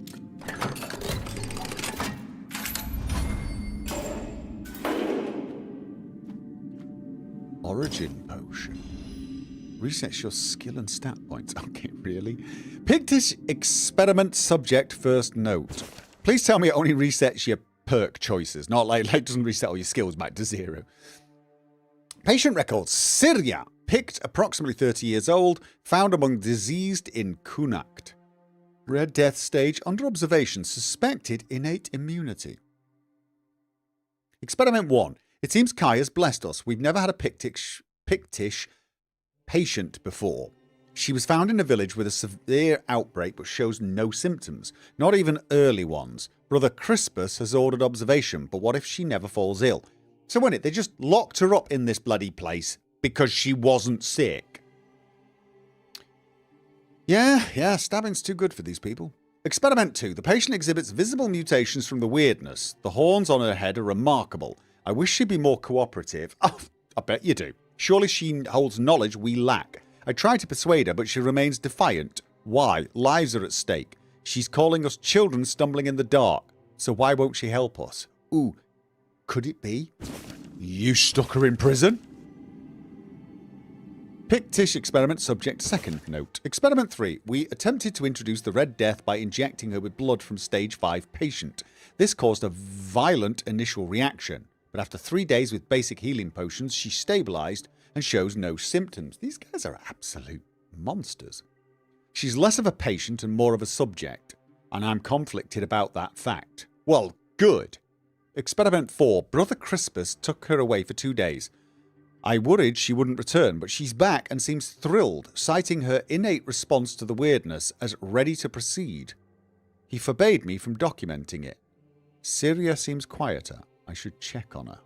Origin potion. Resets your skill and stat points. Okay, really? Pictish experiment subject first note. Please tell me it only resets your perk choices, not like doesn't reset all your skills back to 0. Patient records. Syria. Picked, approximately 30 years old, found among diseased in Kunakt. Red Death stage, under observation, suspected innate immunity. Experiment 1. It seems Kai has blessed us. We've never had a Pictish patient before. She was found in a village with a severe outbreak but shows no symptoms, not even early ones. Brother Crispus has ordered observation, but what if she never falls ill? So when they just locked her up in this bloody place because she wasn't sick. Yeah, stabbing's too good for these people. Experiment 2. The patient exhibits visible mutations from the weirdness. The horns on her head are remarkable. I wish she'd be more cooperative. Oh, I bet you do. Surely she holds knowledge we lack. I try to persuade her, but she remains defiant. Why? Lives are at stake. She's calling us children stumbling in the dark. So why won't she help us? Ooh, could it be? You stuck her in prison? Pictish experiment subject second note. Experiment 3. We attempted to introduce the Red Death by injecting her with blood from stage 5 patient. This caused a violent initial reaction, but after 3 days with basic healing potions, she stabilized and shows no symptoms. These guys are absolute monsters. She's less of a patient and more of a subject, and I'm conflicted about that fact. Well, good. Experiment 4. Brother Crispus took her away for 2 days. I worried she wouldn't return, but she's back and seems thrilled, citing her innate response to the weirdness as ready to proceed. He forbade me from documenting it. Syria seems quieter. I should check on her.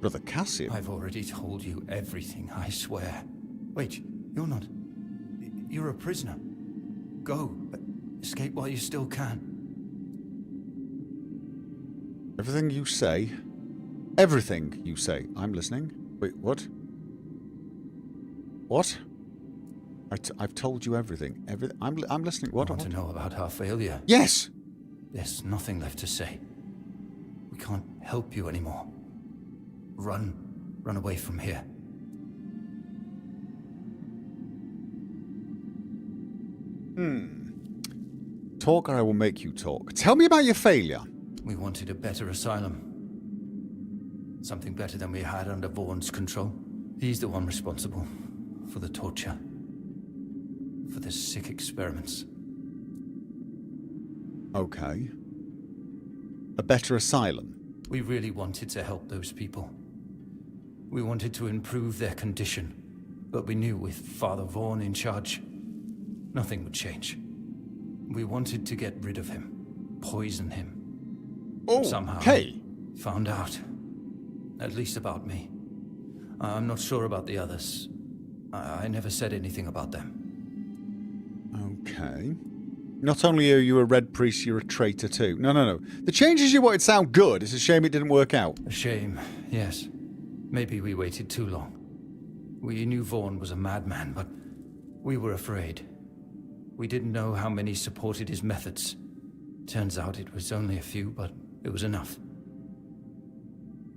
Brother Cassian? I've already told you everything, I swear. Wait, you're not... You're a prisoner. Go. Escape while you still can. Everything you say. Everything you say. I'm listening. Wait, what? What? I've told you everything. I'm listening. What? Want to know about our failure? Yes! There's nothing left to say. We can't help you anymore. Run away from here. Talk or I will make you talk. Tell me about your failure. We wanted a better asylum. Something better than we had under Vaughn's control. He's the one responsible for the torture. For the sick experiments. Okay. A better asylum. We really wanted to help those people. We wanted to improve their condition. But we knew with Father Vaughn in charge, nothing would change. We wanted to get rid of him. Poison him. Oh, somehow okay. Found out. At least about me. I'm not sure about the others. I never said anything about them. Okay. Not only are you a red priest, you're a traitor too. No. The changes you wanted sound good. It's a shame it didn't work out. A shame, yes. Maybe we waited too long. We knew Vaughn was a madman, but we were afraid. We didn't know how many supported his methods. Turns out it was only a few, but it was enough.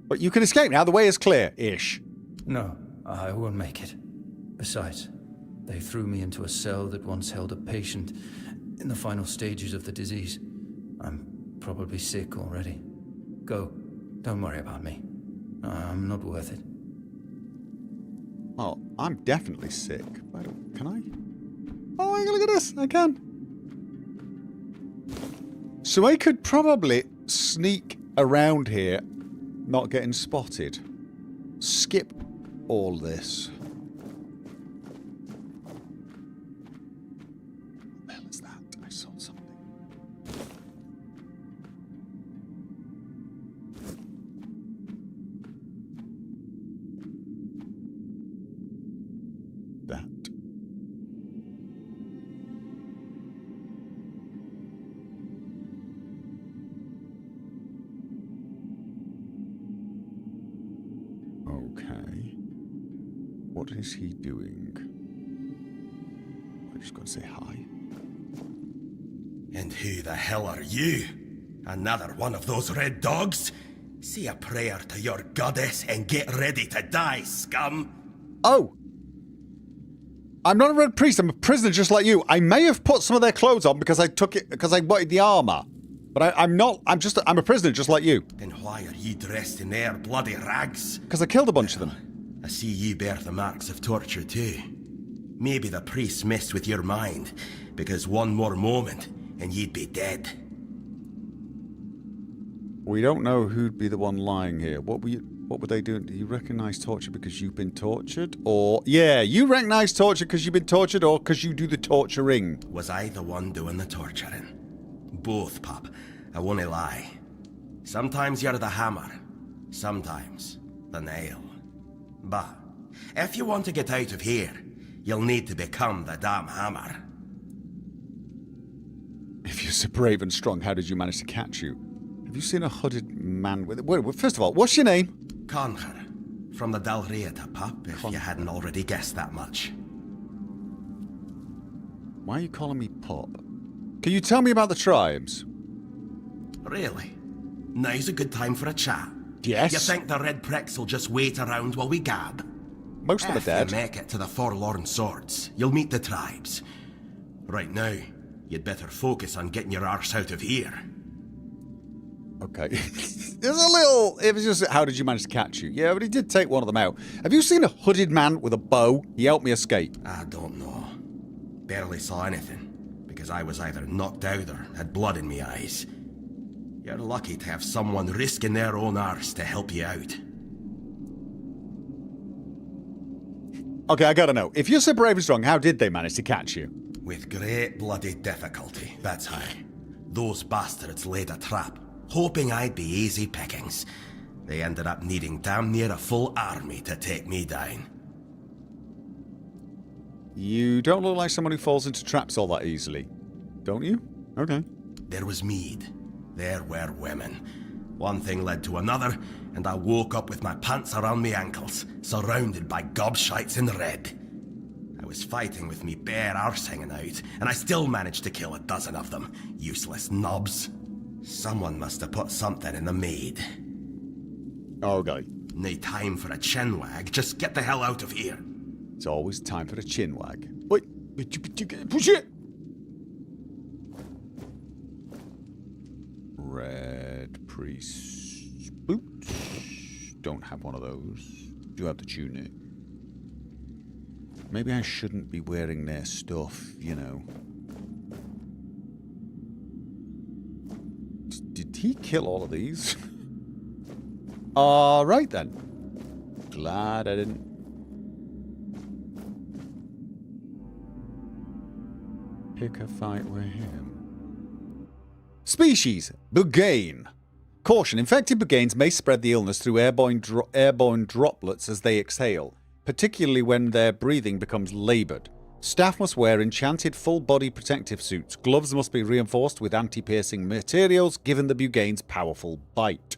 But you can escape now. The way is clear-ish. No, I won't make it. Besides, they threw me into a cell that once held a patient in the final stages of the disease. I'm probably sick already. Go. Don't worry about me. I'm not worth it. Oh, I'm definitely sick. Can I? Oh, look at this. I can. So I could probably sneak around here, not getting spotted. Skip all this. What the hell is that? I saw something. That. Okay. What is he doing? I just got to say hi. And who the hell are you? Another one of those red dogs? Say a prayer to your goddess and get ready to die, scum! Oh! I'm not a red priest, I'm a prisoner just like you. I may have put some of their clothes on because I wanted the armor. But I'm not, I'm a prisoner just like you. Then why are you dressed in their bloody rags? Because I killed a bunch of them. I see you bear the marks of torture too. Maybe the priests messed with your mind, because one more moment and you'd be dead. We don't know who'd be the one lying here. What were they doing? Do you recognize torture because you've been tortured? Or, yeah, you recognize torture because you've been tortured or because you do the torturing? Was I the one doing the torturing? Both, pup. I won't lie. Sometimes you're the hammer. Sometimes the nail. But if you want to get out of here, you'll need to become the damn hammer. If you're so brave and strong, how did you manage to catch you? Have you seen a hooded man with... Wait, first of all, what's your name? Conher. From the Dalrieta, pup, if you hadn't already guessed that much. Why are you calling me Pop? Can you tell me about the tribes? Really? Now's a good time for a chat. Yes. You think the red pricks will just wait around while we gab? Most of them are dead. If you make it to the Forlorn Swords, you'll meet the tribes. Right now, you'd better focus on getting your arse out of here. Okay. There's a little... It was just, how did you manage to catch you? Yeah, but he did take one of them out. Have you seen a hooded man with a bow? He helped me escape. I don't know. Barely saw anything, because I was either knocked out or had blood in me eyes. You're lucky to have someone risking their own arse to help you out. Okay, I gotta know. If you're so brave and strong, how did they manage to catch you? With great bloody difficulty, that's how. Those bastards laid a trap, hoping I'd be easy pickings. They ended up needing damn near a full army to take me down. You don't look like someone who falls into traps all that easily. Don't you? Okay. There was mead. There were women. One thing led to another, and I woke up with my pants around my ankles, surrounded by gobshites in red. I was fighting with me bare arse hanging out, and I still managed to kill a dozen of them. Useless knobs. Someone must have put something in the mead. Okay. No time for a chinwag. Just get the hell out of here. It's always time for a chinwag. Wait. Push it! Red priest boots. Don't have one of those. Do have the tunic. Maybe I shouldn't be wearing their stuff, you know. Did he kill all of these? Alright then. Glad I didn't. Pick a fight with him. Species. Bugain. Caution. Infected Bugains may spread the illness through airborne droplets as they exhale, particularly when their breathing becomes laboured. Staff must wear enchanted full-body protective suits. Gloves must be reinforced with anti-piercing materials, given the Bugain's powerful bite.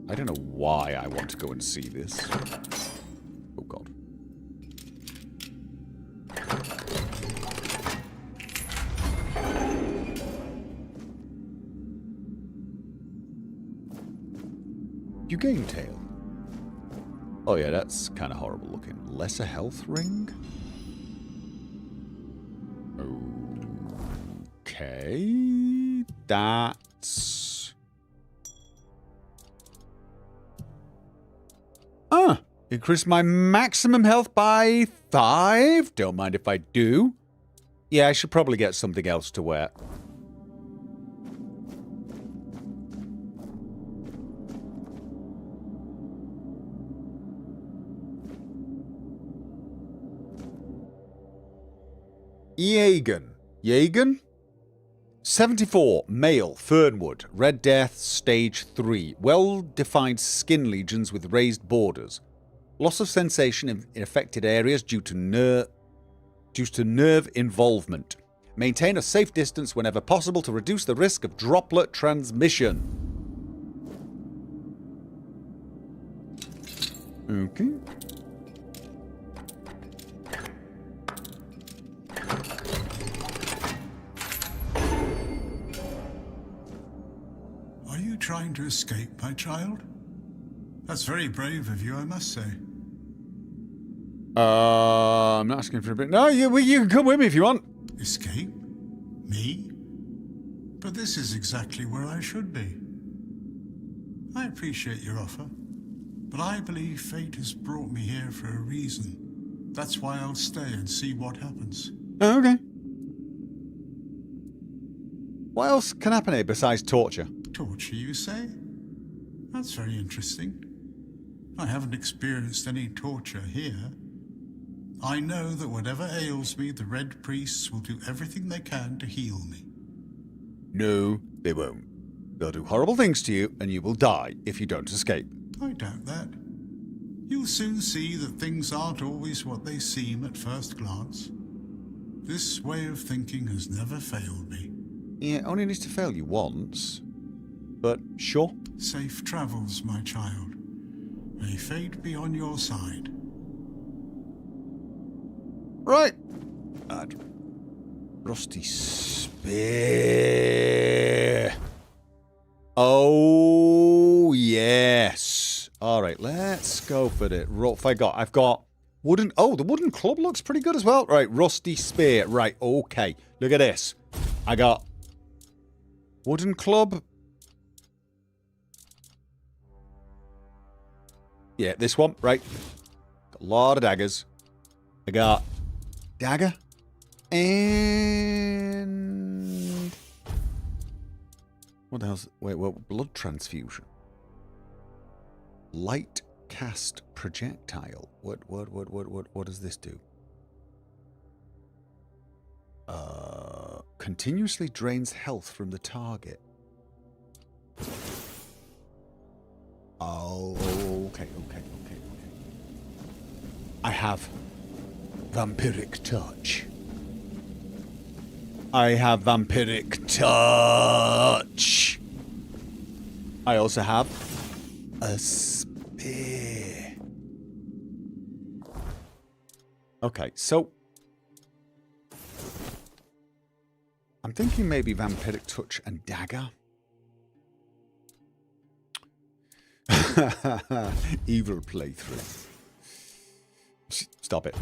I don't know why I want to go and see this. Oh god. Bugain tail. Oh yeah, that's kind of horrible looking. Lesser health ring? Okay. That's... increase my maximum health by 5. Don't mind if I do. Yeah, I should probably get something else to wear. Jagan? 74, male, Fernwood, Red Death, Stage 3. Well-defined skin lesions with raised borders. Loss of sensation in affected areas due to nerve involvement. Maintain a safe distance whenever possible to reduce the risk of droplet transmission. Okay. Are you trying to escape, my child? That's very brave of you, I must say. I'm not asking for a bit. No, you can come with me if you want. Escape? Me? But this is exactly where I should be. I appreciate your offer, but I believe fate has brought me here for a reason. That's why I'll stay and see what happens. Oh, okay. What else can happen here besides torture? Torture, you say? That's very interesting. I haven't experienced any torture here. I know that whatever ails me, the Red Priests will do everything they can to heal me. No, they won't. They'll do horrible things to you, and you will die if you don't escape. I doubt that. You'll soon see that things aren't always what they seem at first glance. This way of thinking has never failed me. Yeah, it only needs to fail you once. But sure. Safe travels, my child. May fate be on your side. Right. Rusty spear. Oh, yes. All right, let's go for it. I've got wooden... Oh, the wooden club looks pretty good as well. Right, rusty spear. Right, okay. Look at this. I got wooden club. Yeah, this one. Right. Got a lot of daggers. I got dagger. And... What the hell's... Wait, what? Blood transfusion. Light cast projectile. What does this do? Continuously drains health from the target. Oh, okay. I have vampiric touch. I also have a spear. Okay, so I'm thinking maybe vampiric touch and dagger. Evil playthrough. Stop it.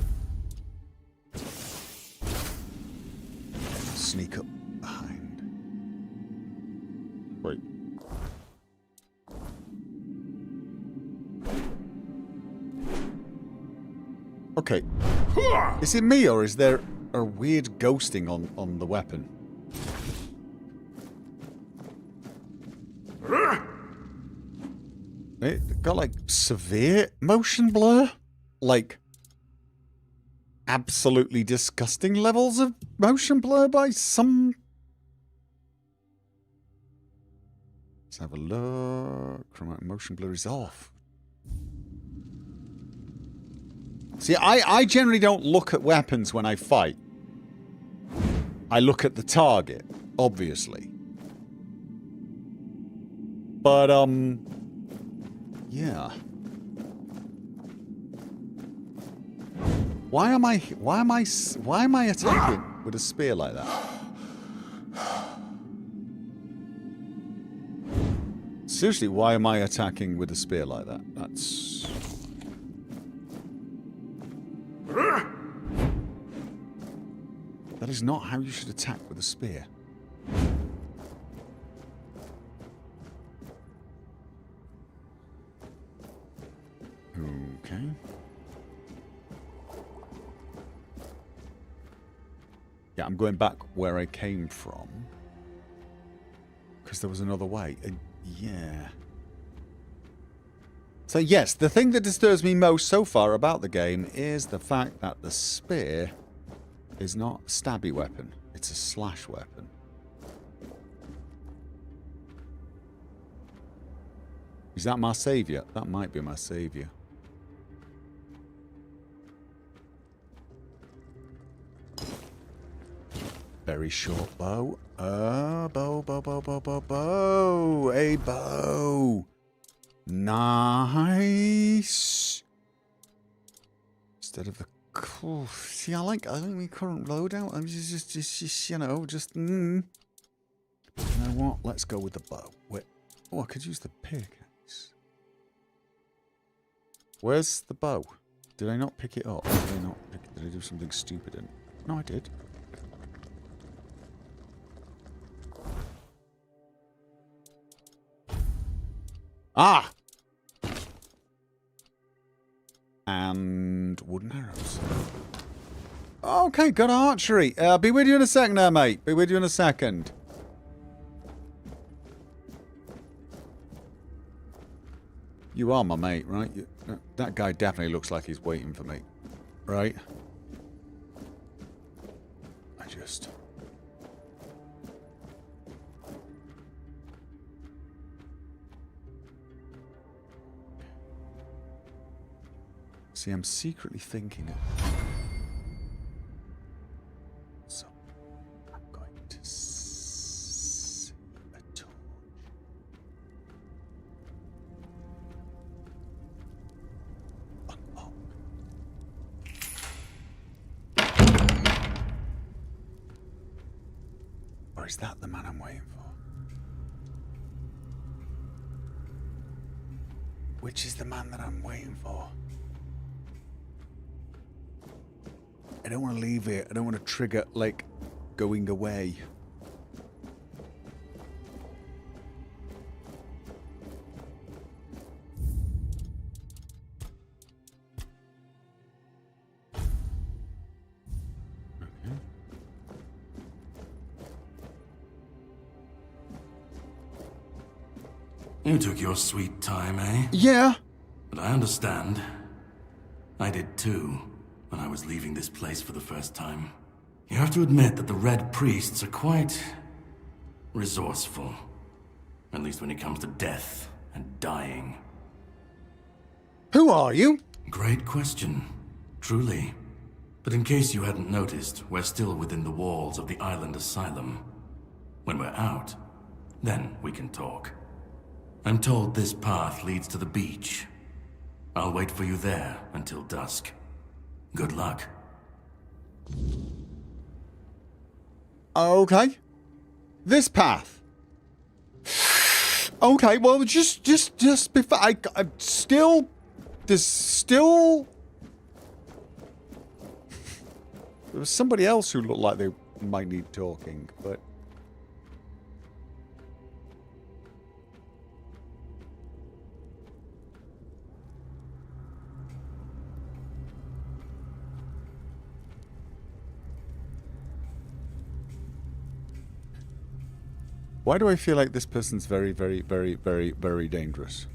Sneak up behind. Wait. Okay. Is it me or is there a weird ghosting on the weapon? It got like severe motion blur? Like absolutely disgusting levels of motion blur by some... Let's have a look. Chromatic motion blur is off. See, I generally don't look at weapons when I fight. I look at the target, obviously. But, yeah. Why am I attacking with a spear like that? Seriously, why am I attacking with a spear like that? That's... That is not how you should attack with a spear. Okay. Yeah, I'm going back where I came from. Because there was another way. Yeah. So yes, the thing that disturbs me most so far about the game is the fact that the spear is not a stabby weapon. It's a slash weapon. Is that my savior? That might be my savior. Very short bow. Bow. A bow. Nice. Instead of the... Oh, see, I like my current loadout. I'm just you know, just... You know what? Let's go with the bow. Wait. Oh, I could use the pickaxe. Where's the bow? Did I not pick it up? Did I do something stupid in it? No, I did. Ah! And wooden arrows. Okay, got archery. Be with you in a second there, mate. Be with you in a second. You are my mate, right? That guy definitely looks like he's waiting for me. Right? I just... See, I'm secretly thinking it. So, I'm going to see a torch. Unlock. Or is that the man I'm waiting for? Which is the man that I'm waiting for? I don't want to leave here. I don't want to trigger, like, going away. Okay. You took your sweet time, eh? Yeah. But I understand. I did too. When I was leaving this place for the first time. You have to admit that the Red Priests are quite... resourceful. At least when it comes to death and dying. Who are you? Great question. Truly. But in case you hadn't noticed, we're still within the walls of the island asylum. When we're out, then we can talk. I'm told this path leads to the beach. I'll wait for you there until dusk. Good luck. Okay. This path. Okay, well, just before I'm still, there's still. There was somebody else who looked like they might need talking, but. Why do I feel like this person's very, very, very, very, very dangerous?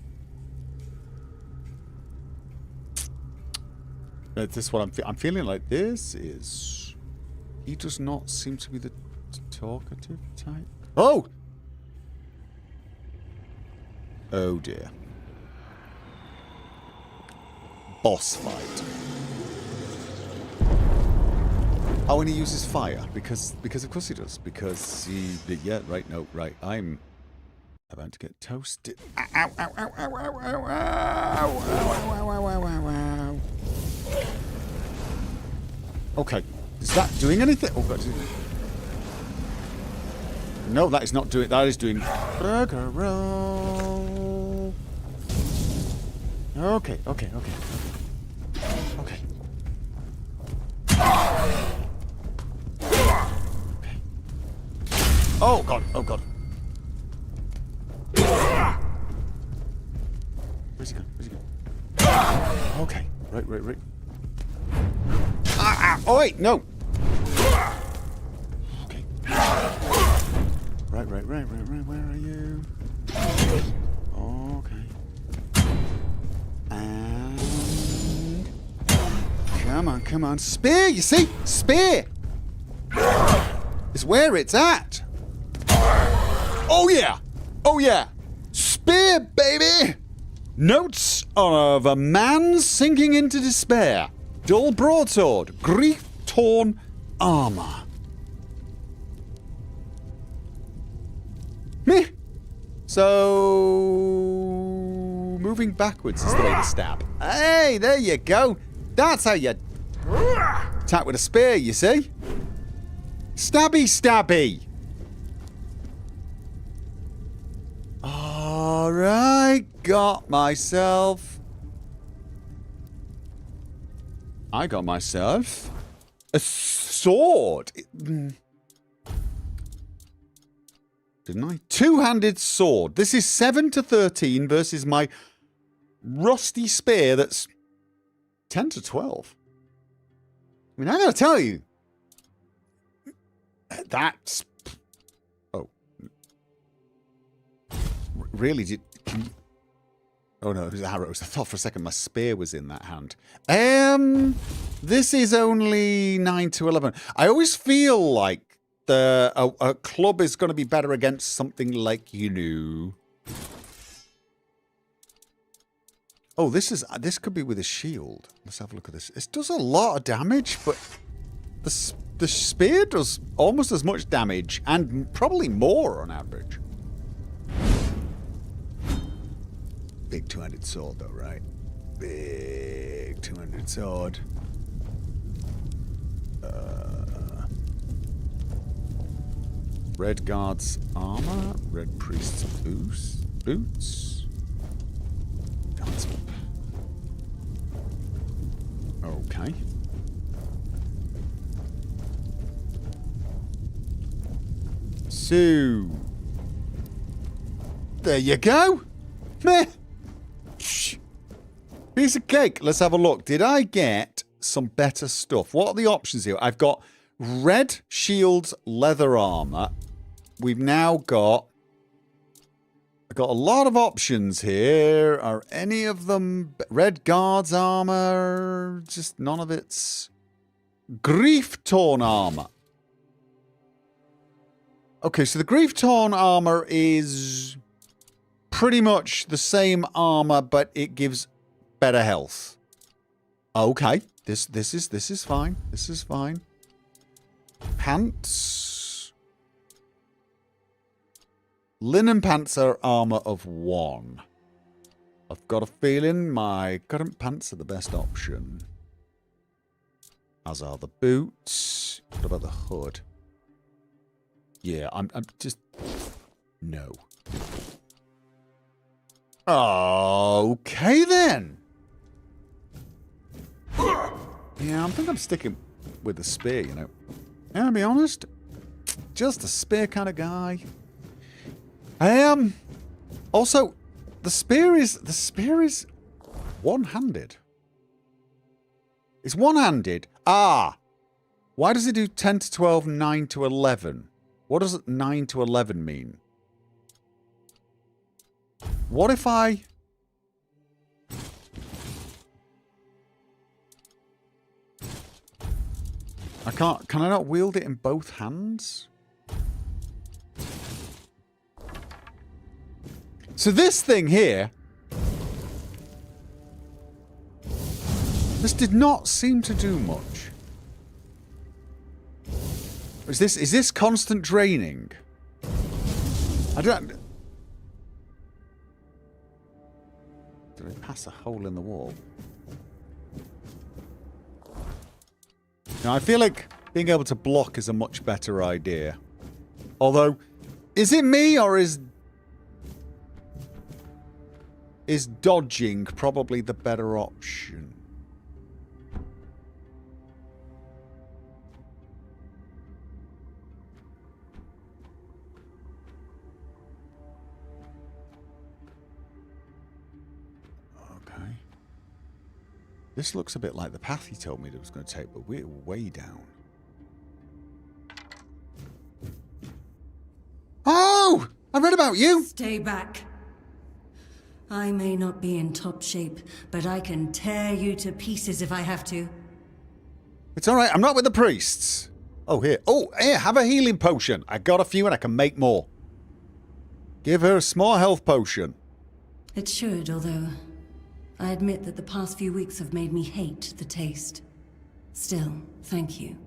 This is what I'm feeling like this is... He does not seem to be the talkative type. Oh! Oh dear. Boss fight. Oh, and he uses fire because of course he does. Because he, yeah, right, no, right. I'm about to get toasted. Ow, ow, ow, ow, ow, ow, ow, ow, ow, ow, ow, ow, ow, ow. Okay, is that doing anything? Oh God! No, that is not doing. That is doing burger roll. Okay, okay, okay, okay. Oh God! Oh God! Where's he going? Where's he going? Okay. Right, right, right. Ah, ah, oh wait, no. Okay. Right, right, right, right, right. Where are you? Okay. And come on, come on. Spear, you see? Spear is where it's at. Oh yeah! Oh yeah! Spear, baby! Notes of a man sinking into despair. Dull broadsword. Grief-torn armor. Meh. So... moving backwards is the way to stab. Hey, there you go. That's how you attack with a spear, you see? Stabby, stabby. Alright, got myself. I got myself a sword. Didn't I? Two-handed sword. This is 7 to 13 versus my rusty spear that's 10 to 12. I mean, I gotta tell you, that's... Oh. Really? Oh no, it was arrows. I thought for a second my spear was in that hand. This is only 9 to 11. I always feel like a club is going to be better against something like, you know... Oh, this could be with a shield. Let's have a look at this. It does a lot of damage, but the spear does almost as much damage and probably more on average. Big two-handed sword, though, right? Big two-handed sword. Red guard's armor. Red priest's boots. Dance whip. Okay. So there you go. Meh. Piece of cake. Let's have a look. Did I get some better stuff? What are the options here? I've got red shields, leather armor. We've now got... I've got a lot of options here. Are any of them... Red guard's armor? Just none of it's... Grief-torn armor. Okay, so the grief-torn armor is... pretty much the same armor, but it gives... better health. Okay, this is fine. This is fine. Pants. Linen pants are armor of 1. I've got a feeling my current pants are the best option. As are the boots. What about the hood? Yeah, I'm just... No. Okay, then. Yeah, I think I'm sticking with the spear, you know. Yeah, I'll be honest. Just a spear kind of guy. Also, the spear is one-handed. It's one-handed. Ah! Why does it do 10 to 12, 9 to 11? What does 9 to 11 mean? What if I... Can I not wield it in both hands? So this thing here... This did not seem to do much. Is this constant draining? I don't... Did I pass a hole in the wall? Now, I feel like being able to block is a much better idea. Although, is it me or is dodging probably the better option? This looks a bit like the path he told me that it was going to take, but we're way down. Oh! I read about you! Stay back. I may not be in top shape, but I can tear you to pieces if I have to. It's alright, I'm not with the priests. Oh, here. Oh, here, have a healing potion. I got a few and I can make more. Give her a small health potion. It should, although... I admit that the past few weeks have made me hate the taste. Still, thank you.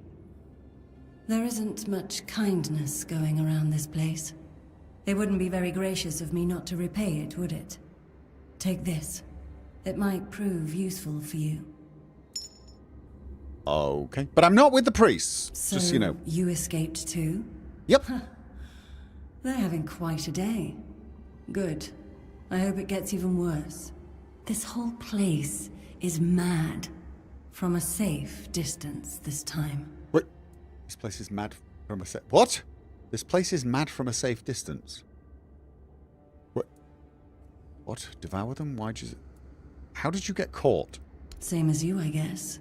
There isn't much kindness going around this place. It wouldn't be very gracious of me not to repay it, would it? Take this. It might prove useful for you. Okay. But I'm not with the priests. So, just, you know. You escaped too? Yep. They're having quite a day. Good. I hope it gets even worse. This whole place is mad. From a safe distance this time. Wait. This place is mad from a safe... What? This place is mad from a safe distance. What? Devour them? Why'd you... How did you get caught? Same as you, I guess.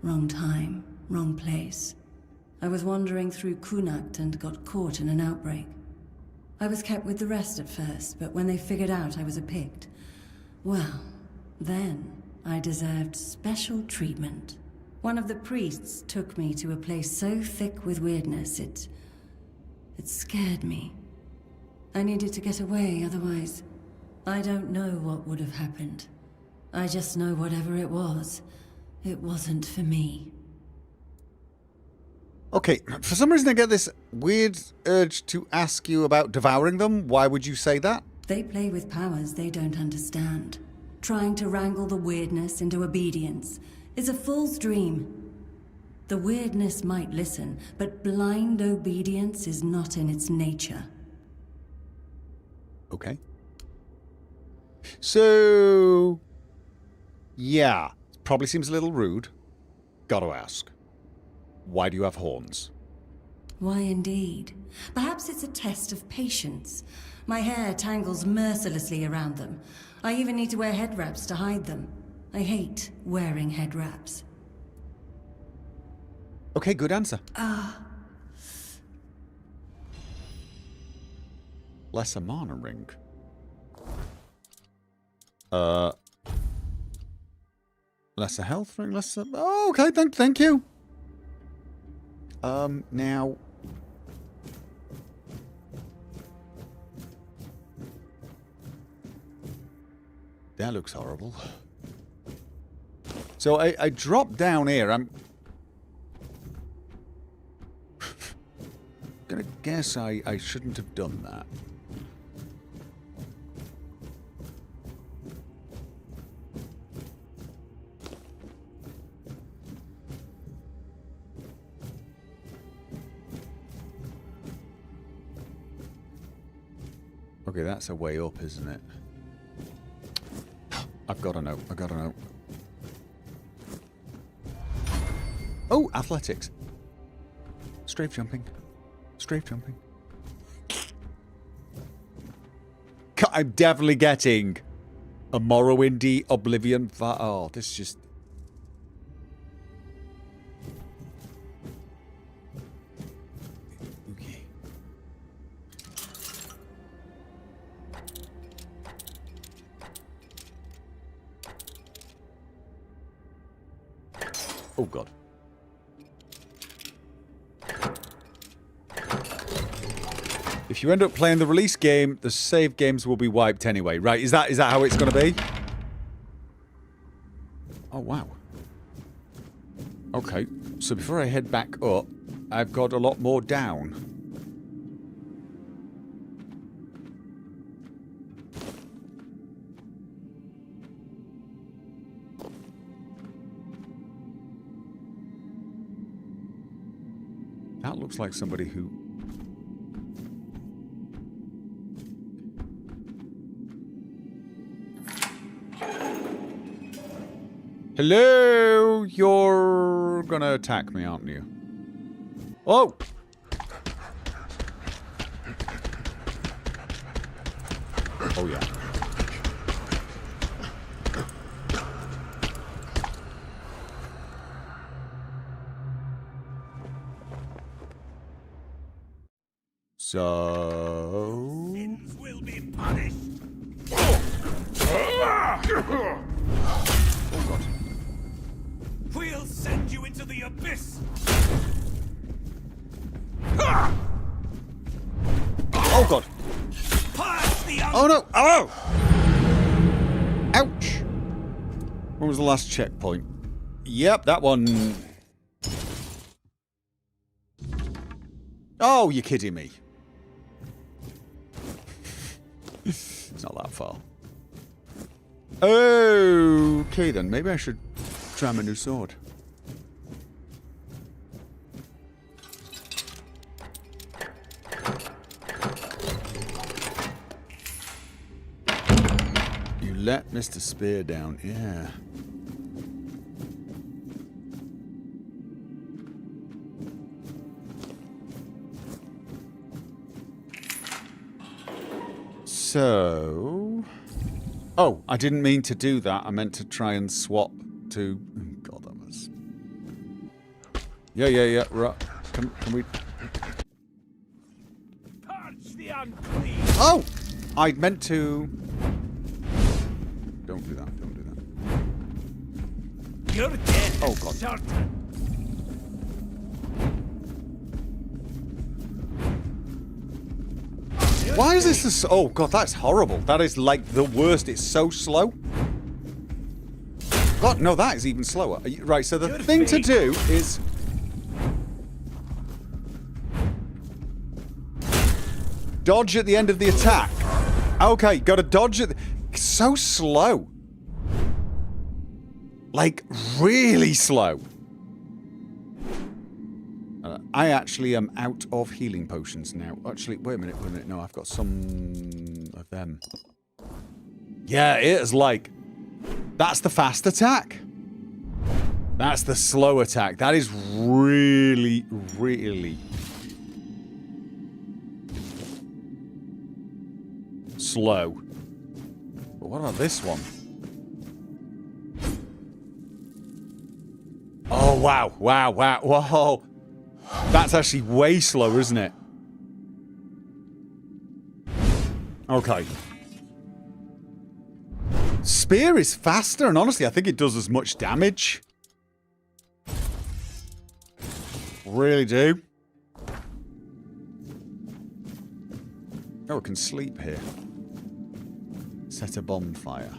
Wrong time, wrong place. I was wandering through Kunakt and got caught in an outbreak. I was kept with the rest at first, but when they figured out I was a Pict, well, then I deserved special treatment. One of the priests took me to a place so thick with weirdness, it scared me. I needed to get away, otherwise, I don't know what would have happened. I just know whatever it wasn't for me. Okay, for some reason I get this weird urge to ask you about devouring them. Why would you say that? They play with powers they don't understand. Trying to wrangle the weirdness into obedience is a fool's dream. The weirdness might listen, but blind obedience is not in its nature. Okay. So... yeah, probably seems a little rude. Gotta ask. Why do you have horns? Why indeed? Perhaps it's a test of patience. My hair tangles mercilessly around them. I even need to wear head wraps to hide them. I hate wearing head wraps. Okay, good answer. Lesser mana ring. Lesser health ring, lesser... Oh, okay, thank you. Now... that looks horrible. So I dropped down here. I'm gonna guess I shouldn't have done that. Okay, that's a way up, isn't it? I've got to know. I've got to know. Oh, athletics. Strafe jumping. Strafe jumping. I'm definitely getting a Morrowind Oblivion. Oh, this is just... Okay. Oh, God. If you end up playing the release game, the save games will be wiped anyway. Right, is that how it's going to be? Oh, wow. Okay, so before I head back up, I've got a lot more down. That looks like somebody who... Hello? You're gonna attack me, aren't you? Oh! Oh, yeah. So... Sins will be punished. Oh, God. We'll send you into the abyss. Oh, God. Oh, no. Oh! Ouch. When was the last checkpoint? Yep, that one. Oh, you're kidding me. It's not that far. Okay, then. Maybe I should try my new sword. You let Mr. Spear down. Yeah. So... Oh, I didn't mean to do that. I meant to try and swap to... God, that was... Yeah. Right. Can we... Oh! I meant to... Don't do that. You're dead. Oh, God. Certain. Why is this... Oh, God, that's horrible. That is, like, the worst. It's so slow. God, no, that is even slower. Right, so the thing to do is... Dodge at the end of the attack. Okay, gotta dodge at the... So slow. Like, really slow. I actually am out of healing potions now. Actually, wait a minute. No, I've got some of them. Yeah, it is like... That's the fast attack. That's the slow attack. That is really, really... slow. But what about this one? Oh, wow. Whoa. That's actually way slower, isn't it? Okay. Spear is faster, and honestly, I think it does as much damage. Really do. Oh, it can sleep here. Set a bonfire.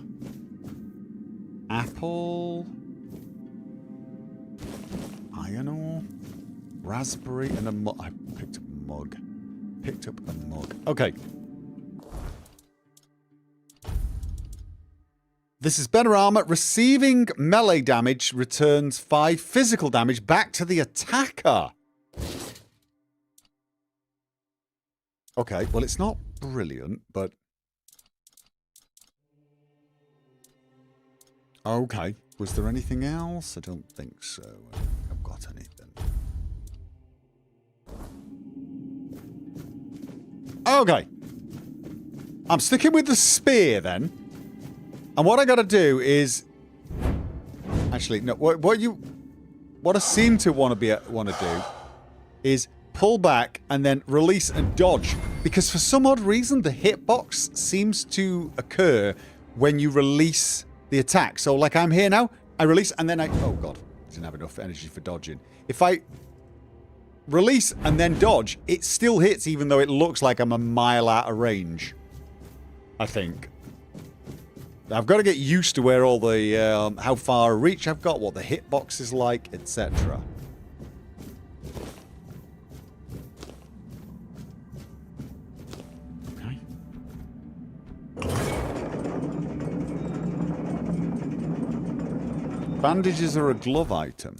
Apple. iron ore, raspberry, and a mug. I picked up a mug. Picked up a mug. Okay. This is better armor. Receiving melee damage returns 5 physical damage back to the attacker. Okay, well, it's not brilliant, but... Okay. Was there anything else? I don't think so. I've got anything. Okay. I'm sticking with the spear, then. And what I got to do is, actually, no. What I seem to want to do, is pull back and then release and dodge, because for some odd reason the hitbox seems to occur when you release the attack. So, like I'm here now, I release and then oh god, I didn't have enough energy for dodging. If I release and then dodge, it still hits, even though it looks like I'm a mile out of range. I think. I've got to get used to where all the, how far reach I've got, what the hitbox is like, etc. Okay. Bandages are a glove item.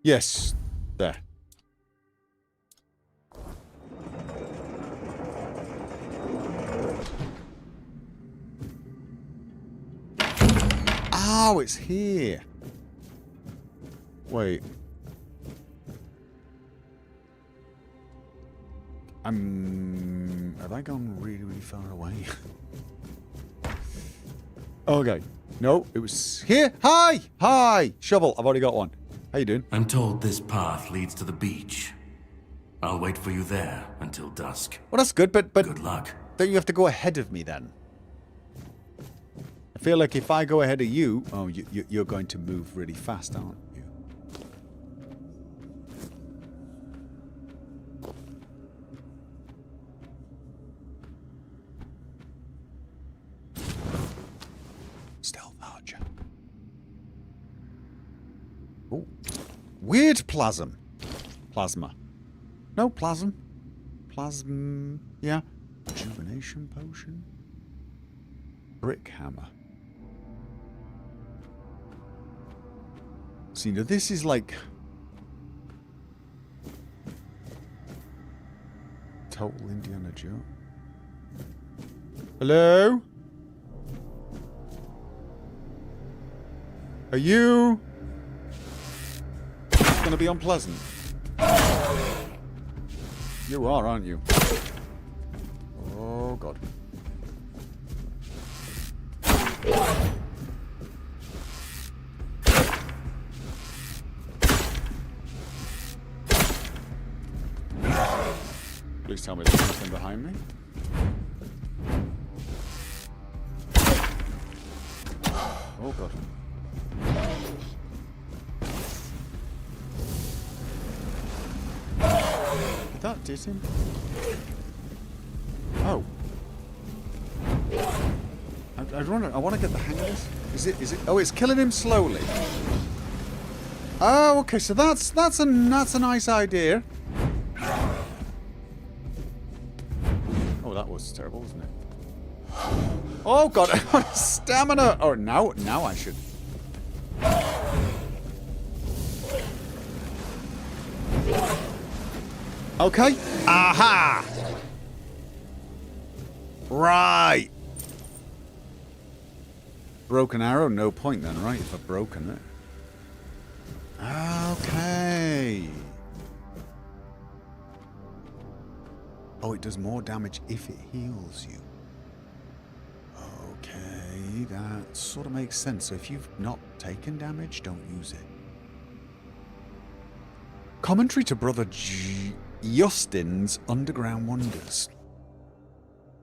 Yes, there. Oh, it's here. Wait. Have I gone really, really far away? Okay. No, it was here. Hi! Hi! Shovel, I've already got one. How you doing? I'm told this path leads to the beach. I'll wait for you there until dusk. Well, that's good, but Good luck. don't you have to go ahead of me then? I feel like if I go ahead of you... Oh, you're going to move really fast, aren't you? Stealth archer. Oh. Weird plasm. Plasma. No, plasm. Plasm... Yeah. Rejuvenation potion. Brick hammer. See, now this is like... Total Indiana Jones. Hello? Are you... gonna be unpleasant? You are, aren't you? Oh, God. Please tell me there's nothing behind me. Oh god. Did that did him? Oh. I want to get the hang of this. Is it? Oh, it's killing him slowly. Oh, okay. So that's a nice idea. Oh, that was terrible, wasn't it? Oh god, stamina. Oh, now I should. Okay. Aha. Right. Broken arrow, no point then, right? If I've broken it. Okay. Oh, it does more damage if it heals you. Okay, that sort of makes sense. So if you've not taken damage, don't use it. Commentary to Brother Justin's Underground Wonders.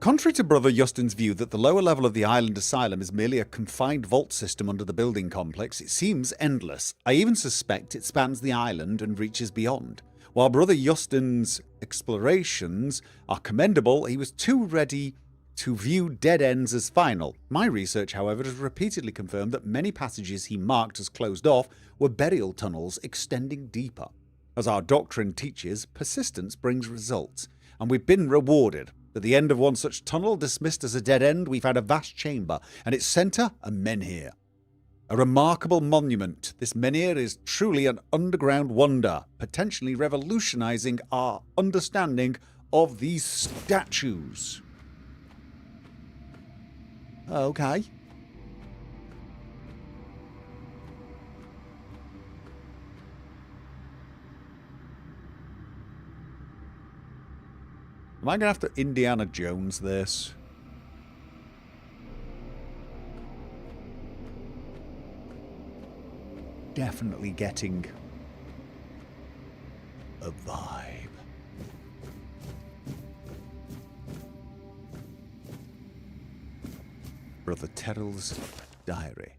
Contrary to Brother Justin's view that the lower level of the island asylum is merely a confined vault system under the building complex, it seems endless. I even suspect it spans the island and reaches beyond. While Brother Justin's explorations are commendable, he was too ready to view dead ends as final. My research, however, has repeatedly confirmed that many passages he marked as closed off were burial tunnels extending deeper. As our doctrine teaches, persistence brings results, and we've been rewarded. At the end of one such tunnel, dismissed as a dead end, we found a vast chamber, and its centre a menhir. A remarkable monument. This menhir is truly an underground wonder, potentially revolutionising our understanding of these statues. Okay. Am I going to have to Indiana Jones this? Definitely getting a vibe. Brother Terrell's diary.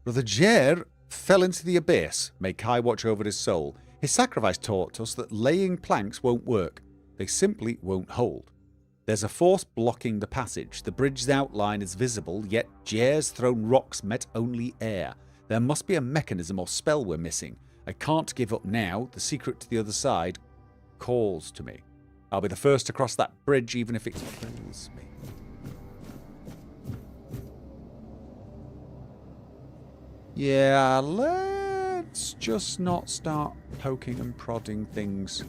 Brother Jer fell into the abyss. May Kai watch over his soul. His sacrifice taught us that laying planks won't work. They simply won't hold. There's a force blocking the passage. The bridge's outline is visible, yet Jer's thrown rocks met only air. There must be a mechanism or spell we're missing. I can't give up now. The secret to the other side calls to me. I'll be the first to cross that bridge, even if it kills me. Yeah, let's just not start poking and prodding things.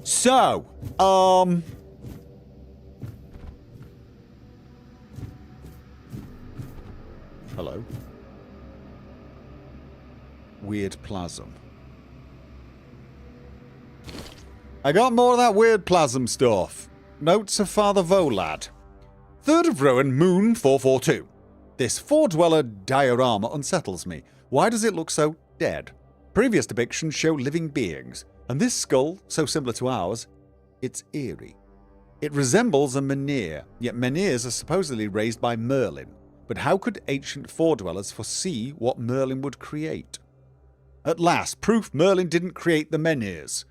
So, hello. Weird plasm. I got more of that weird plasm stuff. Notes of Father Volad. 3rd of Rowan, Moon 442. This four-dweller diorama unsettles me. Why does it look so dead? Previous depictions show living beings. And this skull, so similar to ours, it's eerie. It resembles a menhir, yet menhirs are supposedly raised by Merlin. But how could ancient four-dwellers foresee what Merlin would create? At last, proof Merlin didn't create the menhirs.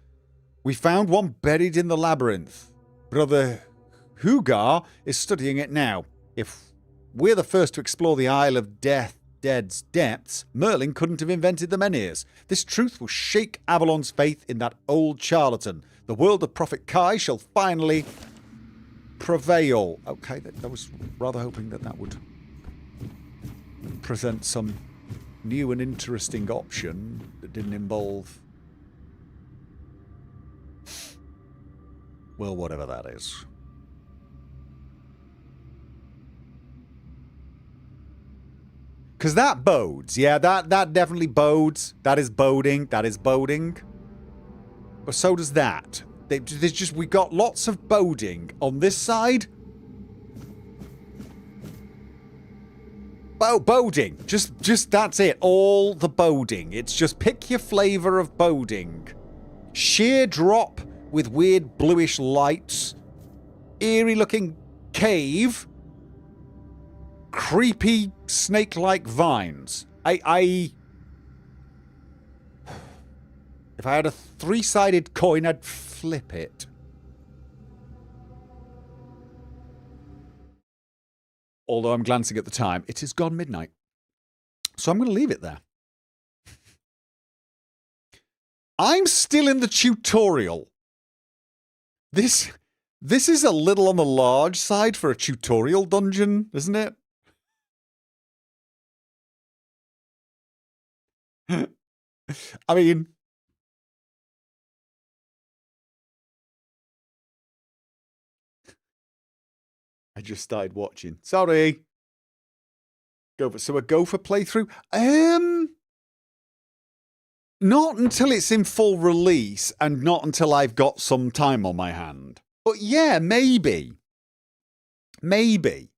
We found one buried in the labyrinth. Brother Hugar is studying it now. If we're the first to explore the Isle of Dead's depths, Merlin couldn't have invented the menhirs. This truth will shake Avalon's faith in that old charlatan. The world of Prophet Kai shall finally prevail. Okay, I was rather hoping that would present some new and interesting option that didn't involve, well, whatever that is. Because that bodes. Yeah, that definitely bodes. That is boding. That is boding. But so does that. There's just, we got lots of boding on this side. Boding. Just that's it. All the boding. It's just pick your flavor of boding. Sheer drop with weird bluish lights. Eerie looking cave. Creepy snake-like vines. If I had a three-sided coin, I'd flip it. Although I'm glancing at the time, it is gone midnight. So I'm going to leave it there. I'm still in the tutorial. This is a little on the large side for a tutorial dungeon, isn't it? I mean, I just started watching. Sorry. Gopher. So a Gopher playthrough? Not until it's in full release and not until I've got some time on my hand. But yeah, maybe. Maybe.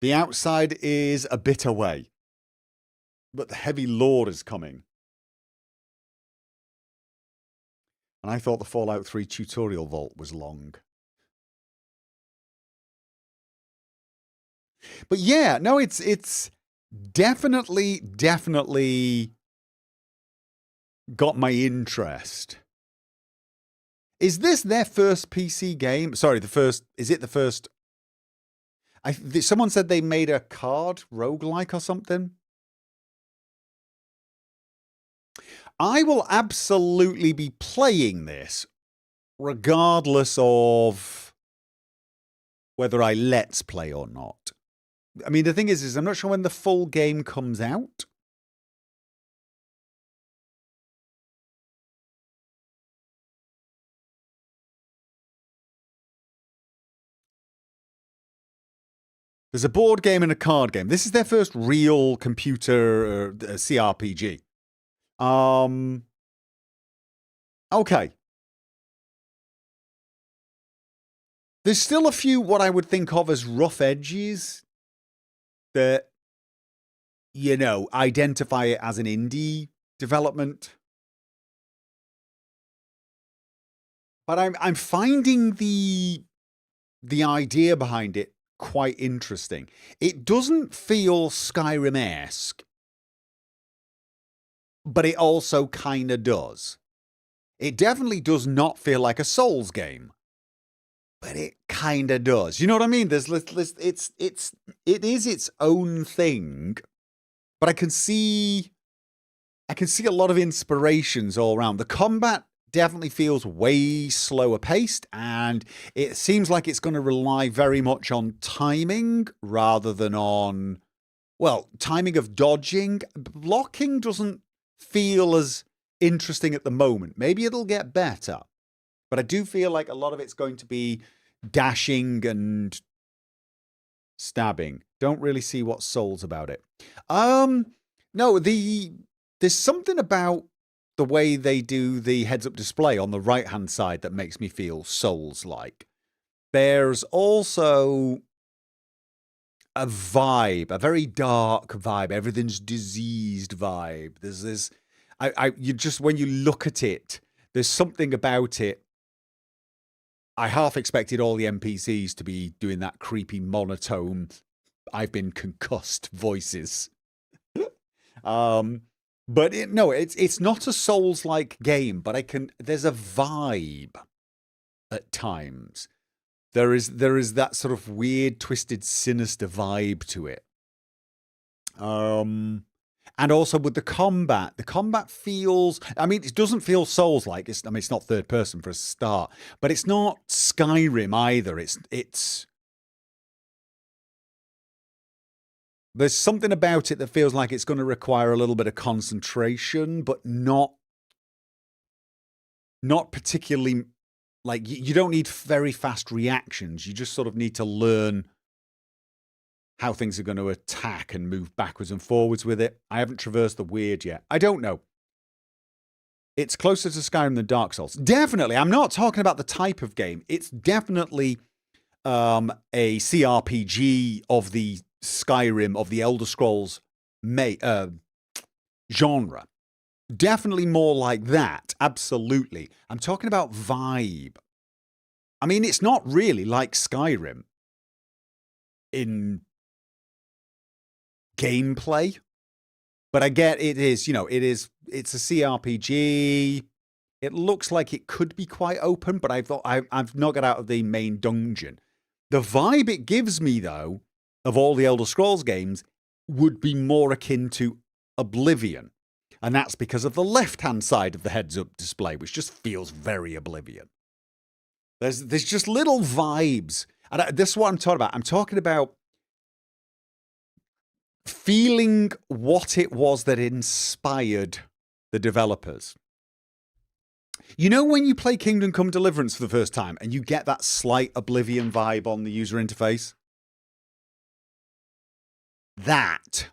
The outside is a bit away. But the heavy lore is coming. And I thought the Fallout 3 tutorial vault was long. But yeah, no, it's definitely got my interest. Is this their first PC game? Sorry, is it the first? Someone said they made a card roguelike or something. I will absolutely be playing this regardless of whether I let's play or not. I mean, the thing is I'm not sure when the full game comes out. There's a board game and a card game. This is their first real computer CRPG. Okay. There's still a few what I would think of as rough edges that, you know, identify it as an indie development. But I'm finding the idea behind it quite interesting. It doesn't feel Skyrim-esque, but it also kind of does. It definitely does not feel like a Souls game, but it kind of does. You know what I mean? It is its own thing, but I can see a lot of inspirations all around. The combat definitely feels way slower paced, and it seems like it's going to rely very much on timing rather than on, well, timing of dodging. Blocking doesn't feel as interesting at the moment. Maybe it'll get better, but I do feel like a lot of it's going to be dashing and stabbing. Don't really see what Souls about it. No, there's something about the way they do the heads-up display on the right-hand side that makes me feel Souls-like. There's also a vibe, a very dark vibe. Everything's diseased vibe. There's this, you just, when you look at it, there's something about it. I half expected all the NPCs to be doing that creepy monotone, I've been concussed voices. But it's not a Souls-like game, but there's a vibe at times. There is that sort of weird, twisted, sinister vibe to it. And also with the combat feels, I mean, it doesn't feel Souls-like. It's not third person for a start, but it's not Skyrim either. It's there's something about it that feels like it's going to require a little bit of concentration, but not particularly, like, you don't need very fast reactions. You just sort of need to learn how things are going to attack and move backwards and forwards with it. I haven't traversed the weird yet. I don't know. It's closer to Skyrim than Dark Souls. Definitely. I'm not talking about the type of game. It's definitely a CRPG of the Skyrim, of the Elder Scrolls genre. Definitely more like that. Absolutely. I'm talking about vibe. I mean, it's not really like Skyrim in gameplay, but I get it is, it's a CRPG. It looks like it could be quite open, but I've not got out of the main dungeon. The vibe it gives me, though, of all the Elder Scrolls games, would be more akin to Oblivion. And that's because of the left-hand side of the heads-up display, which just feels very Oblivion. There's just little vibes. And this is what I'm talking about. I'm talking about feeling what it was that inspired the developers. You know when you play Kingdom Come Deliverance for the first time and you get that slight Oblivion vibe on the user interface? That.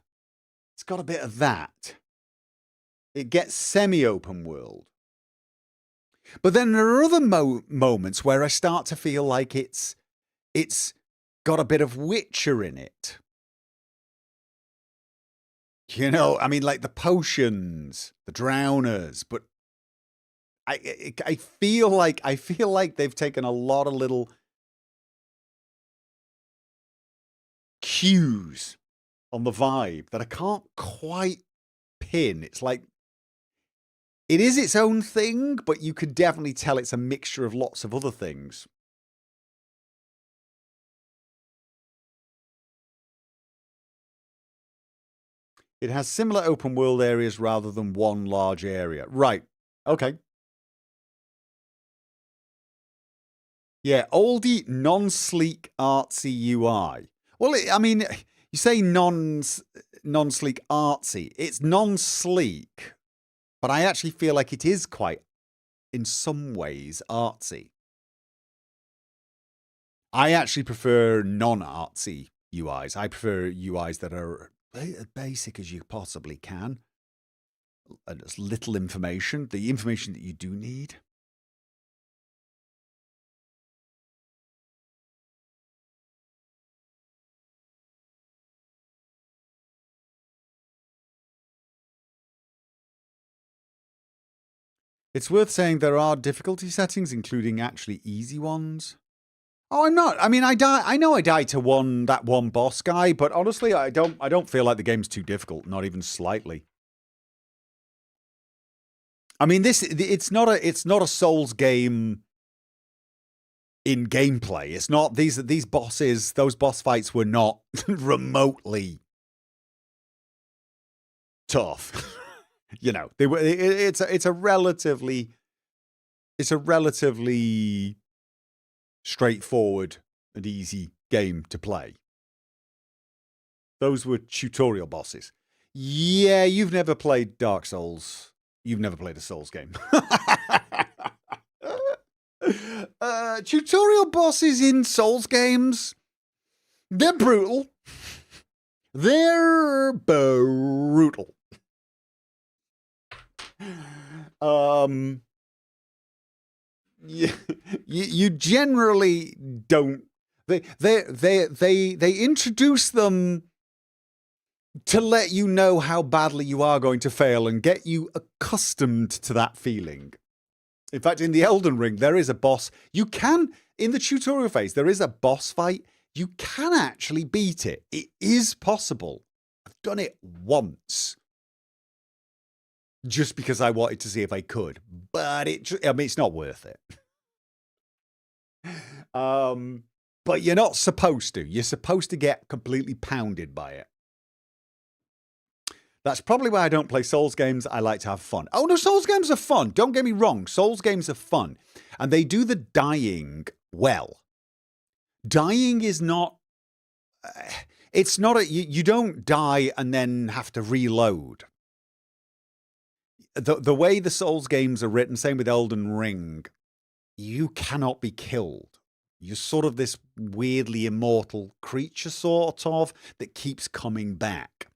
It's got a bit of that. It gets semi-open world. But then there are other moments where I start to feel like it's got a bit of Witcher in it. You know, I mean, like the potions, the drowners, but I feel like they've taken a lot of little cues on the vibe that I can't quite pin. It's like, it is its own thing, but you could definitely tell it's a mixture of lots of other things. It has similar open world areas rather than one large area. Right. Okay. Yeah, oldie, non-sleek, artsy UI. Well, I mean, you say non-sleek, artsy. It's non-sleek, but I actually feel like it is quite, in some ways, artsy. I actually prefer non-artsy UIs. I prefer UIs that are as basic as you possibly can. And as little information, the information that you do need. It's worth saying there are difficulty settings, including actually easy ones. Oh, I'm not. I mean, I know I died to that one boss guy, but honestly, I don't feel like the game's too difficult, not even slightly. I mean, it's not a Souls game in gameplay. It's not these bosses. Those boss fights were not remotely tough. You know, they were. It's a relatively straightforward and easy game to play. Those were tutorial bosses. Yeah, you've never played Dark Souls. You've never played a Souls game. Tutorial bosses in Souls games, they're brutal. They're brutal. You generally don't. They introduce them to let you know how badly you are going to fail and get you accustomed to that feeling. In fact, in the Elden Ring, there is a boss. You can, in the tutorial phase, there is a boss fight. You can actually beat it. It is possible. I've done it once. Just because I wanted to see if I could. But it's not worth it. But you're not supposed to. You're supposed to get completely pounded by it. That's probably why I don't play Souls games. I like to have fun. Oh, no, Souls games are fun. Don't get me wrong. Souls games are fun. And they do the dying well. Dying is not... It's not you don't die and then have to reload. The way the Souls games are written, same with Elden Ring, you cannot be killed. You're sort of this weirdly immortal creature, sort of, that keeps coming back.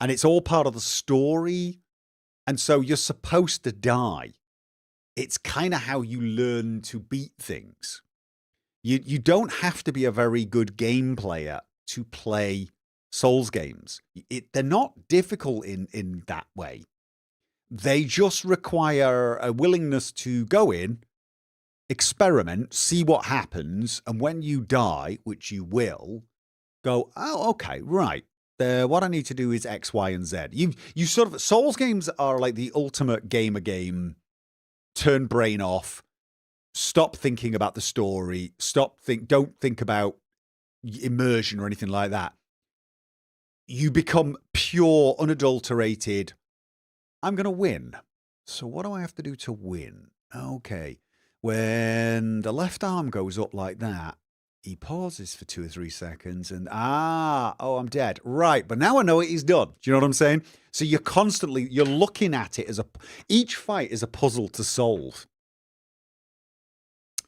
And it's all part of the story. And so you're supposed to die. It's kind of how you learn to beat things. You don't have to be a very good game player to play Souls games. They're not difficult in that way. They just require a willingness to go in, experiment, see what happens, and when you die, which you will, go, oh, okay, right. What I need to do is X, Y, and Z. You sort of... Souls games are like the ultimate gamer game. Turn brain off. Stop thinking about the story. Don't think about immersion or anything like that. You become pure, unadulterated... I'm going to win. So what do I have to do to win? Okay. When the left arm goes up like that, he pauses for 2 or 3 seconds and, I'm dead. Right. But now I know what he's done. Do you know what I'm saying? So you're looking at it as each fight is a puzzle to solve.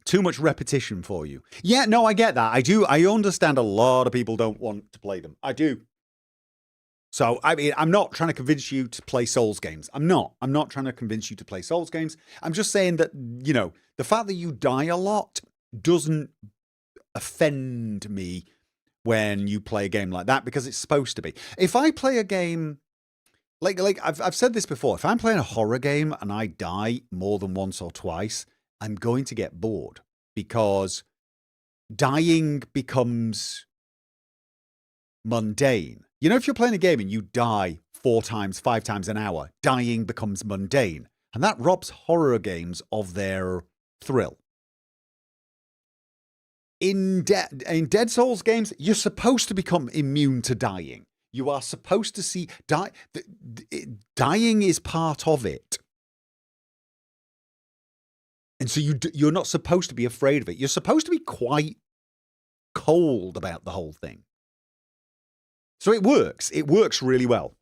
Too much repetition for you. Yeah, no, I get that. I do. I understand a lot of people don't want to play them. I do. So, I mean, I'm not trying to convince you to play Souls games. I'm not trying to convince you to play Souls games. I'm just saying that, you know, the fact that you die a lot doesn't offend me when you play a game like that, because it's supposed to be. If I play a game, like I've said this before, if I'm playing a horror game and I die more than once or twice, I'm going to get bored, because dying becomes mundane. You know, if you're playing a game and you die 4 times, 5 times an hour, dying becomes mundane. And that robs horror games of their thrill. In Dead Souls games, you're supposed to become immune to dying. You are supposed to see... dying is part of it. And so you're not supposed to be afraid of it. You're supposed to be quite cold about the whole thing. So it works. It works really well.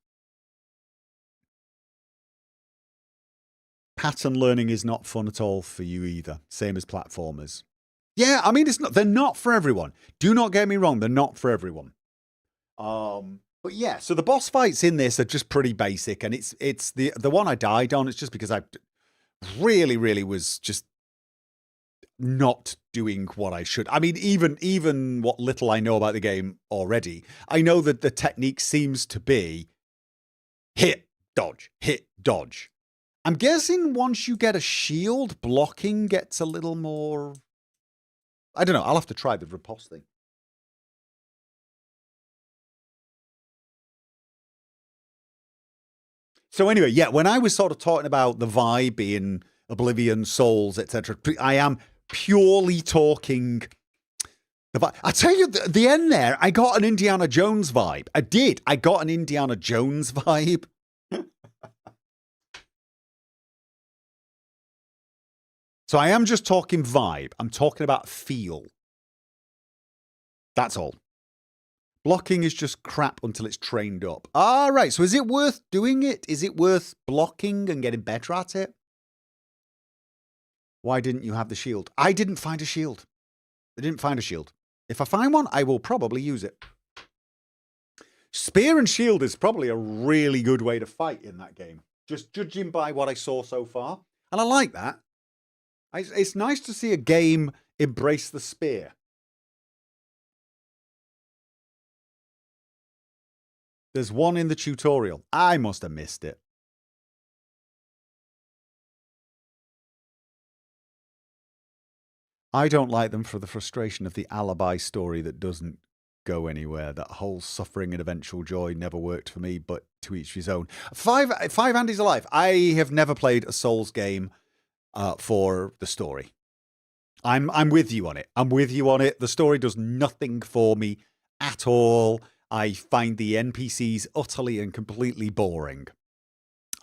Pattern learning is not fun at all for you either. Same as platformers. Yeah, I mean, they're not for everyone. Do not get me wrong. They're not for everyone. But yeah, so the boss fights in this are just pretty basic. And it's the one I died on. It's just because I really was just not doing what I should. I mean, even what little I know about the game already, I know that the technique seems to be hit, dodge, hit, dodge. I'm guessing once you get a shield, blocking gets a little more... I don't know. I'll have to try the riposte thing. So anyway, yeah, when I was sort of talking about the vibe in Oblivion, Souls, etc., I am purely talking... I tell you, the end there, I got an Indiana Jones vibe. I did. I got an Indiana Jones vibe. So I am just talking vibe. I'm talking about feel. That's all. Blocking is just crap until it's trained up. All right. So is it worth doing it? Is it worth blocking and getting better at it? Why didn't you have the shield? I didn't find a shield. I didn't find a shield. If I find one, I will probably use it. Spear and shield is probably a really good way to fight in that game. Just judging by what I saw so far. And I like that. It's nice to see a game embrace the spear. There's one in the tutorial. I must have missed it. I don't like them for the frustration of the alibi story that doesn't go anywhere. That whole suffering and eventual joy never worked for me, but to each his own. Five Andy's alive. I have never played a Souls game for the story. I'm with you on it. I'm with you on it. The story does nothing for me at all. I find the NPCs utterly and completely boring.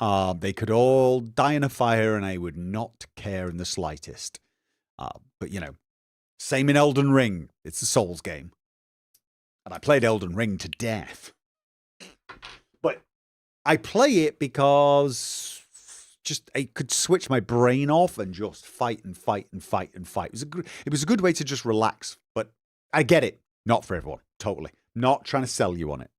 They could all die in a fire and I would not care in the slightest. But, you know, same in Elden Ring. It's a Souls game. And I played Elden Ring to death. But I play it because just I could switch my brain off and just fight and fight and fight and fight. It was a good way to just relax. But I get it. Not for everyone. Totally. Not trying to sell you on it.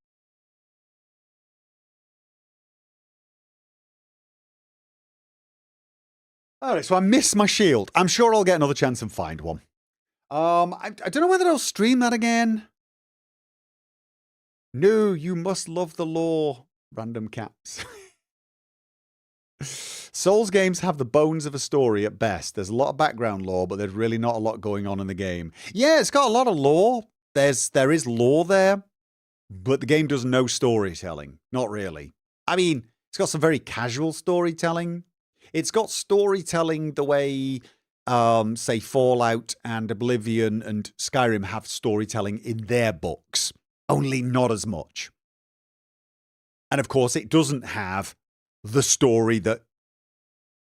All right, so I missed my shield. I'm sure I'll get another chance and find one. I don't know whether I'll stream that again. No, you must love the lore. Random caps. Souls games have the bones of a story at best. There's a lot of background lore, but there's really not a lot going on in the game. Yeah, it's got a lot of lore. There is lore there, but the game does no storytelling. Not really. I mean, it's got some very casual storytelling. It's got storytelling the way, say, Fallout and Oblivion and Skyrim have storytelling in their books, only not as much. And of course, it doesn't have the story that,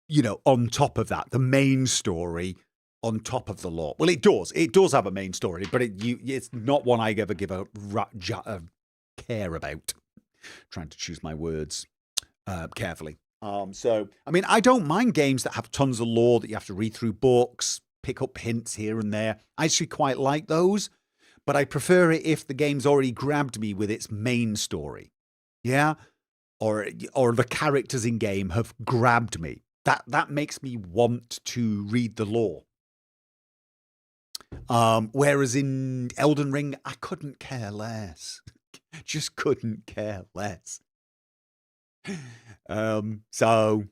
you know, on top of that, the main story on top of the lore. Well, it does. It does have a main story, but it's not one I ever give a care about. Trying to choose my words carefully. So, I mean, I don't mind games that have tons of lore that you have to read through books, pick up hints here and there. I actually quite like those, but I prefer it if the game's already grabbed me with its main story. Yeah? Or the characters in game have grabbed me. That makes me want to read the lore. Whereas in Elden Ring, I couldn't care less. Just couldn't care less. So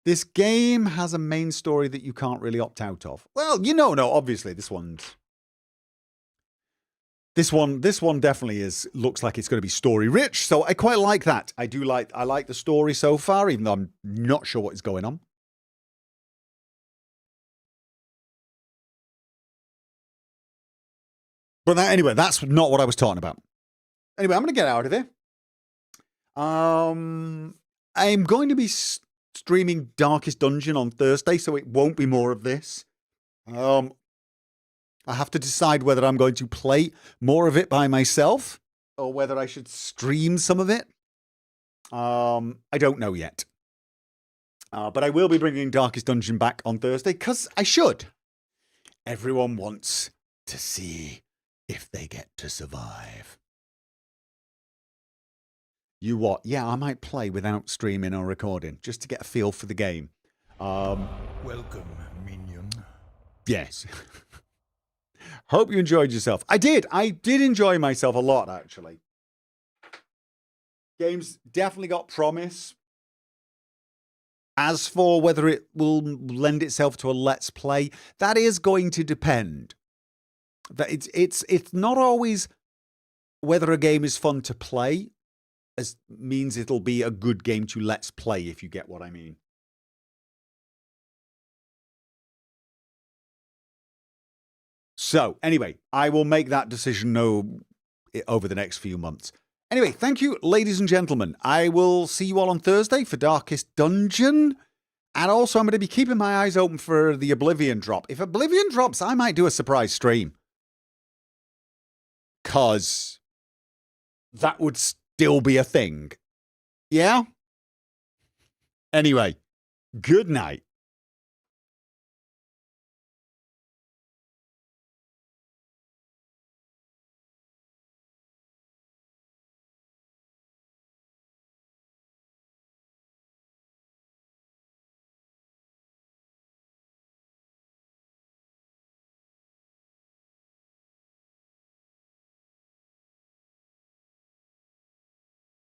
this game has a main story that you can't really opt out of. Well, no, obviously this one's This one definitely looks like it's going to be story rich, so I quite like that. I like the story so far, even though I'm not sure what is going on. But anyway, that's not what I was talking about. Anyway, I'm going to get out of here. I'm going to be streaming Darkest Dungeon on Thursday, so it won't be more of this. I have to decide whether I'm going to play more of it by myself or whether I should stream some of it. I don't know yet. But I will be bringing Darkest Dungeon back on Thursday because I should. Everyone wants to see if they get to survive. You what? Yeah, I might play without streaming or recording just to get a feel for the game. Welcome, minion. Yes. Hope you enjoyed yourself. I did enjoy myself a lot, actually. Game's definitely got promise. As for whether it will lend itself to a let's play, that is going to depend. That it's not always whether a game is fun to play as means it'll be a good game to let's play, if you get what I mean. So, anyway, I will make that decision over the next few months. Anyway, thank you, ladies and gentlemen. I will see you all on Thursday for Darkest Dungeon. And also, I'm going to be keeping my eyes open for the Oblivion drop. If Oblivion drops, I might do a surprise stream. Because that would still be a thing. Yeah? Anyway, good night.